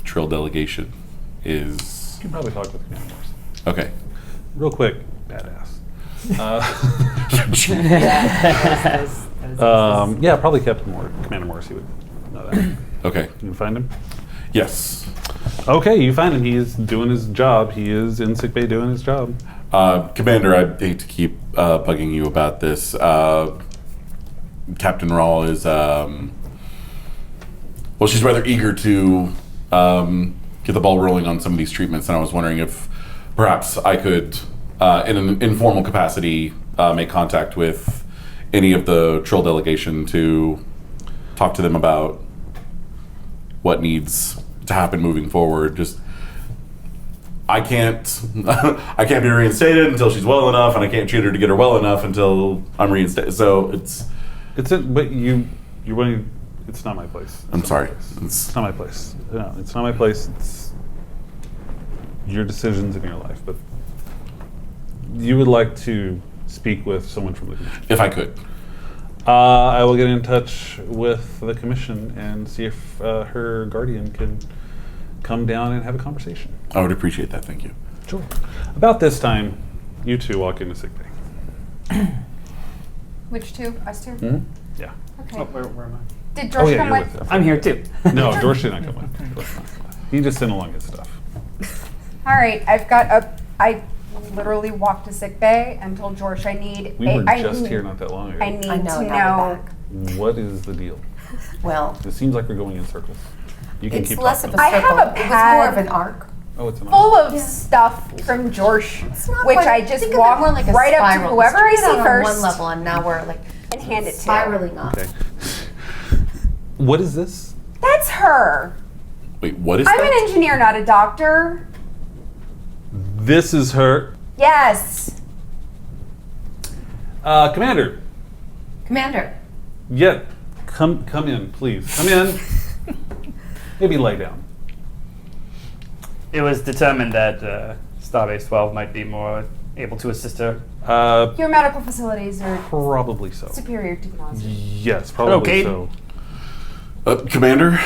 Trill delegation is? You can probably talk with Commander Morse. Okay. Real quick, badass. Yeah, probably Commander Morse. He would know that. You Okay. can find him. Yes. Okay, you find him. He is doing his job. He is in sickbay doing his job. Commander, I hate to keep bugging you about this. Captain Ral is, well, she's rather eager to get the ball rolling on some of these treatments, and I was wondering if perhaps I could, in an informal capacity, make contact with any of the Trill delegation to talk to them about what needs to happen moving forward. Just, I can't be reinstated until she's well enough, and I can't treat her to get her well enough until I'm reinstated. So But you're willing. It's not my place. I'm sorry. It's not my place. No, it's not my place. It's your decisions in your life. But you would like to speak with someone from the commission. If I could. I will get in touch with the commission and see if her guardian can come down and have a conversation. I would appreciate that. Thank you. Sure. About this time, you two walk into sick bay. Which two? Us two? Hmm? Yeah. Okay. Oh, where am I? Did George come you're with? with them. I'm here too. No, George did not come with. He just sent along his stuff. All right, I literally walked to sick bay and told George I need. We were just here not that long ago. I need I know, to now we're know. back. What is the deal? Well, It seems like we're going in circles. You can it's keep less of talking. a I have circle. a It was more pad. of an arc. Oh, it's an Full of Yeah. stuff from George, It's not which quite- I just think of it walk more like a right up to spiral. whoever I We started see on first one level, and now we're like and hand it to. spiraling up. Okay. What is this? That's her. Wait, what is I'm that? an engineer, not a doctor. This is her. Yes. Commander. Commander, Yeah. Come in, please. Come in. Maybe lay down. It was determined that Starbase 12 might be more able to assist her. Your medical facilities are Probably so. superior technology. Yes, probably Okay. so. Commander?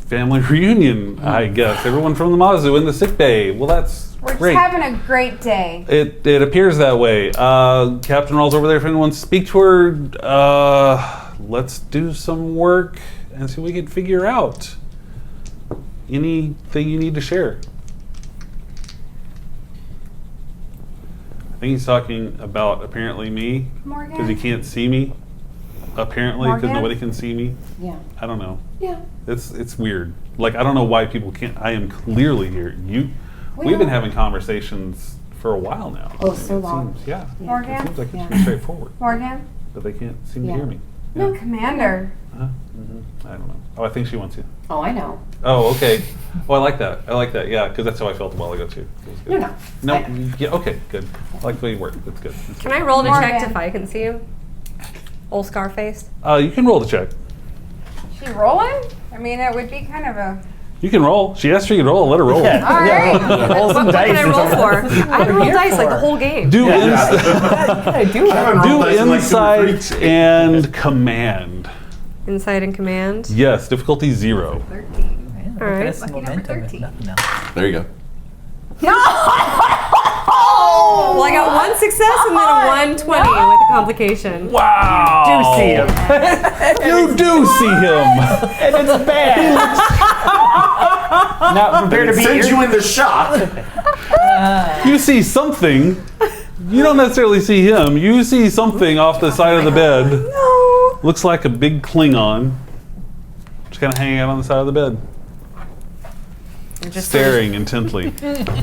Family reunion, I guess. Everyone from the Mazu in the sick bay. Well, that's We're great. just having a great day. It appears that way. Captain Ral's over there. If anyone wants to speak to her, let's do some work and see what we can figure out. Anything you need to share? I think he's talking about apparently me because he Morgan? can't see me. Apparently, because Morgan? nobody can see me. yeah, I don't know. yeah. It's weird. Like, I don't know why people can't. I am clearly here. We've been having conversations for a while now. Oh, so It long. seems, yeah. It Morgan? seems like it's Yeah. pretty straightforward, Morgan? but they can't seem to Yeah. hear me. No, Commander. Huh? I don't know. Oh, I think she wants you. Oh, I know. Oh, okay. Oh, I like that. I like that. Yeah, because that's how I felt a while ago too. It was good. No. No. I know. Yeah. Okay. Good. I like the way you work. That's good. That's Can good. I roll to check Morgan. if I can see him? Old Scarface. You can roll the check. She rolling? I mean, it would be kind of a. You can roll. She asked you to roll. Let her roll. All right. Roll some What dice. can I roll for? I had to roll dice like the whole game. Do I do haven't rolled dice in like 2 or 3 insight and command. Insight and command. Yes. Difficulty 0. All right. That's momentum. If nothing else. There you go. Well, I got one success and then a 120 with a complication. Wow. Do see him. You do see him. And it's bad. Not prepared to be Sends you into shock. You see something. You don't necessarily see him. You see something off the side of the bed. No. Looks like a big Klingon. Just kind of hanging out on the side of the bed. Just Staring intently.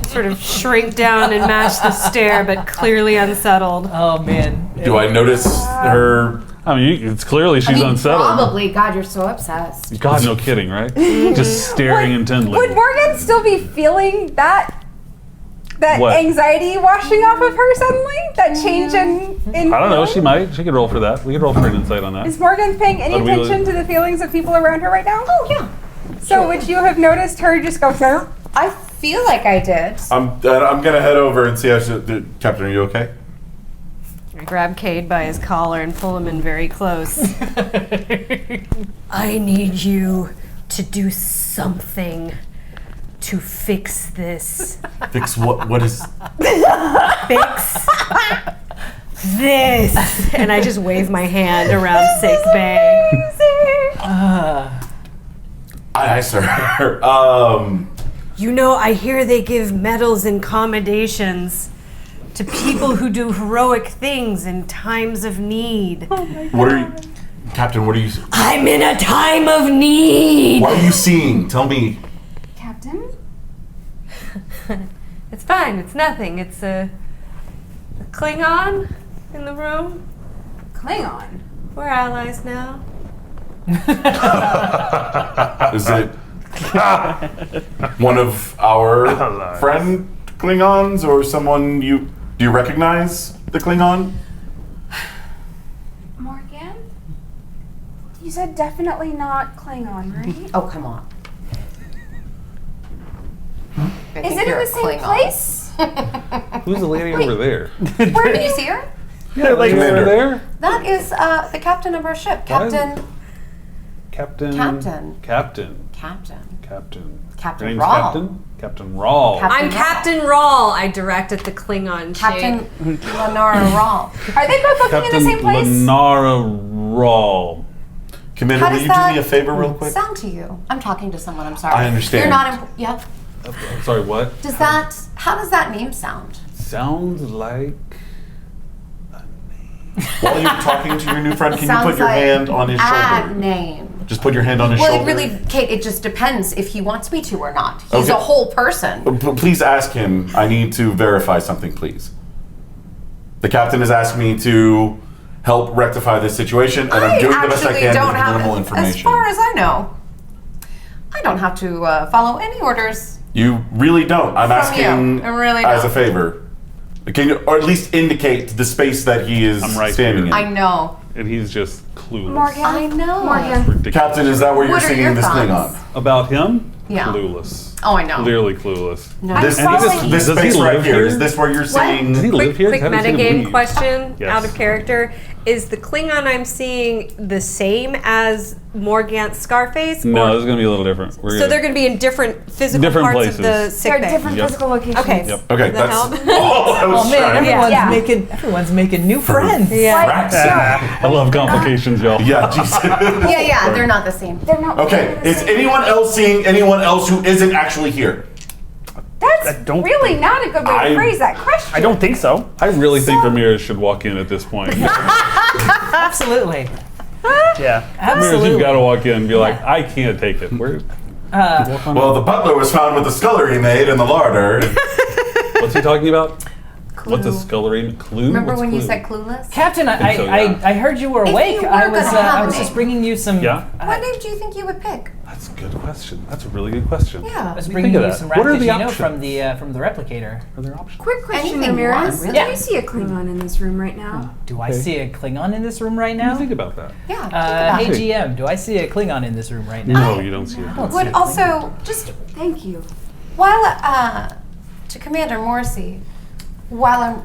sort of shrink down and match the stare, but clearly unsettled. Oh man. Do I notice her? I mean, it's clearly she's I mean, unsettled. probably. God, you're so obsessed. God, no kidding, right? Just staring intently. Would Morgan still be feeling that? that What? anxiety washing off of her suddenly? That change in I don't know. feeling? She might. She could roll for that. We could roll for an insight on that. Is Morgan paying any But we- attention to the feelings of people around her right now? Oh, yeah. So would you have noticed her just go, "Sir"? I feel like I did. I'm gonna head over and see how Captain, are you okay? I grab Cade by his collar and pull him in very close. I need you to do something to fix this. Fix what? What is? Fix this. And I just wave my hand around sick bay. Aye, sir. You know, I hear they give medals and commendations to people who do heroic things in times of need. What are you, Captain? What are you? I'm in a time of need. What are you seeing? Tell me. Captain? It's fine. It's nothing. It's a Klingon in the room. Klingon. We're allies now. Is it one of our friend Klingons or someone do you recognize the Klingon? Morgan? You said definitely not Klingon, right? Oh, come on. Is it in the same place? Who's the lady over there? Where did you see her? Yeah, like over Commander. there. That is the captain of our ship. That is- Captain. Captain. Captain. Captain. Captain. Captain. Captain Her name's Ral. Captain. Captain Ral. Captain I'm Captain Ral. I direct at the Klingon Captain shape. Lenora Ral. Are they both looking in the Captain same place? Lenara Ral. Commander, How will does you do that me a favor real quick? sound to you? I'm talking to someone. I'm sorry. I understand. You're not. Yeah. Sorry, what? Does that? How does that name sound? Sounds like While you're talking to your new friend, can you Sounds put your like hand on his a shoulder? name. Just put your hand on his Well, it shoulder. really, Kate. It just depends if he wants me to or not. He's Okay. a whole person. Please ask him. I need to verify something, please. The captain has asked me to help rectify this situation, and I'm doing the best I actually can don't with have, minimal as information. far as I know, I don't have to follow any orders. You really don't. I'm From asking you. I really as a don't. favor. Can you, or at least indicate the space that he is I'm right standing here. in? I know. and he's just clueless. Morgan? I know. Morgan. Ridiculous. Captain, is that where you're What are singing your this thoughts? Klingon? About him? Yeah. Clueless. Oh, I know. Clearly clueless. No. This, And he this, just- this does he space right live here, here? is this where you're singing? Does he live here? Quick I haven't seen him metagame leave. question, Yes. out of character. Is the Klingon I'm seeing the same as Morganth's Scarface? No, or- this is going to be a little different. so they're going to be in different physical Different parts places. of the They're sick bay. different Yep. physical locations. Okay. Yep. Okay, The that's help? all I was Oh man, trying. everyone's making new friends. Yeah. I love complications, y'all. Yeah, Jesus. Yeah, they're not the same. They're not. Okay, is anyone else seeing anyone else who isn't actually here? That's don't really not a good way I- to phrase that question. I don't think so. I really think Ramirez should walk in at this point. Absolutely. Yeah. Ramirez, Absolutely. you've got to walk in and be like, I can't take it. Where? Walk on Well, the butler was found with the scullery maid in the larder. What's he talking about? What's a scullery? Clue? Remember What's when you clue? said clueless? Captain, think so, yeah. I heard you were If awake. you were I was gonna have I a was just name. bringing you some. Yeah? What name do you think you would pick? That's a good question. That's a really good question. Yeah. I was Think bringing of you that. some What are the Rappuccino options? from the replicator. Are there options? Quick question, Anything you Ramirez. want, really. Do you see a Klingon in this room right now? Do I see a Klingon in this room right What do you now? think about that? Yeah. Think about Hey it. GM, do I see a Klingon in this room right now? No, you don't see it. Would also just Thank you. while to Commander Morrissey, while I'm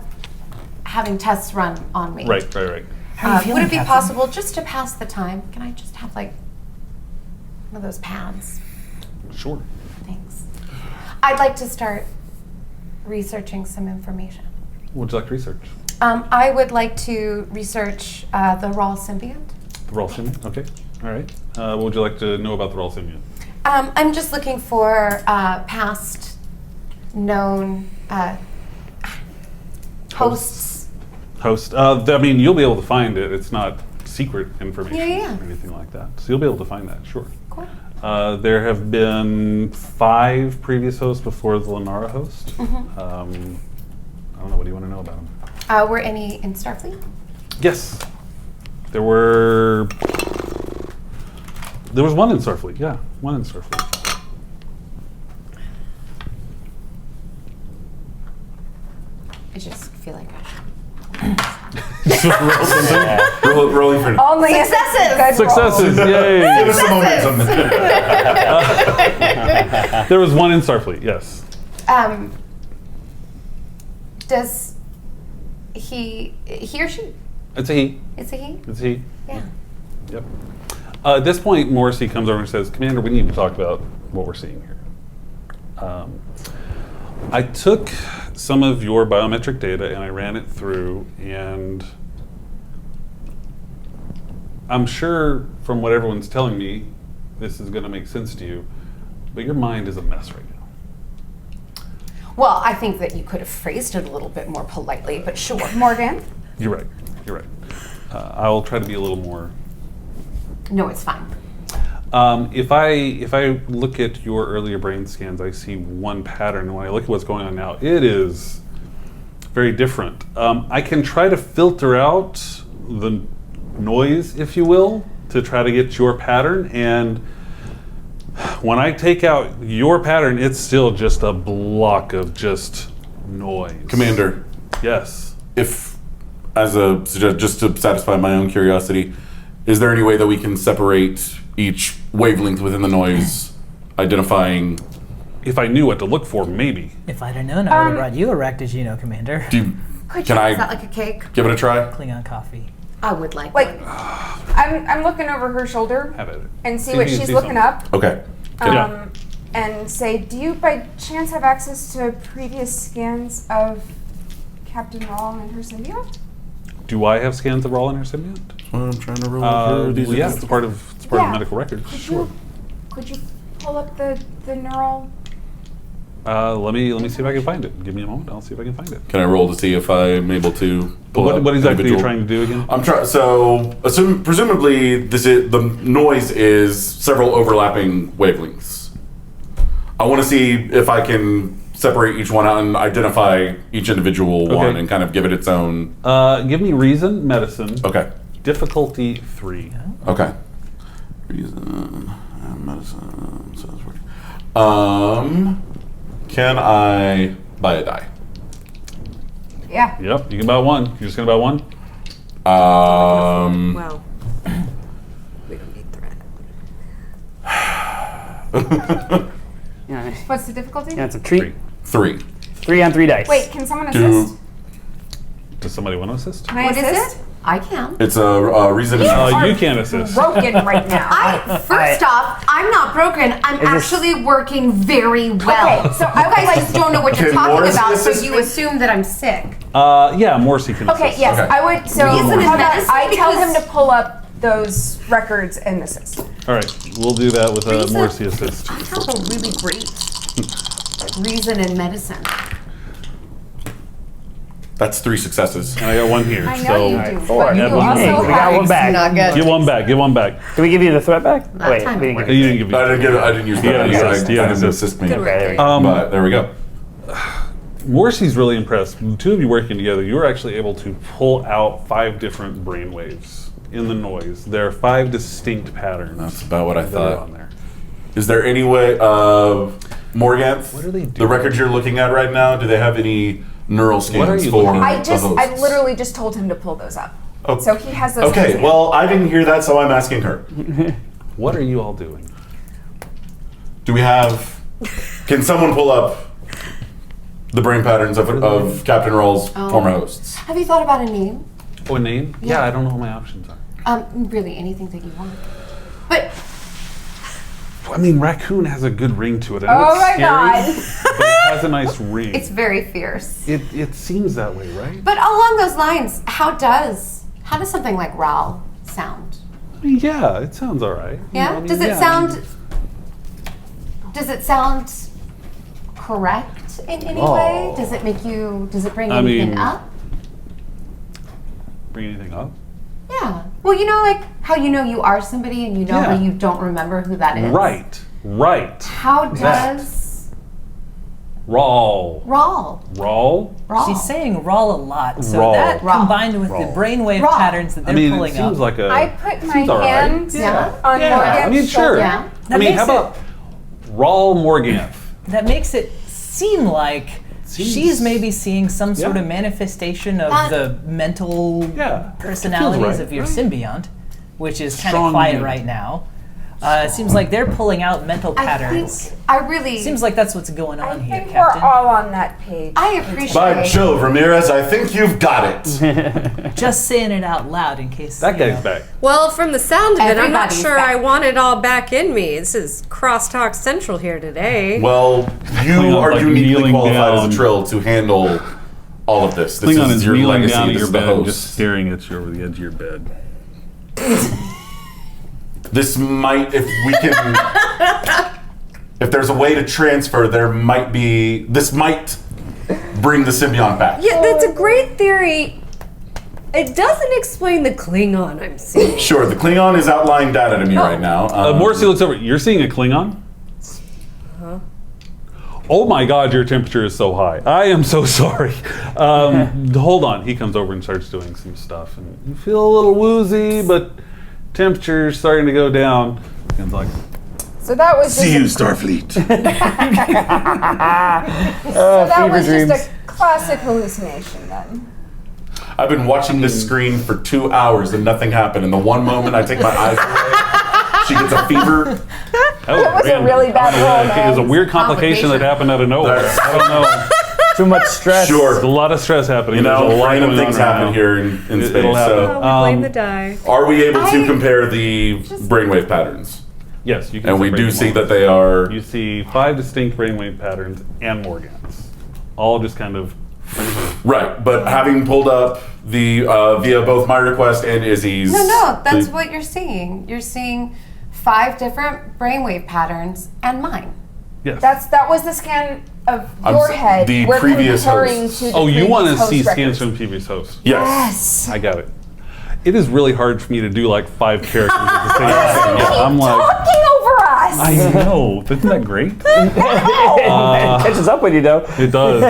having tests run on me, Right. How are you would feeling, it be Captain? possible just to pass the time? Can I just have like one of those pads? Sure. Thanks. I'd like to start researching some information. What would you like to research? I would like to research the Raw symbiont. The Raw Symbiont? Okay. All right. What would you like to know about the Raw Symbiont? I'm just looking for past known hosts. Host. I mean, you'll be able to find it. It's not secret information Yeah. or anything like that. So you'll be able to find that, sure. Cool. There have been 5 previous hosts before the Lenara host. Mm-hmm. I don't know. What do you want to know about them? Were any in Starfleet? Yes. There was one in Starfleet. Yeah, one in Starfleet. I just feel like I should. Rolling for Only if it's a good roll. Successes, yay! Give us a momentum. There was one in Starfleet, yes. Does he or she? It's a he. It's a he? It's a he. Yeah. Yep. At this point, Morrissey comes over and says, Commander, we need to talk about what we're seeing here. I took some of your biometric data and I ran it through, and I'm sure from what everyone's telling me, this is going to make sense to you, but your mind is a mess right now. Well, I think that you could have phrased it a little bit more politely, but sure. Morgan? You're right. You're right. I'll try to be a little more. No, it's fine. If I look at your earlier brain scans, I see one pattern, and when I look at what's going on now, it is very different. I can try to filter out the noise, if you will, to try to get your pattern, and when I take out your pattern, it's still just a block of just noise. Commander, Yes. if, just to satisfy my own curiosity, is there any way that we can separate each wavelength within the noise, identifying? If I knew what to look for, maybe. If I'd have known, I would have brought you a rack, as you know, Commander. Can Is I that like a cake? give it a try? Klingon coffee. I would like Like, one. I'm looking over her shoulder Have at it. and see if what you can she's see looking something. up. Okay. Yeah. And say, do you by chance have access to previous scans of Captain Ral and her symbiote? Do I have scans of Ral and her symbiote? I'm trying to roll Yeah, it's part of Yeah. medical records. Could you pull up the neural? Let me see if I can find it. Give me a moment. I'll see if I can find it. Can I roll to see if I'm able to pull up What exactly are you individual- trying to do again? I'm trying. So, presumably, the noise is several overlapping wavelengths. I want to see if I can separate each one out and identify each individual one and kind of give it its own. Give me reason, medicine. Okay. Difficulty 3. Okay. Reason, medicine. Can I buy a die? Yeah. Yep, you can buy one. You're just gonna buy one. Well, we don't need threat. Yeah, What's the difficulty? yeah, it's a treat. 3. 3 on 3 dice. Wait, can someone Do- assist? Does somebody want to assist? Can I What is assist? it? I can. It's a reason. You can't assist. Broken right now. First off, I'm not broken. I'm actually working very well. Okay, so you I would guys like- just don't know what you're Can talking Morrissey about, so assist you me? assume that I'm sick. Yeah, Morrissey can assist. Okay, yes, Okay. I would. So Reason and how about medicine, I tell him because- to pull up those records and assist. All right, we'll do that with Reason- Morrissey assist. I have a really great reason in medicine. That's 3 successes. And I got one here. I know so you do, four. but you Add also one more. We got one back. Not good. Give one back. Give one back. Can we give you the threat back? That Wait, time we didn't it give You didn't give me. I didn't use You that. gotta assist, you I gotta didn't assist. assist me. Good work. Okay, there we go. But there we go. Morrissey's really impressed. The two of you working together, you were actually able to pull out 5 different brain waves in the noise. There are 5 distinct patterns. That's about what I that are thought. on there. Is there any way of Morganth? What are they The doing? records you're looking at right now, do they have any neural scans What are you for looking at? the I hosts? literally just told him to pull those up. Oh. So he has those. Okay, hands. well, I didn't hear that, so I'm asking her. What are you all doing? Do we have? Can someone pull up the brain patterns of Captain Ral's former hosts? Have you thought about a name? Oh, a name? Yeah. I don't know what my options are. Really, anything that you want. But I mean, raccoon has a good ring to it. I know Oh it's my scary, God. but it has a nice ring. it's very fierce. It seems that way, right? But along those lines, how does something like Ral sound? Yeah, it sounds all right. Yeah? Does it sound correct in any way? Does it bring anything mean- up? Bring anything up? Yeah. Well, you know, like how you know you are somebody and you know Yeah. how you don't remember who that is. Right. How That. does Ral. Ral? She's saying Ral a lot, so Ral. that Ral. combined with the brainwave Ral. patterns that I they're mean, it pulling seems up. like a. I put my seems all right. hand Yeah. on Yeah, Morgan's I mean, sure. shoulder. Yeah. I mean, makes how about Ral Morganth? That makes it seem like she's maybe seeing some sort Yeah. of manifestation of the mental Yeah, personalities feels right, of your right? symbiont, which is kind Strong of quiet unit. right now. It seems like they're pulling out mental patterns. I really. Seems like that's what's going I on here, think Captain. we're all on that page. I appreciate. By Jove, Ramirez, I think you've got it. Just saying it out loud in case That you guy's know. back. Well, from the sound of it, I'm not Everybody's sure back. I want it all back in me. This is crosstalk central here today. Well, you Klingons, are like, uniquely kneeling qualified down. as a Trill to handle all of this. This Klingon is is your kneeling legacy. down at This your is the bed, host. just staring at you over the edge of your bed. This might, if we can, if there's a way to transfer, this might bring the symbiont back. Yeah, that's a great theory. It doesn't explain the Klingon I'm seeing. Sure, the Klingon is outlying data to me right now. Morrissey looks over. You're seeing a Klingon? Oh my God, your temperature is so high. I am so sorry. Hold on. He comes over and starts doing some stuff. And you feel a little woozy, but temperature's starting to go down. And like, So that was See you, just Starfleet. so that was just a classic hallucination then. I've been watching this screen for 2 hours and nothing happened. And the one moment I take my eyes away, she gets a fever. that It was a random. really bad roll, It was a man. weird complication that happened out of nowhere. I don't know. Too much stress. There's a lot of stress happening. You know, There's a lot random going on things right happen now. here in It'll space. happen. So, We blame the die. are we able to I- compare the brainwave patterns? Yes, you can. And we separate do them see all. that they are. You see 5 distinct brainwave patterns and Morganths, all just kind of. Right, but having pulled up the via both my request and Izzy's. No, that's the- what you're seeing. You're seeing 5 different brainwave patterns and mine. Yes. That was the scan of I'm your s- head. the We're previous comparing hosts. to the Oh, you want to previous see host scans records. from previous hosts? Yes. I got it. It is really hard for me to do like 5 characters at the same time. Yeah, I'm like, Talking over us. I know. Isn't that great? It catches up with you though. It does. I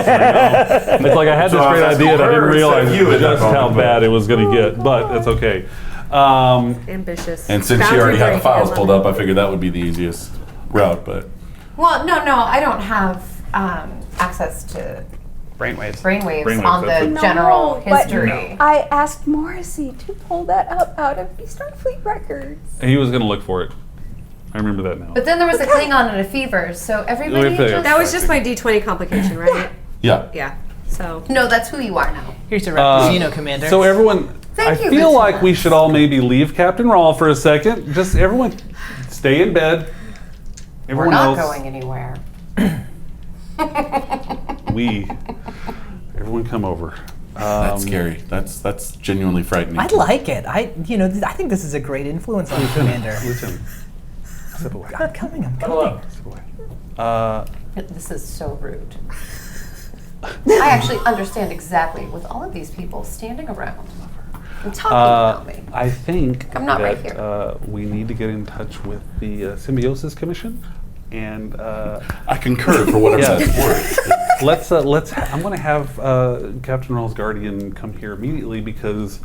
know. It's like I had this So great that's idea and I didn't her realize instead of you at that just how moment, but- bad it was going to get, but that's okay. Ambitious. And since she already had the files pulled up, I figured that would be the easiest route. But Well, no, I don't have access to Brainwaves. brainwaves on that's the it. general but history. I asked Morrissey to pull that up out of the Starfleet records. He was going to look for it. I remember that now. But then there was a Klingon and a fever, so everybody Wait, wait, just... That was just my D20 complication, right? yeah, Yeah. So No, that's who you are now. Here's your Raptino, Commander. So everyone, Thank I you, feel like Lieutenant. we should all maybe leave Captain Ral for a second. Just everyone, stay in bed. We're Everyone not else, going anywhere. everyone come over. that's scary. That's genuinely frightening. I like it. I think this is a great influence on the Commander. Listen, step away. I'm coming. Step away. This is so rude. I actually understand exactly with all of these people standing around and talking about me. I think I'm not right that here. we need to get in touch with the Symbiosis Commission, and I concur for whatever Yeah. that's worth. let's. I'm going to have Captain Ral's guardian come here immediately because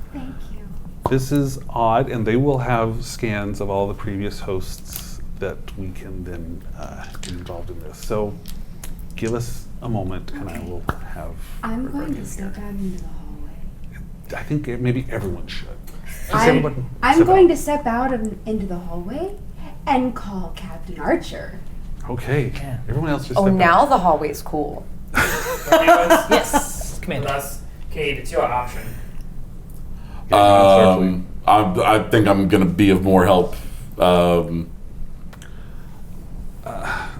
this is odd, and they will have scans of all the previous hosts that we can then get involved in this. So, give us a moment, and I will have. I'm our going to guardian step here. out into the hallway. I think maybe everyone should. I'm going to step out into the hallway and call Captain Archer. Okay. Yeah. Everyone else just. Oh, step now out. the hallway's cool. Yes, Commander. Thus, Cade, it's your option. I think I'm going to be of more help.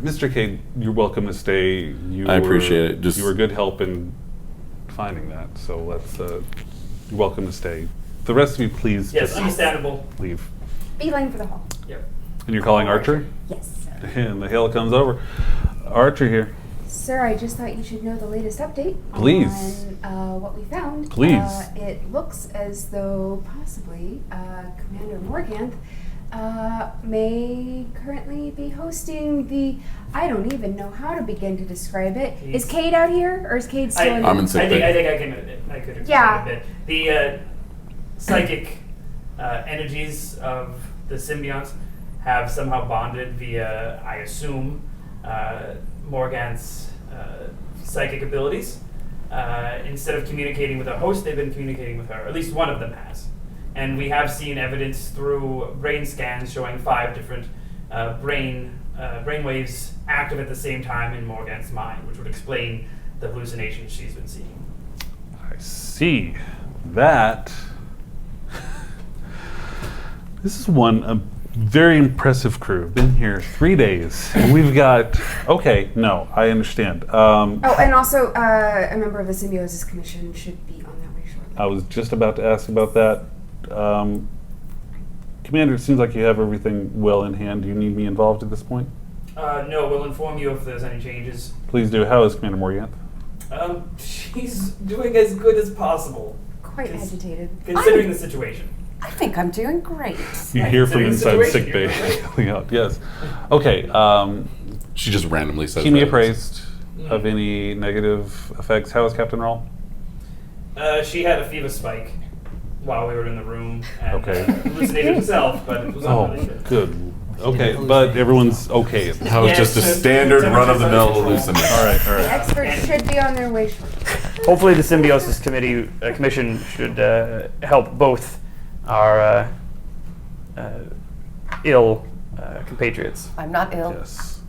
Mr. Cade, you're welcome to stay. I appreciate it. Just- you were good help in finding that, so let's. You're welcome to stay. The rest of you, please Yes, just understandable. leave. Beeline for the hall. Yep. And you're calling Archer? Yes. And the hail comes over. Archer here. Sir, I just thought you should know the latest update Please. on what we found. Please. It looks as though possibly Commander Morganth may currently be hosting the. I don't even know how to begin to describe it. Is Cade out here, or is Cade still in? I'm in sick bay. I think I could explain Yeah. a bit. The psychic energies of the symbionts have somehow bonded via, I assume, Morganth's psychic abilities. Instead of communicating with a host, they've been communicating with her. At least one of them has. And we have seen evidence through brain scans showing 5 different brain waves active at the same time in Morganth's mind, which would explain the hallucinations she's been seeing. I see. That. This is a very impressive crew. Been here 3 days. And we've got. Okay, no, I understand. Oh, and also a member of the Symbiosis Commission should be on their way shortly. I was just about to ask about that. Commander, it seems like you have everything well in hand. Do you need me involved at this point? No, we'll inform you if there's any changes. Please do. How is Commander Morganth? She's doing as good as possible. Quite agitated. Considering the situation. I think I'm doing great. You hear from inside situation, sick bay yelling out. Yes. Okay. She just randomly says Keep me that. appraised of any negative effects. How is Captain Ral? She had a fever spike while we were in the room and Okay. hallucinated herself, but it was not really good. Good. Okay, but everyone's okay. That was just a standard run-of-the-mill hallucination. All right. The experts should be on their way shortly. Hopefully the Symbiosis Commission should help both our ill compatriots. I'm not ill. Yes.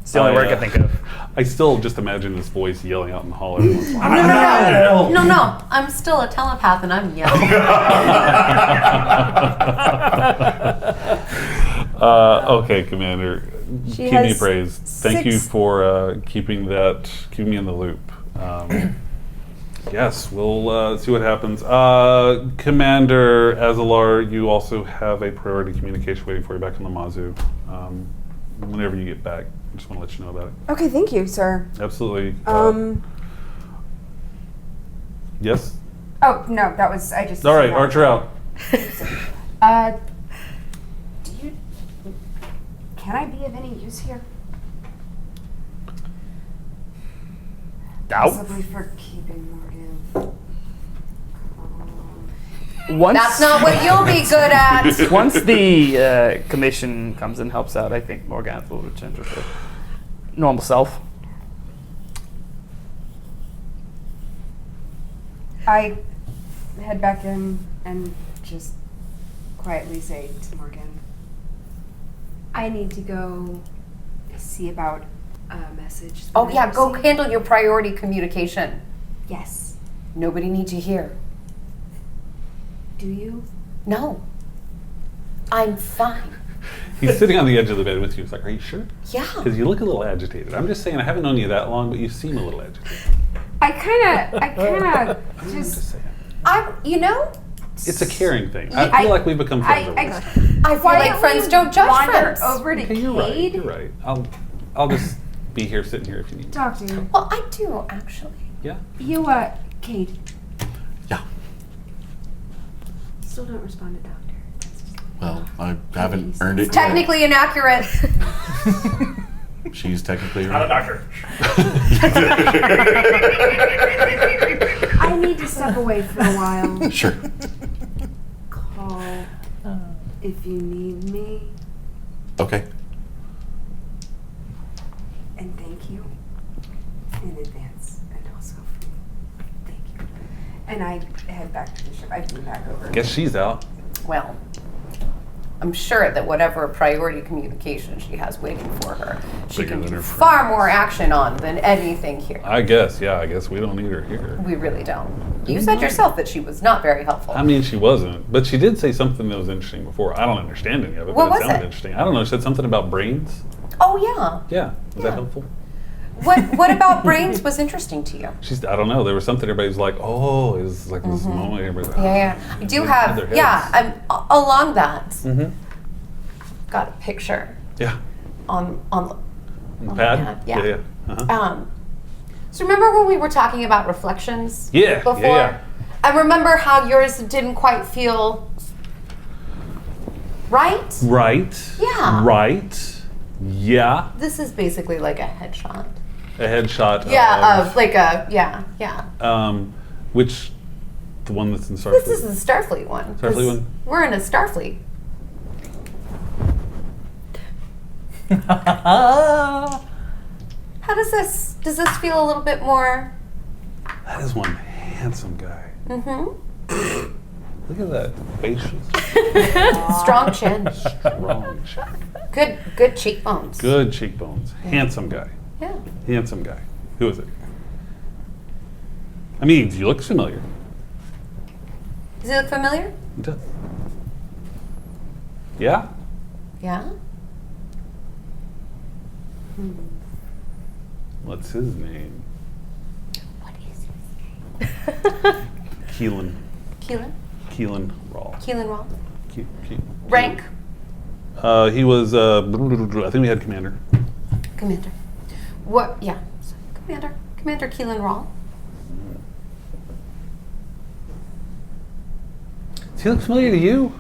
It's the only word I can think of. I still just imagine this voice yelling out in the hall every once in a while. No. I'm still a telepath and I'm yelling. Okay, Commander. She Keep me has appraised. Thank you 6 for keeping me in the loop. Yes, we'll see what happens. Commander Azalar, you also have a priority communication waiting for you back in the Mazu. Whenever you get back, I just want to let you know about it. Okay, thank you, sir. Absolutely. Yes? Oh, no, that was, I just... All right, Archer out. Can I be of any use here? Doubt. Possibly for keeping Morgan. Once That's not what you'll be good at. once the commission comes and helps out, I think Morganth will return to her normal self. I head back in and just quietly say to Morgan, I need to go see about a message. Oh yeah, go received." handle your priority communication. Yes. Nobody needs you here. Do you? No. I'm fine. He's sitting on the edge of the bed with you. He's like, are you sure? Yeah. Because you look a little agitated. I'm just saying, I haven't known you that long, but you seem a little agitated. I kind of Just just... saying. It's a caring thing. I- I feel like we've become friends over this. I feel like friends don't judge wander friends. over to Okay, you're right. Cade? You're right. I'll just be here, sitting here if you need me. Talk to you. Well, I do actually. Yeah. You, Cade. Yeah. Still don't respond to doctor. That's just... Well, I haven't earned it yet. Technically inaccurate. She's technically Not a right. doctor. I need to step away for a while. Sure. Call if you need me. Okay. And thank you in advance. And also, thank you. And I head back to the ship. I beam back over. Guess she's out. Well, I'm sure that whatever priority communication she has waiting for her, she Bigger can than do her friend. far more action on than anything here. I guess we don't need her here. We really don't. You said yourself that she was not very helpful. I mean, she wasn't, but she did say something that was interesting before. I don't understand any of it, What but was it sounded it? interesting. I don't know. She said something about brains. Oh yeah. Yeah, was that helpful? What about brains was interesting to you? I don't know. There was something everybody was like, oh, it was like this moment. Everybody's like, Yeah. I do They have. had their Yeah. heads. I'm along that. Mm-hmm. Got a picture Yeah. on On the the pad? pad, yeah. Yeah. Uh-huh. So remember when we were talking about reflections? Yeah, Before. yeah. I remember how yours didn't quite feel right. Right. Yeah. Right. Yeah. This is basically like a headshot. A headshot. Yeah, of like a yeah. Which, the one that's in Starfleet. This is the Starfleet one. 'cause Starfleet one? We're in a Starfleet. How does this? Does this feel a little bit more? That is one handsome guy. Mm-hmm. Look at that facial. Strong chin. Strong chin. Good cheekbones. Good cheekbones. Handsome guy. Yeah. Handsome guy. Who is it? I mean, he looks familiar. Does he look familiar? He does. Yeah? Yeah. What's his name? What is his name? Keelan. Keelan? Keelan Ral. Keelan Ral. Rank? He was, I think we had Commander. Commander. What? Yeah. Commander Keelan Ral. Does he look familiar to you?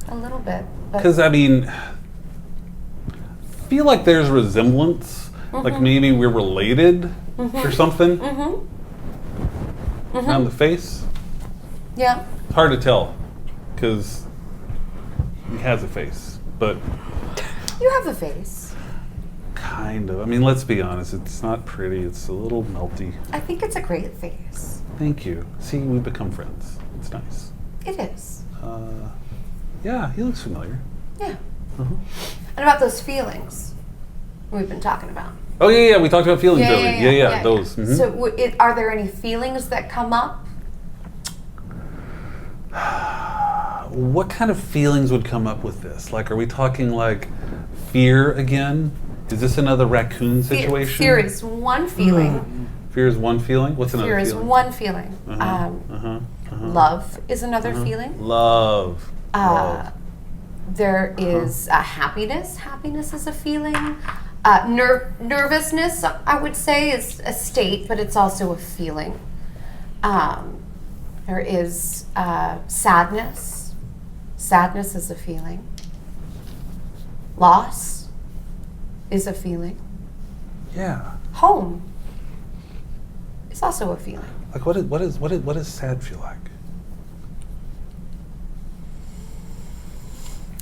A little bit. But Because, I mean, I feel like there's resemblance. Like maybe we're related or something. Around the face. yeah. It's hard to tell because he has a face, but You have a face. kind of. I mean, let's be honest. It's not pretty. It's a little melty. I think it's a great face. Thank you. See, we've become friends. It's nice. It is. Yeah, he looks familiar. Yeah. And about those feelings we've been talking about. Oh yeah, we talked about feelings earlier. Yeah, those. Mhm. So, are there any feelings that come up? What kind of feelings would come up with this? Like, are we talking like fear again? Is this another raccoon situation? Fear is one feeling. Fear is one feeling. What's another Fear is feeling? one feeling. Love is another feeling. Love. Love. There is happiness. Happiness is a feeling. Nervousness, I would say, is a state, but it's also a feeling. There is sadness. Sadness is a feeling. Loss is a feeling. Yeah. Home is also a feeling. Like what does sad feel like?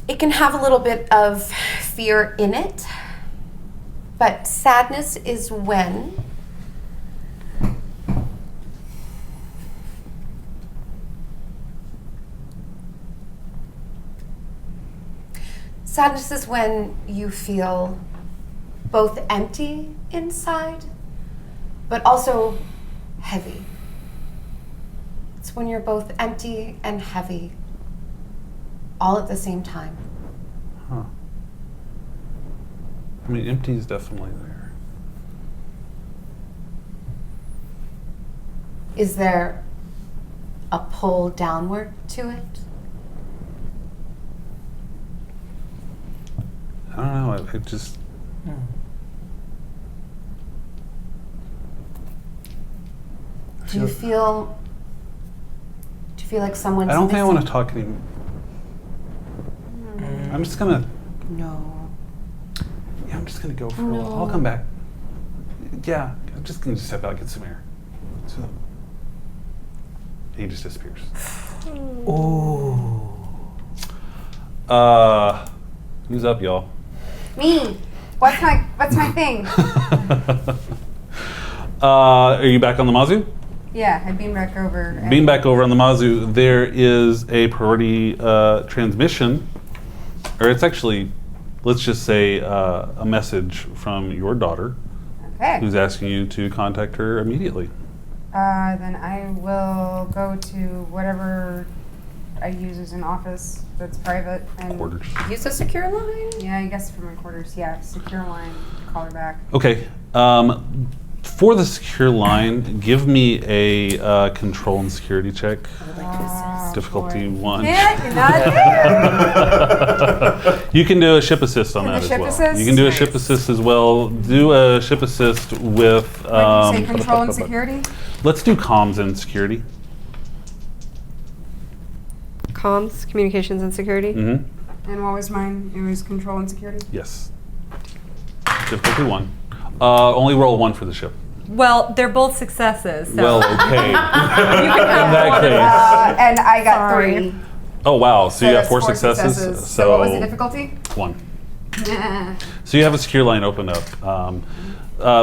It can have a little bit of fear in it, but sadness is when you feel both empty inside, but also heavy. It's when you're both empty and heavy all at the same time. Huh. I mean, empty is definitely there. Is there a pull downward to it? I don't know. It just. Do you feel like someone's I don't think I want to missing? talk anymore. I'm just gonna. No. Yeah, I'm just gonna go for a while. I'll come back. Yeah, I'm just gonna step out, get some air. So he just disappears. Ooh. Who's up, y'all? Me. What's my thing? Are you back on the Mazu? Yeah, I've been back over. Being back over on the Mazu, there is a priority transmission, or it's actually, let's just say, a message from your daughter, Okay. who's asking you to contact her immediately. Then I will go to whatever I use as an office that's private and Quarters. Use a secure line. Yeah, I guess for my quarters. Yeah, secure line. Call her back. Okay. For the secure line, give me a control and security check. I would like to assist. Difficulty boy. 1. Yeah, you're not there. You can do a ship assist on Can that the as ship well. assist? You can do a Nice. ship assist as well. Do a ship assist with. What did you say? Control and security. Let's do comms and security. Comms, communications, and security. Mm-hmm. And what was mine? It was control and security. Yes. Difficulty 1. Only roll 1 for the ship. Well, they're both successes. So. Well, okay. In that case. And I got Sorry. 3. Oh wow! So you got that's 4 successes. So what was the difficulty? 1. So you have a secure line open up.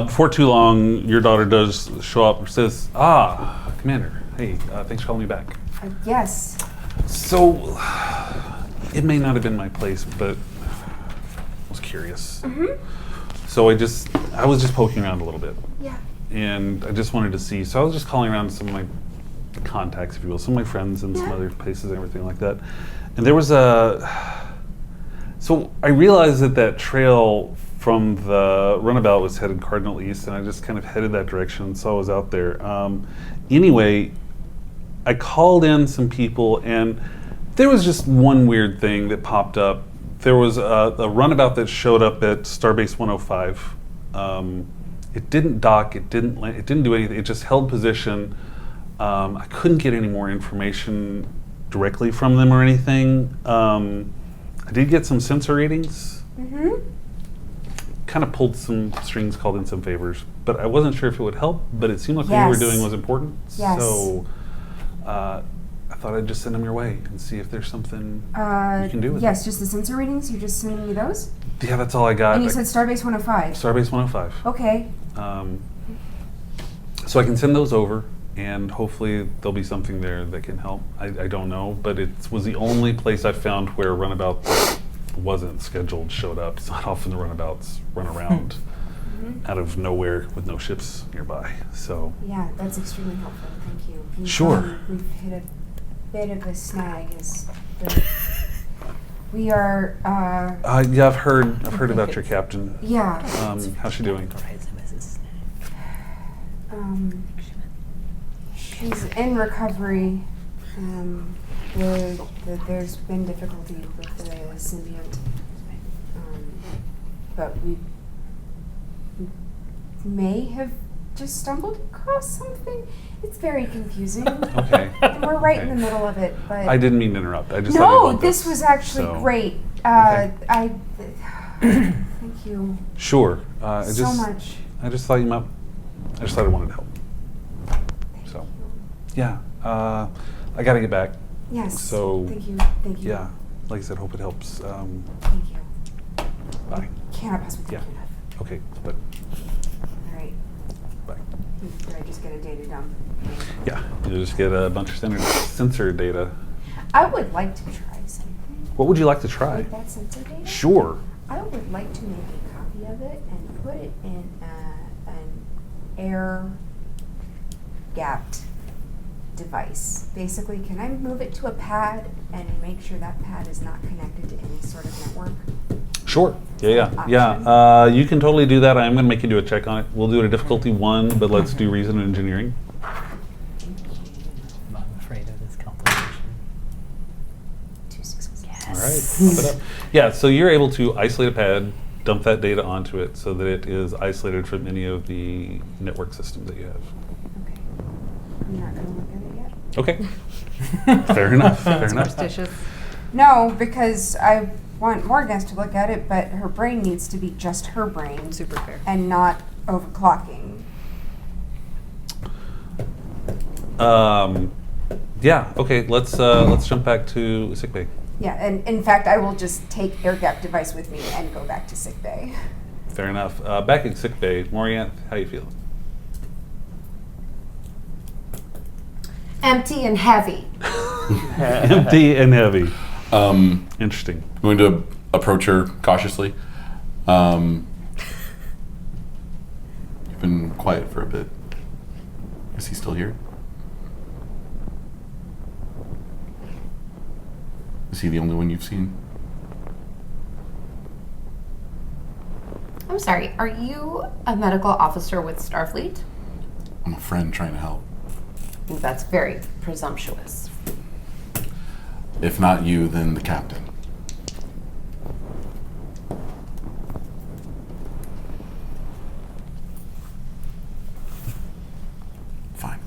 Before too long, your daughter does show up and says, Commander, hey, thanks for calling me back. Yes. So, it may not have been my place, but I was curious. So I was just poking around a little bit. Yeah. And I just wanted to see, so I was just calling around some of my contacts, if you will, some of my friends and some other places and everything like that. And there was so I realized that trail from the runabout was headed cardinal east, and I just kind of headed that direction, so I was out there. Anyway, I called in some people, and there was just one weird thing that popped up. There was a runabout that showed up at Starbase 105. It didn't dock, it didn't land, it didn't do anything, it just held position. I couldn't get any more information directly from them or anything. I did get some sensor readings. Kind of pulled some strings, called in some favors, but I wasn't sure if it would help, but it seemed like what you were doing was important. Yes. So I thought I'd just send them your way and see if there's something you can do with Yes, just the sensor readings. You're just sending me those? Yeah, that's all I got. And you said Starbase 105. Starbase 105. Okay. So I can send those over, and hopefully there'll be something there that can help. I don't know, but it was the only place I found where a runabout that wasn't scheduled showed up. It's not often the runabouts run around out of nowhere with no ships nearby. So Yeah, that's extremely helpful. Thank you. Sure. We've hit a bit of a snag. We are. yeah, I've heard about your captain. Yeah. How's she doing? She's in recovery. There's been difficulty with the symbiont, but we may have just stumbled across something. It's very confusing. Okay. And we're right in the middle of it, but I didn't mean to interrupt. I just thought you no, about this was actually so. great. Okay. Thank you Sure. so much. I just thought I wanted to help. So, yeah. I got to get back. Yes. So, thank you. Yeah. Like I said, hope it helps. Thank you. Bye. Cannot possibly thank you enough. Okay. But All right. bye. Did I just get a data dump? Yeah. You just get a bunch of sensor data. I would like to try something. What would you like to try? With that sensor data? Sure. I would like to make a copy of it and put it in an air-gapped device. Basically, can I move it to a pad and make sure that pad is not connected to any sort of network? Sure. You can totally do that. I'm going to make you do a check on it. We'll do it at difficulty 1, but let's do reason and engineering. I'm afraid of this complication. 2 successes. All right. Pump it up. Yeah, so you're able to isolate a pad, dump that data onto it so that it is isolated from any of the network systems that you have. Okay. I'm not going to look at it yet. Okay. Fair enough. Fair enough. Superstitious. No, because I want Morganth to look at it, but her brain needs to be just her brain. Super fair. And not overclocking. Yeah. Okay. Let's jump back to sickbay. Yeah, and in fact, I will just take air gap device with me and go back to sickbay. Fair enough. Back in sickbay, Morganth, how you feeling? Empty and heavy. Empty and heavy. Interesting. I'm going to approach her cautiously. You've been quiet for a bit. Is he still here? Is he the only one you've seen? I'm sorry, are you a medical officer with Starfleet? I'm a friend trying to help. That's very presumptuous. If not you, then the captain. Fine.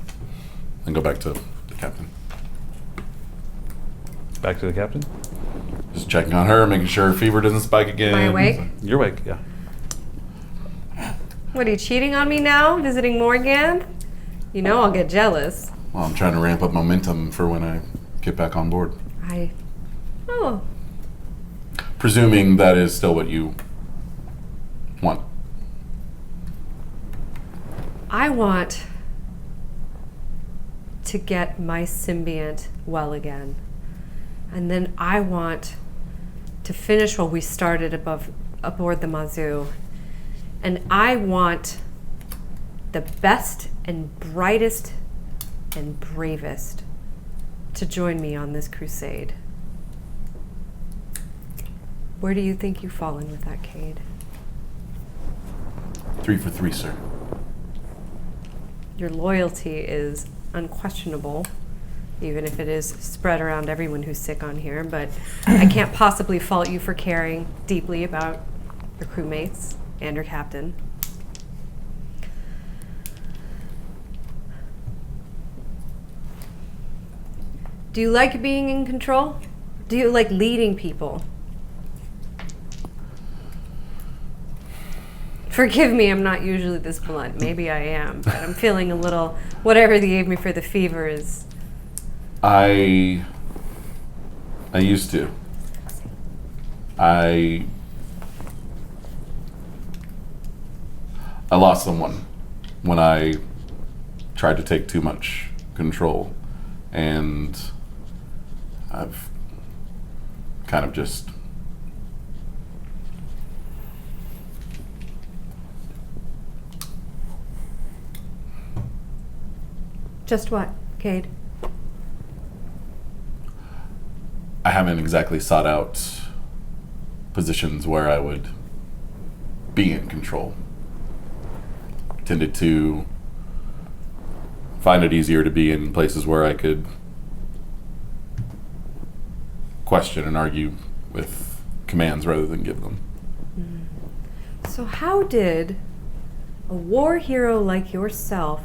Then go back to the captain. Back to the captain. Just checking on her, making sure her fever doesn't spike again. Am I awake? You're awake. Yeah. What, are you cheating on me now? Visiting Morganth? You know I'll get jealous. Well, I'm trying to ramp up momentum for when I get back on board. Oh. presuming that is still what you want. I want to get my symbiont well again. And then I want to finish what we started aboard the Mazu. And I want the best and brightest and bravest to join me on this crusade. Where do you think you've fallen with that, Cade? 3 for 3, sir. Your loyalty is unquestionable, even if it is spread around everyone who's sick on here, but I can't possibly fault you for caring deeply about your crewmates and your captain. Do you like being in control? Do you like leading people? Forgive me, I'm not usually this blunt. Maybe I am, but I'm feeling a little, whatever they gave me for the fever is... I used to. I lost someone when I tried to take too much control, and I've kind of just Just what, Cade? I haven't exactly sought out positions where I would be in control. Tended to find it easier to be in places where I could question and argue with commands rather than give them. So how did a war hero like yourself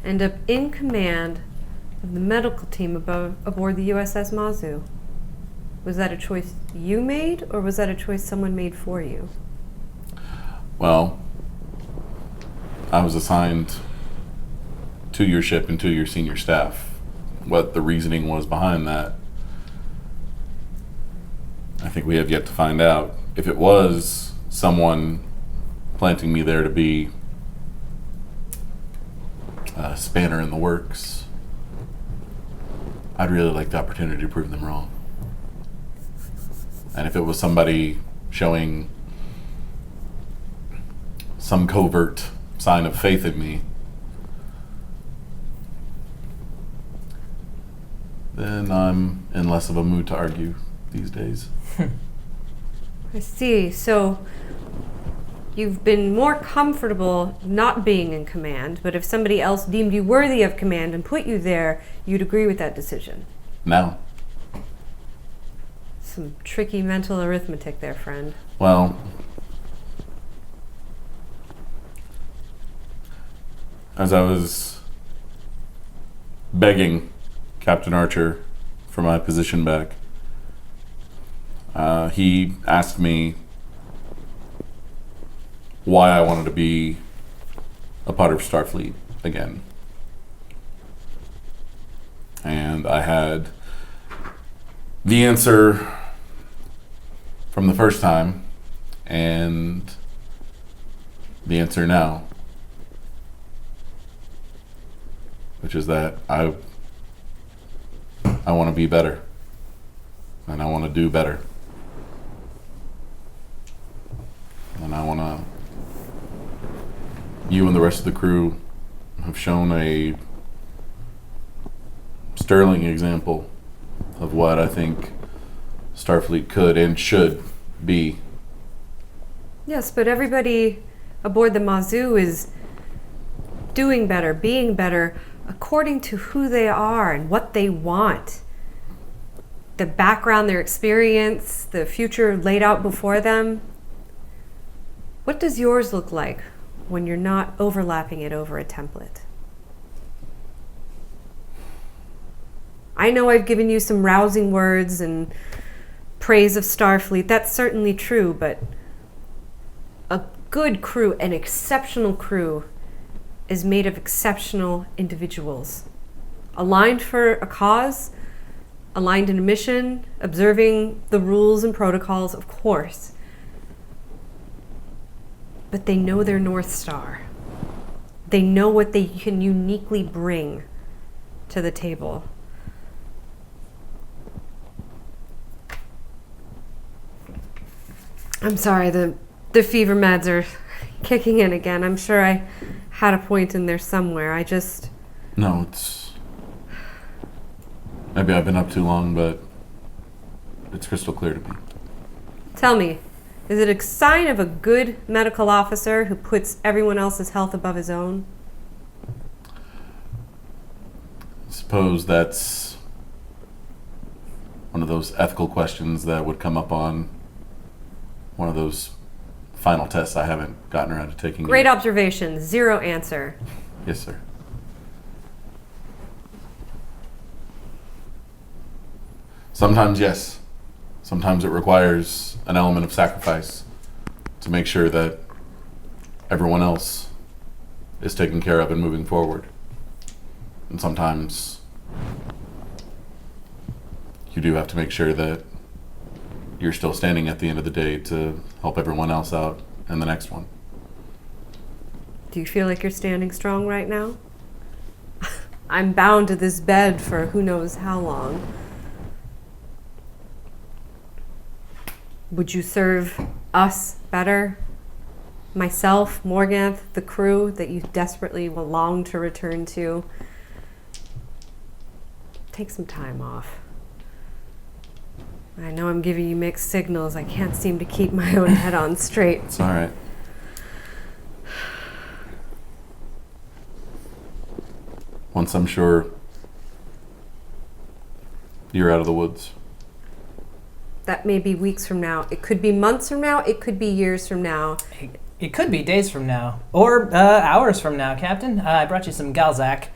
end up in command of the medical team aboard the USS Mazu? Was that a choice you made, or was that a choice someone made for you? Well, I was assigned to your ship and to your senior staff. What the reasoning was behind that, I think we have yet to find out. If it was someone planting me there to be a spanner in the works, I'd really like the opportunity to prove them wrong. And if it was somebody showing some covert sign of faith in me, then I'm in less of a mood to argue these days. I see. So you've been more comfortable not being in command, but if somebody else deemed you worthy of command and put you there, you'd agree with that decision. Now, Some tricky mental arithmetic there, friend. well, as I was begging Captain Archer for my position back, he asked me why I wanted to be a part of Starfleet again. And I had the answer from the first time and the answer now, which is that I want to be better and I want to do better. And I want to, you and the rest of the crew have shown a sterling example of what I think Starfleet could and should be. Yes, but everybody aboard the Mazu is doing better, being better, according to who they are and what they want. The background, their experience, the future laid out before them. What does yours look like when you're not overlapping it over a template? I know I've given you some rousing words and praise of Starfleet. That's certainly true, but a good crew, an exceptional crew, is made of exceptional individuals. Aligned for a cause, aligned in a mission, observing the rules and protocols, of course. But they know their North Star. They know what they can uniquely bring to the table. I'm sorry, the fever meds are kicking in again. I'm sure I had a point in there somewhere. No, it's... Maybe I've been up too long, but it's crystal clear to me. Tell me, is it a sign of a good medical officer who puts everyone else's health above his own? I suppose that's one of those ethical questions that would come up on one of those final tests I haven't gotten around to taking. Great yet. observation. 0 answer. Yes, sir. Sometimes, yes. Sometimes it requires an element of sacrifice to make sure that everyone else is taken care of and moving forward. And sometimes you do have to make sure that you're still standing at the end of the day to help everyone else out in the next one. Do you feel like you're standing strong right now? I'm bound to this bed for who knows how long. Would you serve us better? Myself, Morganth, the crew that you desperately long to return to? Take some time off. I know I'm giving you mixed signals. I can't seem to keep my own head on straight. It's all right. Once I'm sure you're out of the woods. That may be weeks from now. It could be months from now. It could be years from now. It could be days from now, or hours from now, Captain. I brought you some Galzac.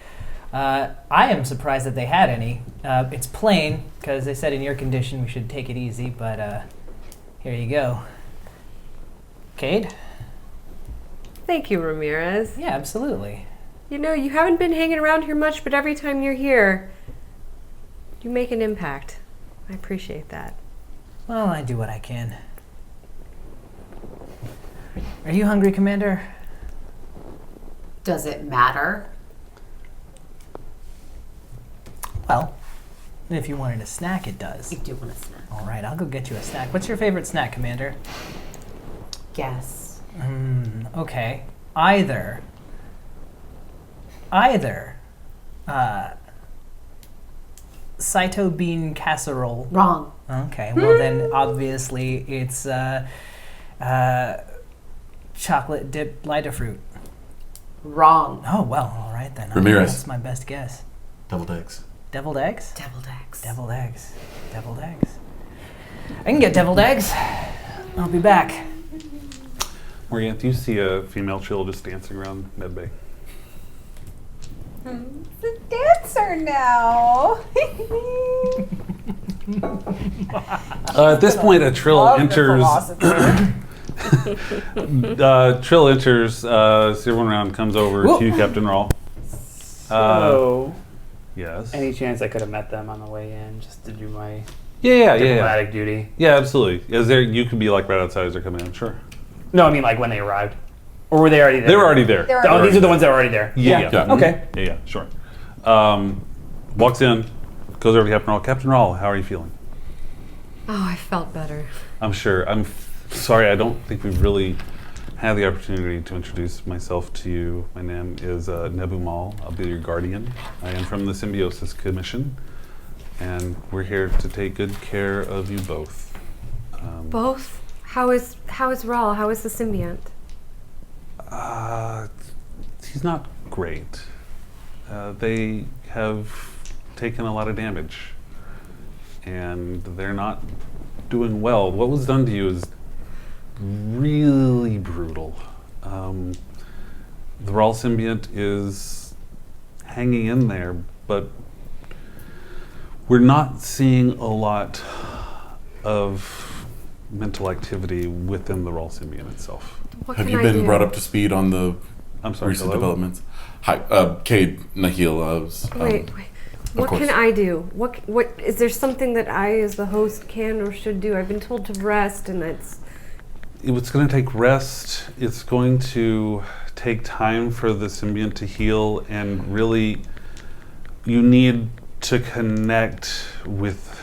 I am surprised that they had any. It's plain, because they said in your condition we should take it easy, but here you go. Cade? Thank you, Ramirez. Yeah, absolutely. You know, you haven't been hanging around here much, but every time you're here, you make an impact. I appreciate that. Well, I do what I can. Are you hungry, Commander? Does it matter? Well, if you wanted a snack, it does. I do want a snack. All right, I'll go get you a snack. What's your favorite snack, Commander? Guess. Okay. Either Saito bean casserole. Wrong. Okay, well then obviously it's chocolate dipped lighter fruit. Wrong. Oh well, all right then. Ramirez. That's my best guess. Deviled eggs. Deviled eggs? Deviled eggs. Deviled eggs. Deviled eggs. I can get deviled eggs. I'll be back. Morganth, you see a female chill just dancing around medbay. The dancer now. At this point, a trill Love the enters. philosopher. Trill enters. So everyone around comes over to you, Captain Ral. So, Yes. any chance I could have met them on the way in just to do my Yeah. diplomatic duty? Yeah, absolutely. Is there? You could be like right outside as they're coming in. Sure. No, I mean like when they arrived. Or were they already there? They were already there. They're Oh, already- these are the ones that are already there. Yeah. Okay. Yeah, sure. Walks in, goes over to Captain Ral. Captain Ral, how are you feeling? Oh, I felt better. I'm sure. I'm sorry, I don't think we've really had the opportunity to introduce myself to you. My name is Nebu Mal. I'll be your guardian. I am from the Symbiosis Commission, and we're here to take good care of you both. Both? How is Ral? How is the symbiont? He's not great. They have taken a lot of damage, and they're not doing well. What was done to you is really brutal. The Ral symbiont is hanging in there, but we're not seeing a lot of mental activity within the Ral symbiont itself. What Have can you I been do? brought up to speed on the I'm sorry, recent hello? developments? Hi, Cade Nahil. Wait. What course. can I do? What is there something that I, as the host, can or should do? I've been told to rest, and that's It's going to take rest. It's going to take time for the symbiont to heal, and really, you need to connect with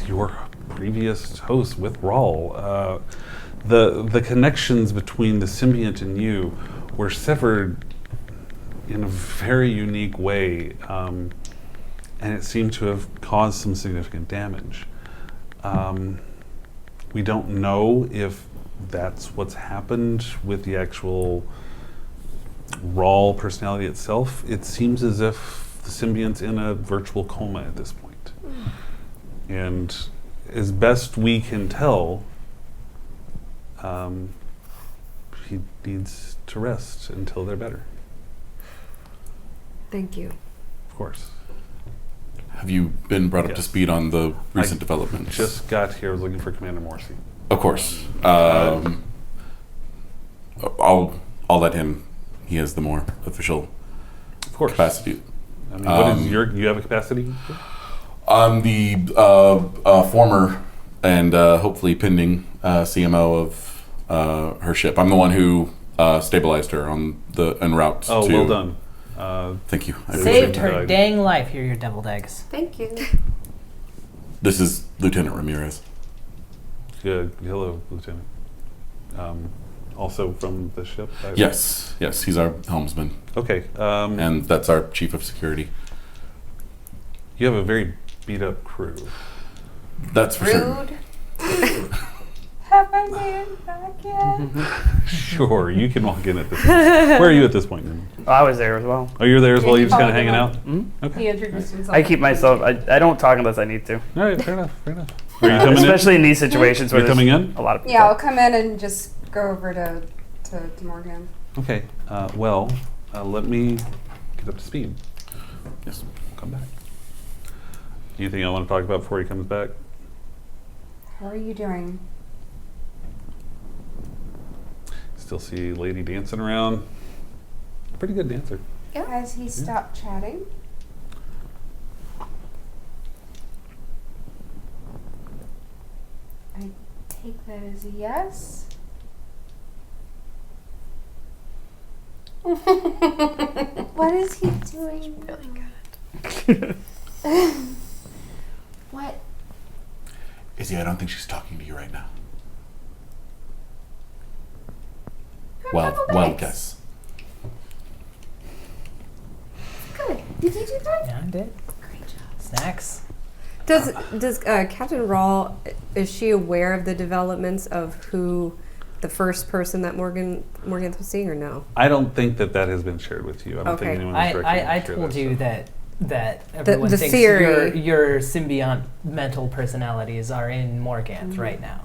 your previous host, with Ral. The connections between the symbiont and you were severed in a very unique way, and it seemed to have caused some significant damage. We don't know if that's what's happened with the actual Ral personality itself. It seems as if the symbiont's in a virtual coma at this point. And as best we can tell, he needs to rest until they're better. thank you. Of course. Have you been brought up to Yes. speed on the recent I developments? Just got here. I was looking for Commander Morrissey. Of course. I'll let him. He has the more official Of course. capacity. I mean, what is you have a capacity? I'm the former and hopefully pending CMO of her ship. I'm the one who stabilized her on the en route to. Oh, well done. Thank you. I Saved appreciate her Died. dang life. Here are your deviled eggs. Thank you. it. This is Lieutenant Ramirez. Good. Hello, Lieutenant. Also from the ship? Yes, he's our helmsman, Okay. and that's our chief of security. You have a very beat up crew. That's for sure. Rude. Have I made it back yet? Sure, you can walk in at this point. Where are you at this point? Then? Oh, I was there as well. Oh, you're there as Yeah, well? he You're just kind of followed hanging them out? Okay. He introduced himself. I keep myself. I don't talk unless I need to. All right, fair enough. Are you coming Especially in these situations where You're there's coming in? a lot of people. Yeah, I'll come in and just go over to Morgan. in? Okay. Let me get up to speed. Yes. Come back. Anything I want to talk about before he comes back? How are you doing? Still see Lady dancing around. Pretty good dancer. Has he stopped chatting? I take that as a yes. What is he doing? Really good. What? Izzy, I don't think she's talking to you right now. Well, guess. Good. Did you do that? Yeah, I did. Great job. Snacks. Does Captain Ral, is she aware of the developments of who the first person that Morganth was seeing, or no? I don't think that has been shared with you. I don't think Okay. anyone has directly I shared told that you stuff. that everyone the thinks theory. your symbiont mental personalities are in Morganth right now.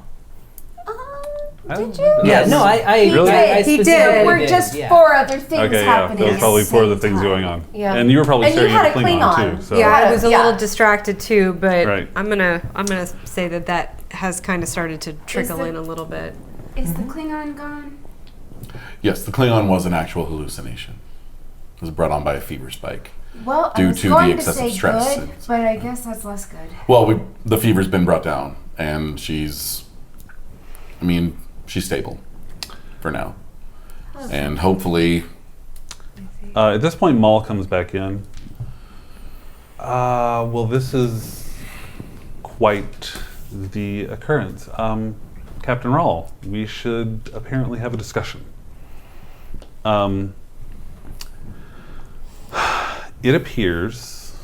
I don't Did you? know. Yeah, no, I Really? I He did. specifically There were did, just yeah. 4 other things Okay, yeah, happening. there was at probably the 4 other same things time. going on. Yeah. And you were probably And you staring had at a a Klingon, Klingon. too. So. Yeah, I was a Yeah. little distracted too, but Right. I'm gonna say that has kind of started to trickle the- in a little bit. Is the Klingon gone? Yes, the Klingon was an actual hallucination. It was brought on by a fever spike. Well, Due I was to the going to excessive say stress good, and- but I guess that's less good. Well, the fever's been brought down, and she's stable for now. And hopefully, At this point, Maul comes back in. Well, this is quite the occurrence. Captain Ral, we should apparently have a discussion. It appears,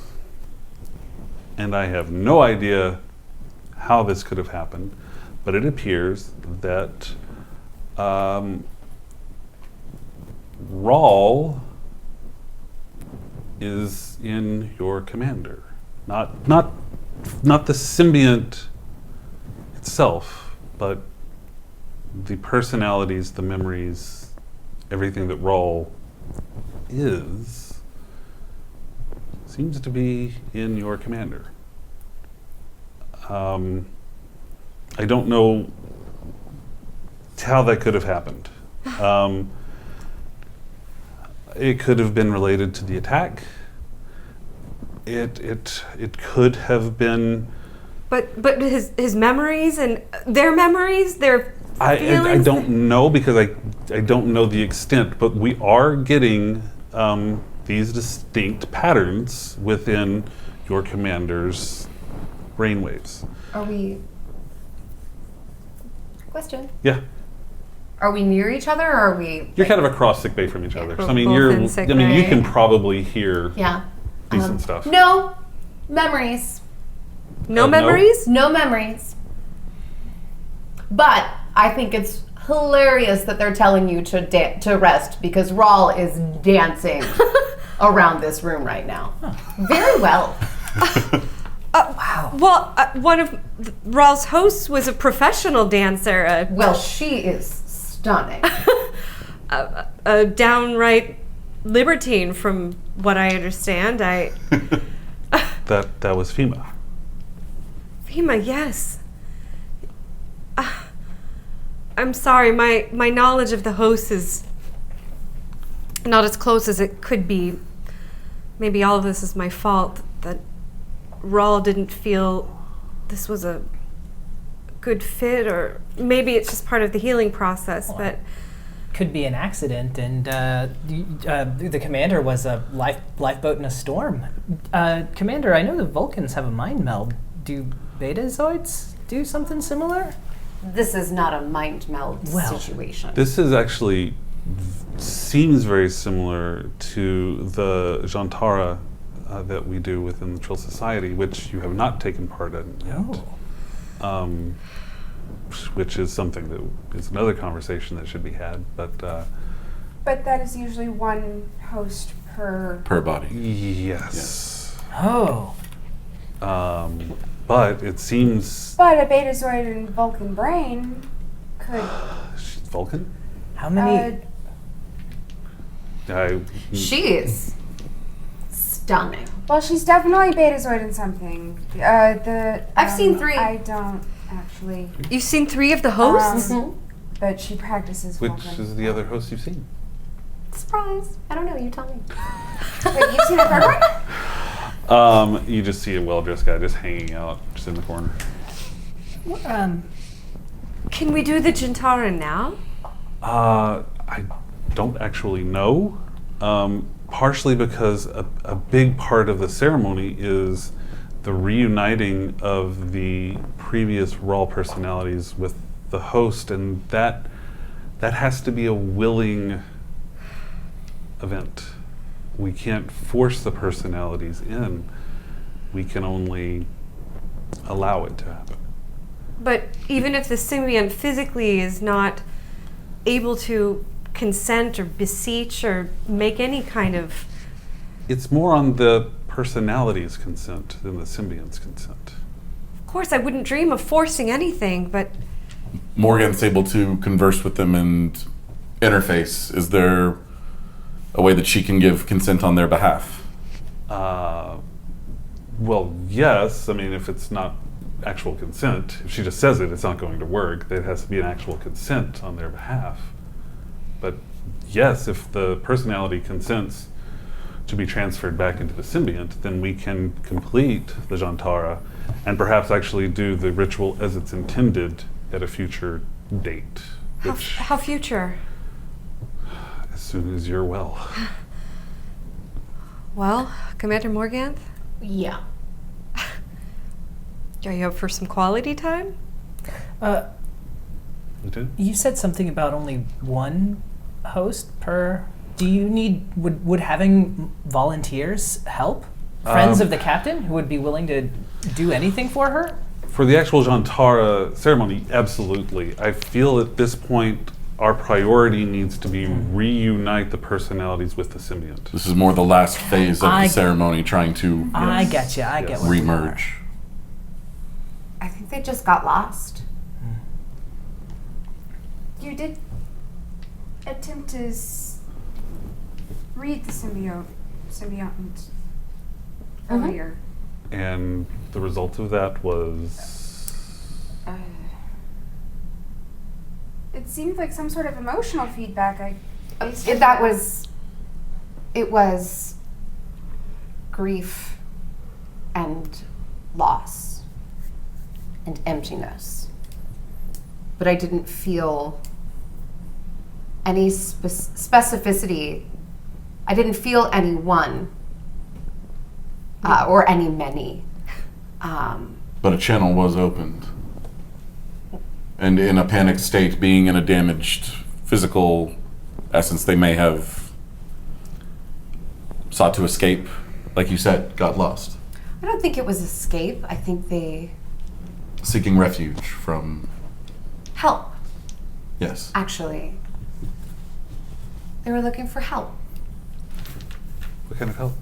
and I have no idea how this could have happened, but it appears that Ral is in your commander, not the symbiont itself, but the personalities, the memories, everything that Ral is seems to be in your commander. I don't know how that could have happened. It could have been related to the attack. It could have been. But his memories and their memories, their I feelings. don't know because I don't know the extent, but we are getting these distinct patterns within your commander's brainwaves. Are we? Question. Yeah. Are we near each other, or are we? You're kind of across sick bay from each other. So, I mean, Both in sick you bay. can probably hear Yeah. decent stuff. No memories. No no? memories? No memories. But I think it's hilarious that they're telling you to rest because Ral is dancing around this room right now. Very well. Wow. Well, one of Ral's hosts was a professional dancer. Well, she is stunning. A downright libertine, from what I understand. That was FEMA. Fema, yes. I'm sorry, my knowledge of the host is not as close as it could be. Maybe all of this is my fault, that Ral didn't feel this was a good fit, or maybe it's just part of the healing process, but... Could be an accident, and the commander was a lifeboat in a storm. Commander, I know the Vulcans have a mind meld. Do Betazoids do something similar? This is not a mind meld situation. This is actually seems very similar to the Jantara that we do within the Trill Society, which you have not taken part in yet. Which is something that is another conversation that should be had, but that is usually one host per body. yes. Oh. But it seems But a Betazoid and Vulcan brain could. she's Vulcan. How many? She is stunning. Well, she's definitely Betazoid in something. I've seen 3. I don't actually, You've seen 3 of the hosts? but she practices Which Vulcan. is the other host you've seen? Surprise. I don't know, you tell me. Wait, you've seen a third one? You just see a well-dressed guy just hanging out, just in the corner. Can we do the Jantara now? I don't actually know. Partially because a big part of the ceremony is the reuniting of the previous Ral personalities with the host, and that has to be a willing event. We can't force the personalities in. We can only allow it to happen. But even if the symbiont physically is not able to consent or beseech or make any kind of... It's more on the personality's consent than the symbiont's consent. Of course, I wouldn't dream of forcing anything, but... Morganth's able to converse with them and interface. Is there a way that she can give consent on their behalf? Well, yes. I mean, if it's not actual consent, if she just says it, it's not going to work. There has to be an actual consent on their behalf. But yes, if the personality consents to be transferred back into the symbiont, then we can complete the Jantara and perhaps actually do the ritual as it's intended at a future date. How future? As soon as you're well. Well, Commander Morganth, Yeah. are you up for some quality time? You do? You said something about only one host per. Do you need would having volunteers help? Friends of the captain who would be willing to do anything for her? For the actual Jantara ceremony, absolutely. I feel at this point our priority needs to be reunite the personalities with the symbiont. This is more the last phase of the ceremony, trying to I get you. I get what you are. remerge. I think they just got lost. You did attempt to read the symbiont earlier. And the result of that was... It seemed like some sort of emotional feedback. It was grief and loss and emptiness. But I didn't feel any specificity. I didn't feel any one or any many. But a channel was opened. And in a panicked state, being in a damaged physical essence, they may have sought to escape. Like you said, got lost. I don't think it was escape. I think they... Seeking refuge from... Help, Yes. actually. They were looking for help. What kind of help?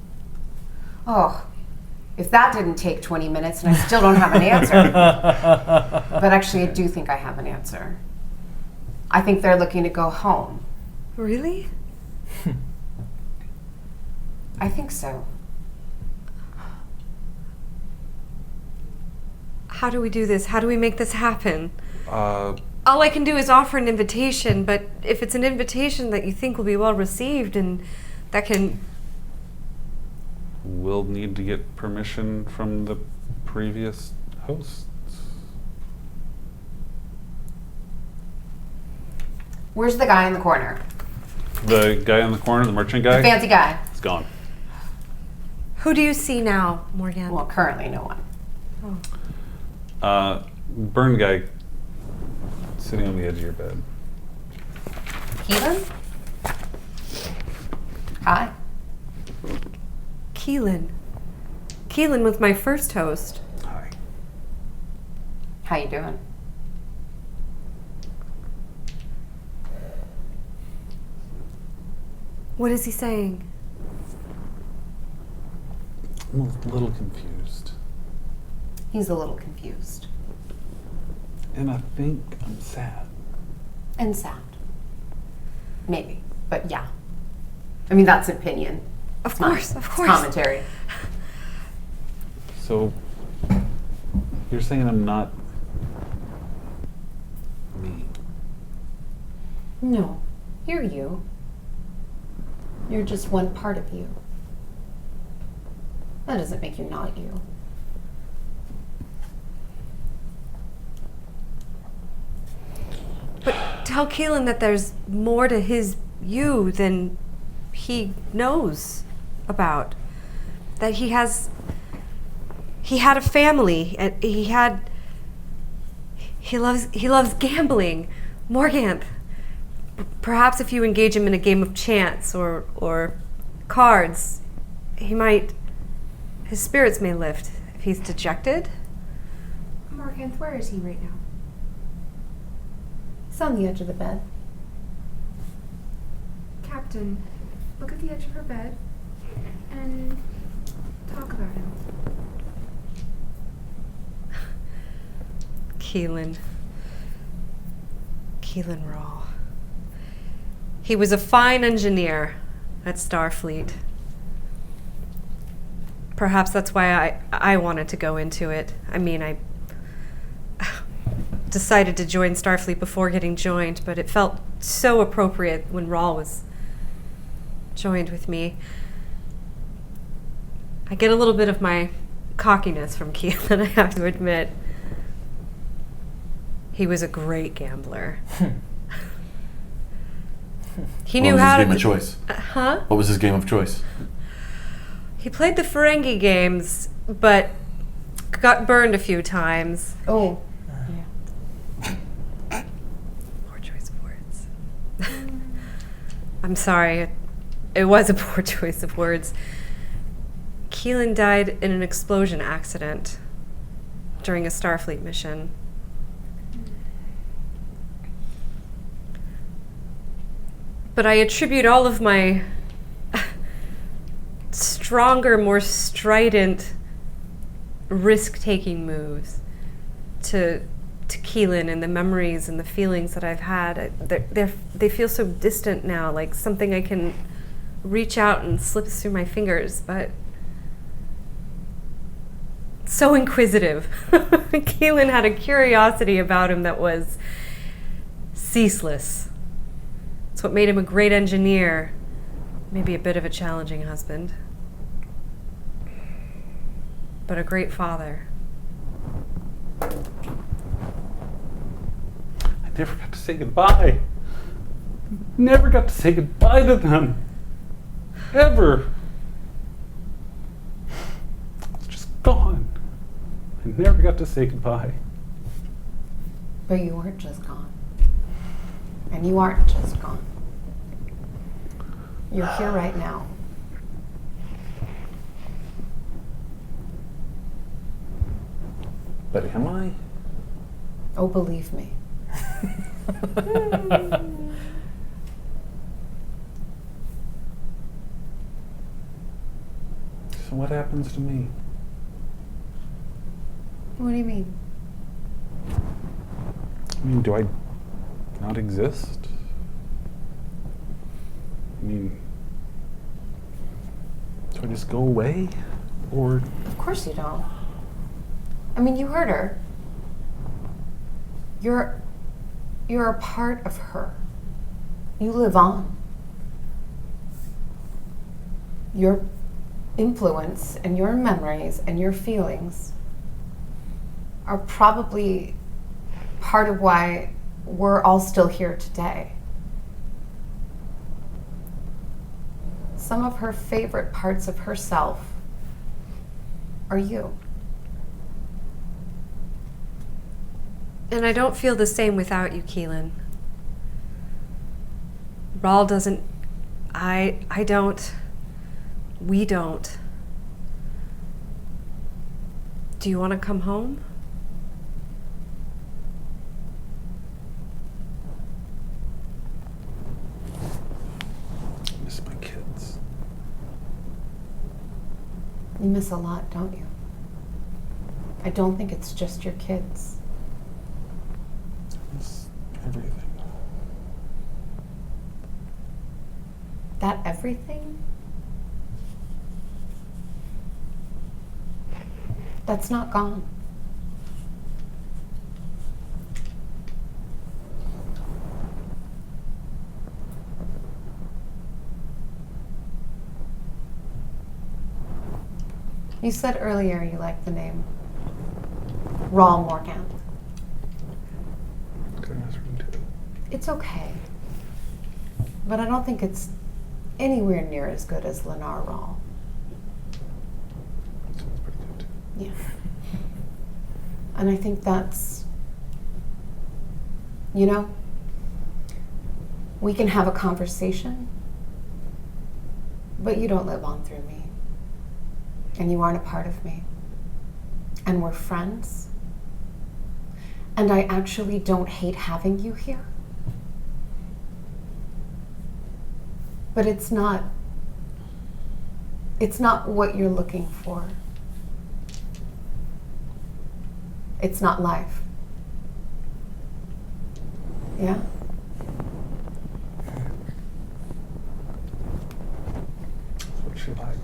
Oh, if that didn't take 20 minutes and I still don't have an answer. But actually, I do think I have an answer. I think they're looking to go home. Really? I think so. How do we do this? How do we make this happen? All I can do is offer an invitation, but if it's an invitation that you think will be well received and that can... We'll need to get permission from the previous hosts. Where's the guy in the corner? The guy in the corner, the merchant guy? The fancy guy. He's gone. Who do you see now, Morgan? Well, currently no one. Burned guy sitting on the edge of your bed. Keelan? Hi. Keelan. Keelan was my first host. Hi. How you doing? What is he saying? I'm a little confused. He's a little confused. And I think I'm sad. And sad. Maybe. But yeah. I mean, that's opinion. Of It's not- course, of it's course. commentary. So, you're saying I'm not me? No. You're you. You're just one part of you. That doesn't make you not you. But tell Keelan that there's more to his you than he knows about. That he had a family, and he loves gambling. Morganth. Perhaps if you engage him in a game of chance or cards, his spirits may lift. If he's dejected. Morganth, where is he right now? He's on the edge of the bed. Captain, look at the edge of her bed and talk about him. Keelan Ral. He was a fine engineer at Starfleet. Perhaps that's why I wanted to go into it. I mean, I decided to join Starfleet before getting joined, but it felt so appropriate when Ral was joined with me. I get a little bit of my cockiness from Keelan, I have to admit. He was a great gambler. He knew how to... What was his game of choice? Huh? What was his game of choice? He played the Ferengi games, but got burned a few times. Oh. Poor choice of words. I'm sorry. It was a poor choice of words. Keelan died in an explosion accident during a Starfleet mission. But I attribute all of my stronger, more strident, risk-taking moves to Keelan and the memories and the feelings that I've had. They feel so distant now, like something I can reach out and slip through my fingers, but so inquisitive. Keelan had a curiosity about him that was ceaseless. It's what made him a great engineer, maybe a bit of a challenging husband. but a great father. I never got to say goodbye. Never got to say goodbye to them. Ever. It's just gone. I never got to say goodbye. But you weren't just gone. And you aren't just gone. You're here right now. But am I? Oh, believe me. So what happens to me? What do you mean? I mean, do I not exist? I mean, do I just go away? Or Of course you don't. I mean, you heard her. You're a part of her. You live on. Your influence and your memories and your feelings are probably part of why we're all still here today. Some of her favorite parts of herself are you. And I don't feel the same without you, Keelan. Ral doesn't. I don't. We don't. Do you want to come home? I miss my kids. You miss a lot, don't you? I don't think it's just your kids. I miss everything. That everything? That's not gone. You said earlier you liked the name Ral Morganth. Okay, I miss her too. It's okay. But I don't think it's anywhere near as good as Lennar Ral. Sounds pretty good too. Yeah. And I think that's, we can have a conversation, but you don't live on through me. And you aren't a part of me. And we're friends. And I actually don't hate having you here. But it's not what you're looking for. It's not life. Yeah? What's she like?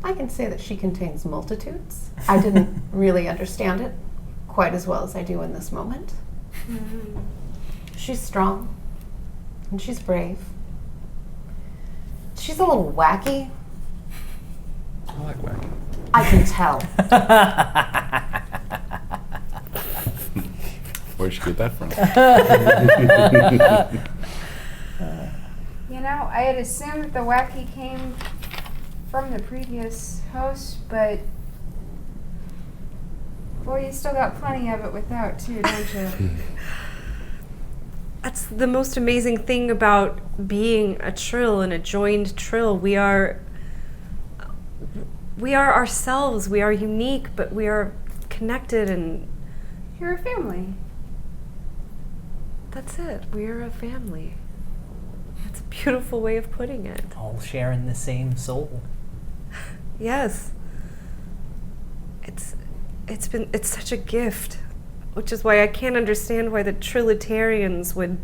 I can say that she contains multitudes. I didn't really understand it quite as well as I do in this moment. She's strong, and she's brave. She's a little wacky. I like wacky. I can tell. Where'd you get that from? I had assumed the wacky came from the previous host, but boy, you still got plenty of it without too, don't you? That's the most amazing thing about being a Trill and a joined Trill. We are ourselves. We are unique, but we are connected, and You're a family. that's it. We are a family. That's a beautiful way of putting it. All sharing the same soul. Yes. It's such a gift, which is why I can't understand why the Trilitarians would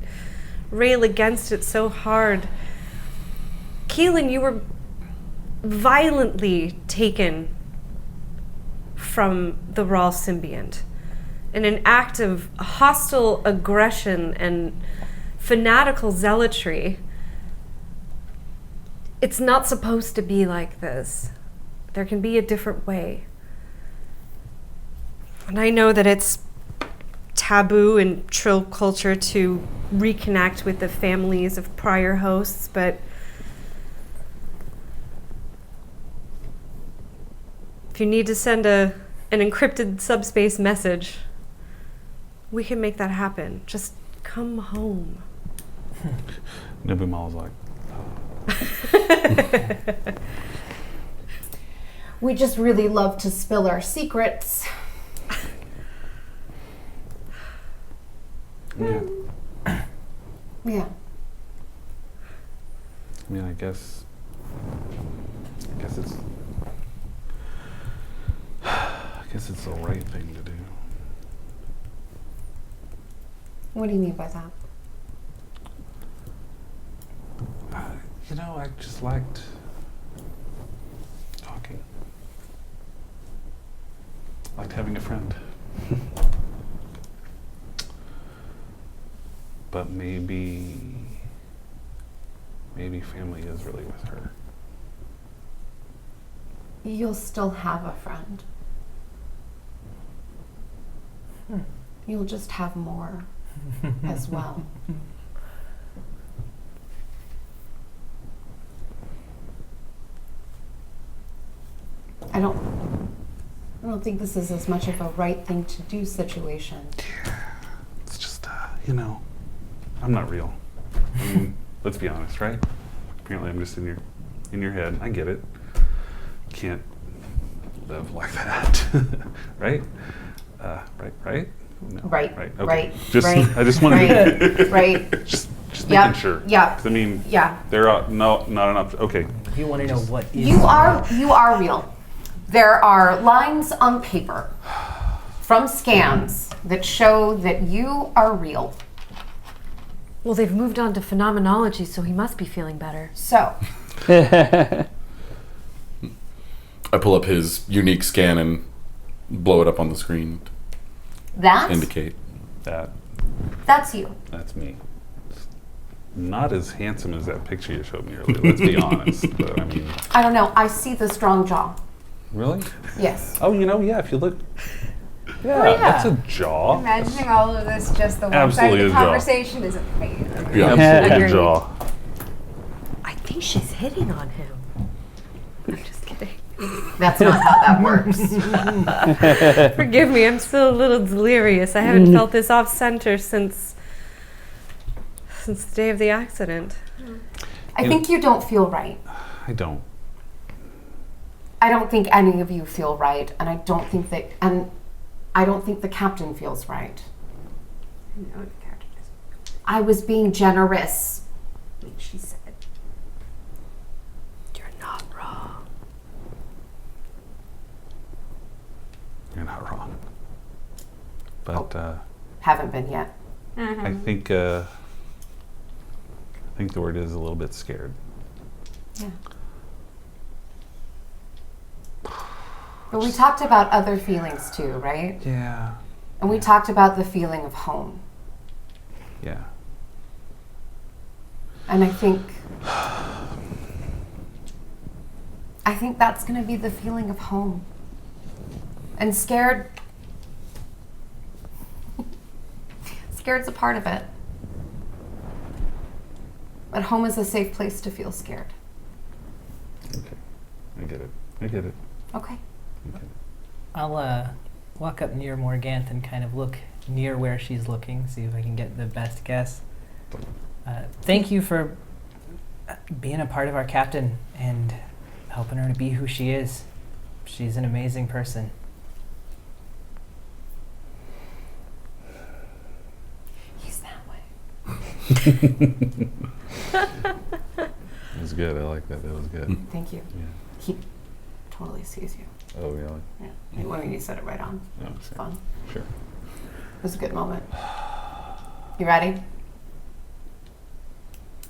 rail against it so hard. Keelan, you were violently taken from the Ral symbiont in an act of hostile aggression and fanatical zealotry. It's not supposed to be like this. There can be a different way. And I know that it's taboo in Trill culture to reconnect with the families of prior hosts, but if you need to send an encrypted subspace message, we can make that happen. Just come home. Nibumal's like, We just really love to spill our secrets. yeah. Yeah. I mean, I guess it's the right thing to do. What do you mean by that? I just liked talking. Liked having a friend. But maybe family is really with her. You'll still have a friend. You'll just have more as well. I don't think this is as much of a right thing to do situation. It's just, I'm not real. I mean, let's be honest, right? Apparently I'm just in your head. I get it. Can't live like that. Right? Right? No. Right. Right. Okay. Right. Just, right. I just wanted to right. just Yep, making sure. yep, 'Cause I mean, yeah. there are not enough. Okay. If you want to know what is You are real. There are lines on paper from scans that show that you are real. Well, they've moved on to phenomenology, so he must be feeling better. So, I pull up his unique scan and blow it up on the screen that to indicate. that's you. That's me. Not as handsome as that picture you showed me earlier. Let's be honest. But I mean, I don't know. I see the strong jaw. really? Yes. Oh, yeah. If you look, yeah. that's a jaw. Imagining all of this just the one Absolutely side of a the jaw. conversation is amazing. Yeah. Absolutely a Agreed. jaw. I think she's hitting on him. I'm just kidding. That's not how that works. Forgive me, I'm still a little delirious. I haven't felt this off center since the day of the accident. I think you don't feel right. I don't. I don't think any of you feel right, and I don't think the captain feels right. I know the character is. I was being generous. Like she said. You're not wrong. You're not wrong. But Haven't been yet. I think the word is a little bit scared. Yeah. But we talked about other feelings too, right? Yeah. And we talked about the feeling of home. Yeah. And I think that's going to be the feeling of home. And scared's a part of it. But home is a safe place to feel scared. Okay. I get it. Okay. Okay. I'll walk up near Morganth and kind of look near where she's looking, see if I can get the best guess. Thank you for being a part of our captain and helping her to be who she is. She's an amazing person. He's that way. It was good. I like that. That was good. Thank you. Yeah. He totally sees you. Oh, really? Yeah. When you said it right on. No, It was sure. fun. Sure. It was a good moment. You ready?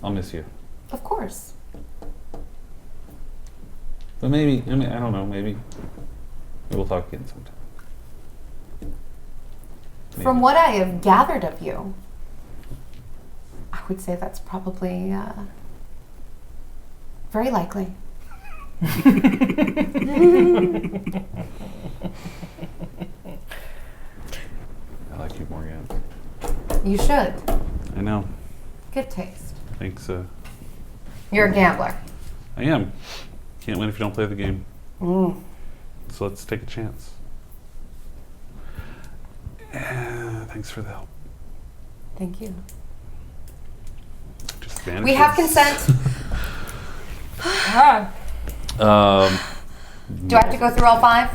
I'll miss you. Of course. But maybe, I don't know, maybe we'll talk again sometime. Maybe. From what I have gathered of you, I would say that's probably very likely. I like you, Morgan. You should. I know. Good taste. Thanks. You're a gambler. I am. Can't win if you don't play the game. Mm. So let's take a chance. Thanks for the help. Thank you. Just vanishes. We have consent. Do I have to go through all 5?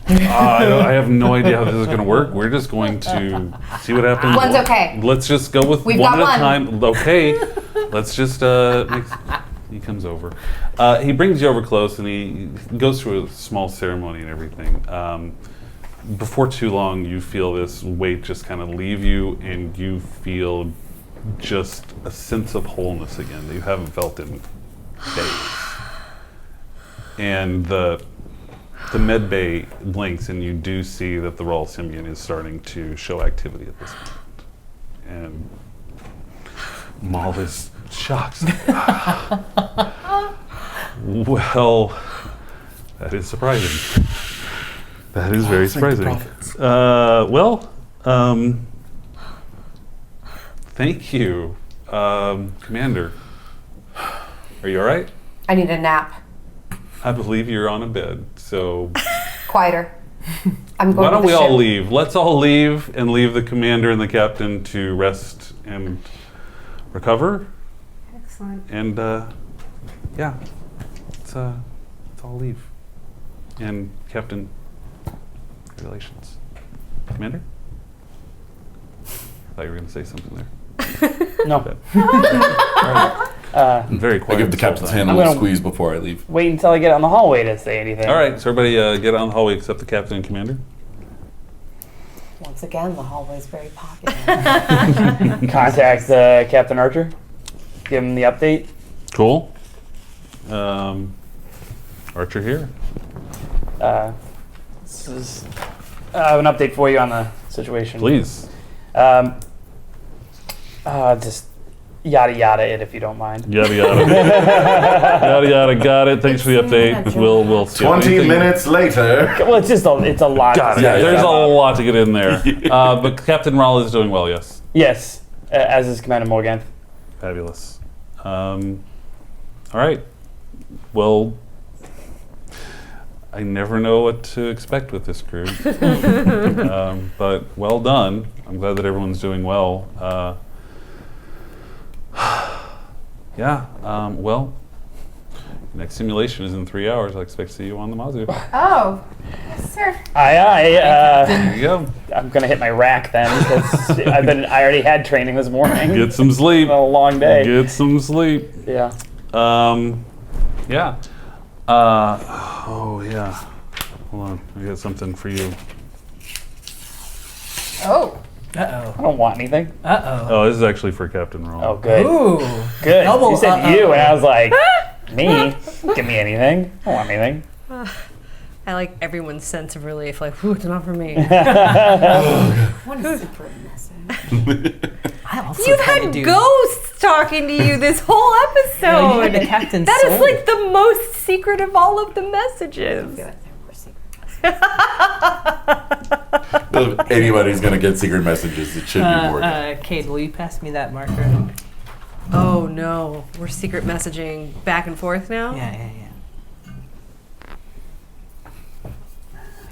I have no idea how this is going to work. We're just going to see what happens. One's okay. Let's just go with We've one got at a one. time. Okay. Let's just he comes over. He brings you over close, and he goes through a small ceremony and everything. Before too long, you feel this weight just kind of leave you, and you feel just a sense of wholeness again that you haven't felt in days. And the med bay blinks, and you do see that the Raw Symbion is starting to show activity at this point. And Maul is shocked. Well, that is surprising. That is very surprising. Thank you, Commander. Are you all right? I need a nap. I believe you're on a bed, so Quieter. I'm going why don't to we the all ship. leave? Let's all leave and leave the commander and the captain to rest and recover. Excellent. And yeah, let's all leave. And Captain, congratulations. Commander? I thought you were going to say something there. No. Very quiet. I give the captain's hand a I'm little gonna- squeeze before I leave. Wait until I get out in the hallway to say anything. All right, so everybody get out in the hallway except the captain and commander. Once again, the hallway's very popular. Contact Captain Archer. Give him the update. Cool. Archer here. This is, I have an update for you on the situation. Please. Just yada yada it if you don't mind. Yada yada. Yada yada. Got it. Thanks for the update. We'll see. 20 minutes later. Well, it's a lot. Got it. Yeah, There's yeah. a lot to get in there. But Captain Ral is doing well. Yes. Yes, as is Commander Morganth. Fabulous. All right. Well, I never know what to expect with this crew. But well done. I'm glad that everyone's doing well. Yeah. Well, next simulation is in 3 hours. I expect to see you on the Mazu. Oh, yes, sir. There you go. I'm gonna hit my rack then because I already had training this morning. Get some sleep. It's been a long day. Get some sleep. Yeah. Yeah. Oh yeah. Hold on. I got something for you. Oh, Uh I don't want anything. oh. Oh, this is actually for Captain Ral. Oh, good. Ooh. Good. Double You said uh-oh. you, and I was like, me? Don't give me anything. I don't want anything. I like everyone's sense of relief. Like, ooh, it's not for me. What a secret message. I also You've kinda had do. ghosts talking to you this whole Yeah, you had episode. the captain's That is soul. like the most secret of all of the messages. There were secret messages. If anybody's going to get secret messages, it should be Morgan. Cade, will you pass me that marker? Oh no, we're secret messaging back and forth now? Yeah.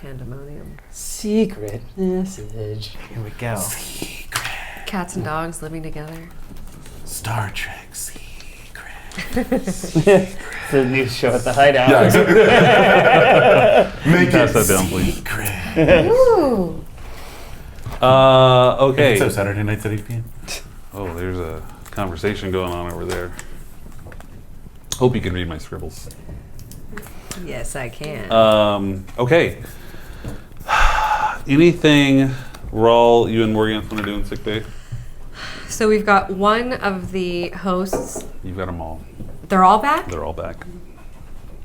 Pandemonium. Secret message. Here we go. Cats and dogs living together. Star Trek Secret. It's the new show at the Hideout. Yeah, exactly. Make Pass it that down, please. secret. Ooh. Okay. So Saturday nights at 8 p.m. Oh, there's a conversation going on over there. Hope you can read my scribbles. Yes, I can. Okay. Anything, Raul, you and Morganth want to do in sick bay? So we've got one of the hosts. You've got them all. They're all back, They're all back.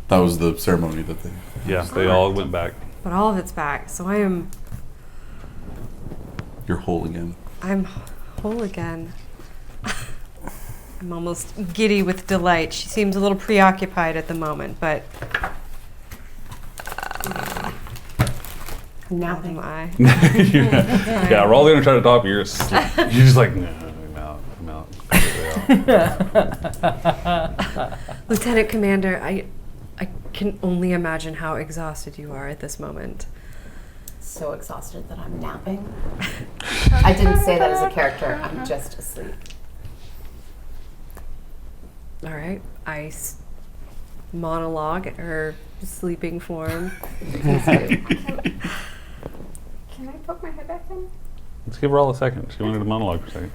That was the ceremony that they. Yeah, they all went back. but all of it's back. So I'm You're whole again. whole again. I'm almost giddy with delight. She seems a little preoccupied at the moment, but Napping. am I? Yeah, Raul's gonna try to talk, but you're asleep. You're just like, no, I'm out. Lieutenant Commander, I can only imagine how exhausted you are at this moment. So exhausted that I'm napping. I didn't say that as a character. I'm just asleep. All right, monologue or sleeping form. Please do. Can I poke my head back in? Let's give Raul a second. She wanted a monologue for a second.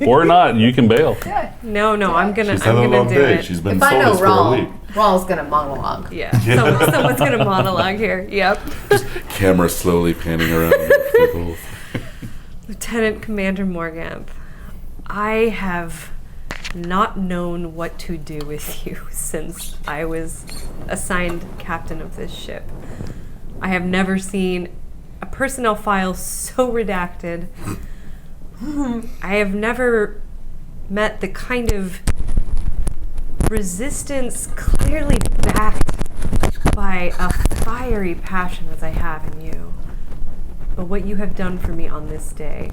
Or not, you can bail. No, I'm gonna She's had a long do day. it. She's been If I know soulless for a week. Raul's gonna monologue. Yeah, someone's gonna monologue here. Yep. Camera slowly panning around. People. Lieutenant Commander Morganth, I have not known what to do with you since I was assigned captain of this ship. I have never seen a personnel file so redacted. I have never met the kind of resistance clearly backed by a fiery passion as I have in you. But what you have done for me on this day,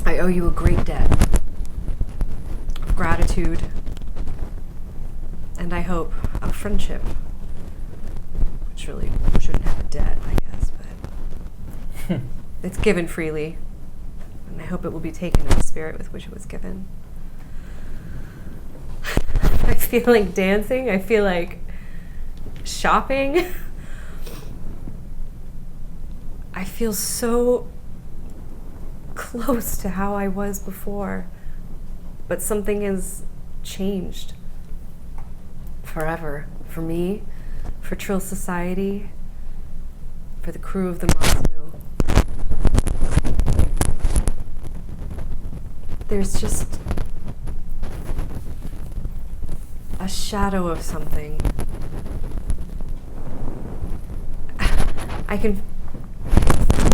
I owe you a great debt of gratitude, and I hope of friendship, which really shouldn't have a debt, I guess, but it's given freely, and I hope it will be taken in the spirit with which it was given. I feel like dancing. I feel like shopping. I feel so close to how I was before, but something has changed forever. For me, for Trill Society, for the crew of the Matsu. There's just a shadow of something.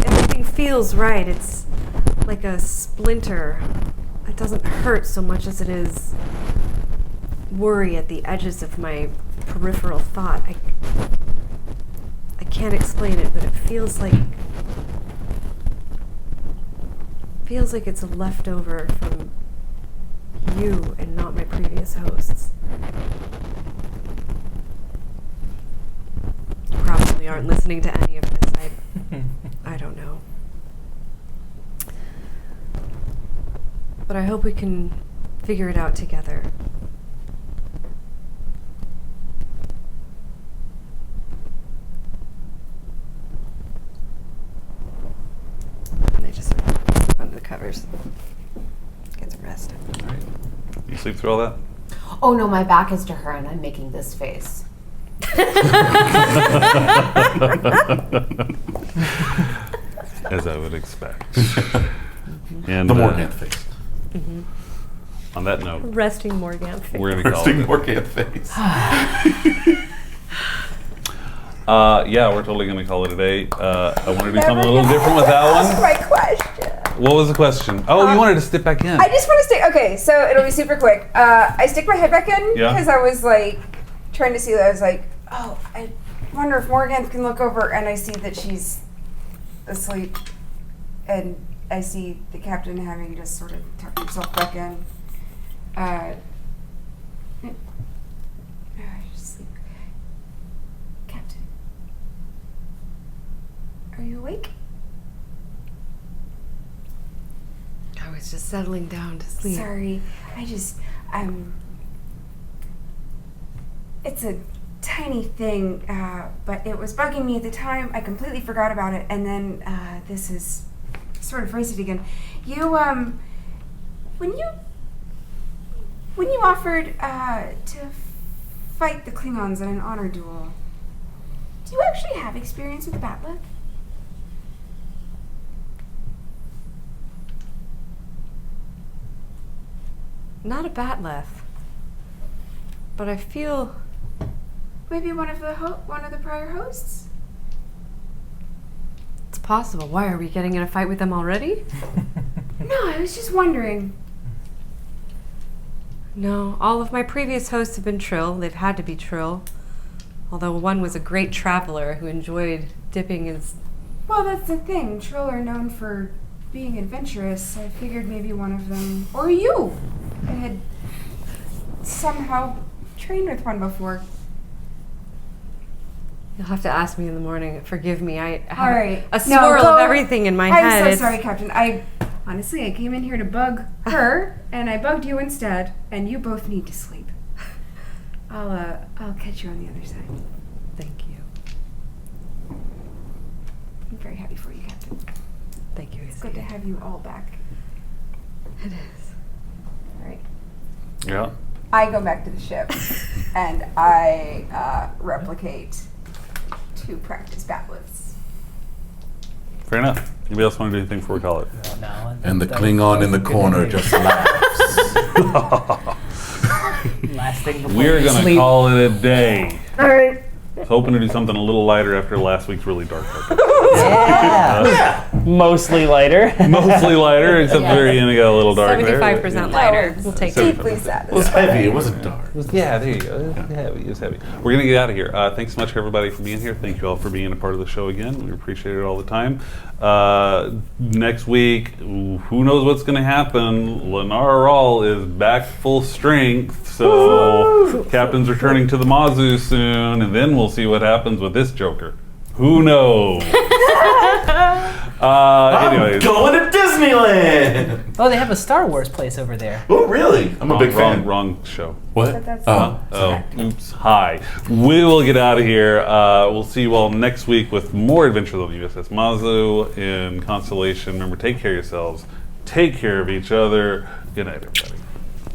Everything feels right. It's like a splinter. It doesn't hurt so much as it is worry at the edges of my peripheral thought. I can't explain it, but it feels like it's a leftover from you and not my previous hosts. You probably aren't listening to any of this. I don't know. But I hope we can figure it out together. And I just slip under the covers. Get some rest. All right. You sleep through all that? Oh no, my back is to her and I'm making this face. As I would expect. And The Morganth face. on that note, Resting Morganth face. we're going to call Resting it. Morganth face. Yeah, we're totally going to call it a day. I want to do something a little different with that one. My question. What was the question? Oh, you wanted to step back in. I just want to stay. Okay, so it'll be super quick. I stick my head back in Yeah. because I was like trying to see. I was like, oh, I wonder if Morganth can look over, and I see that she's asleep, and I see the captain having just sort of tucked himself back in. Just sleep. Captain, are you awake? I was just settling down to sleep. Sorry, it's a tiny thing, but it was bugging me at the time. I completely forgot about it, and then this is sort of raised it again. You, when you offered to fight the Klingons in an honor duel, do you actually have experience with the Bat'leth? Not a Bat'leth, but I feel Maybe one of the prior hosts? possible? Why, are we getting in a fight with them already? No, I was just wondering. No, all of my previous hosts have been Trill. They've had to be Trill. Although one was a great traveler who enjoyed dipping his... Well, that's the thing. Trill are known for being adventurous. I figured maybe one of them, or you, had somehow trained with one before. You'll have to ask me in the morning. Forgive me. I have All right. a swirl of everything in my head. I'm so sorry, Captain. Honestly, I came in here to bug her, and I bugged you instead, and you both need to sleep. I'll catch you on the other side. Thank you. I'm very happy for you, Captain. Thank you. It's good to have you all back. It is. All right. Yeah. I go back to the ship and I replicate 2 practice battlets. Fair enough. Anybody else want to do anything before we call it? No, And the that Klingon was in the a good corner idea. just laughs. Last thing before We're we going to sleep. call it a day. All right. I was hoping to do something a little lighter after last week's really dark episode. Yeah. Mostly lighter. Mostly lighter, except the very end it got a little dark there. 75% lighter. was We'll take So- it. Deeply It was satisfying. heavy. It wasn't dark. Yeah, there you go. It was heavy. It was heavy. We're going to get out of here. Thanks so much, everybody, for being here. Thank you all for being a part of the show again. We appreciate it all the time. Next week, who knows what's going to happen? Lenara Ral is back full strength, so Captain's returning to the Mazu soon, and then we'll see what happens with this Joker. Who knows? Anyways. Going to Disneyland. Oh, they have a Star Wars place over there. Oh, really? I'm a big fan. Wrong show. What? That's Oh, oops. Hi. We will get out of here. We'll see you all next week with more adventures of USS Mazu in Constellation. Remember, take care of yourselves. Take care of each other. Good night, everybody.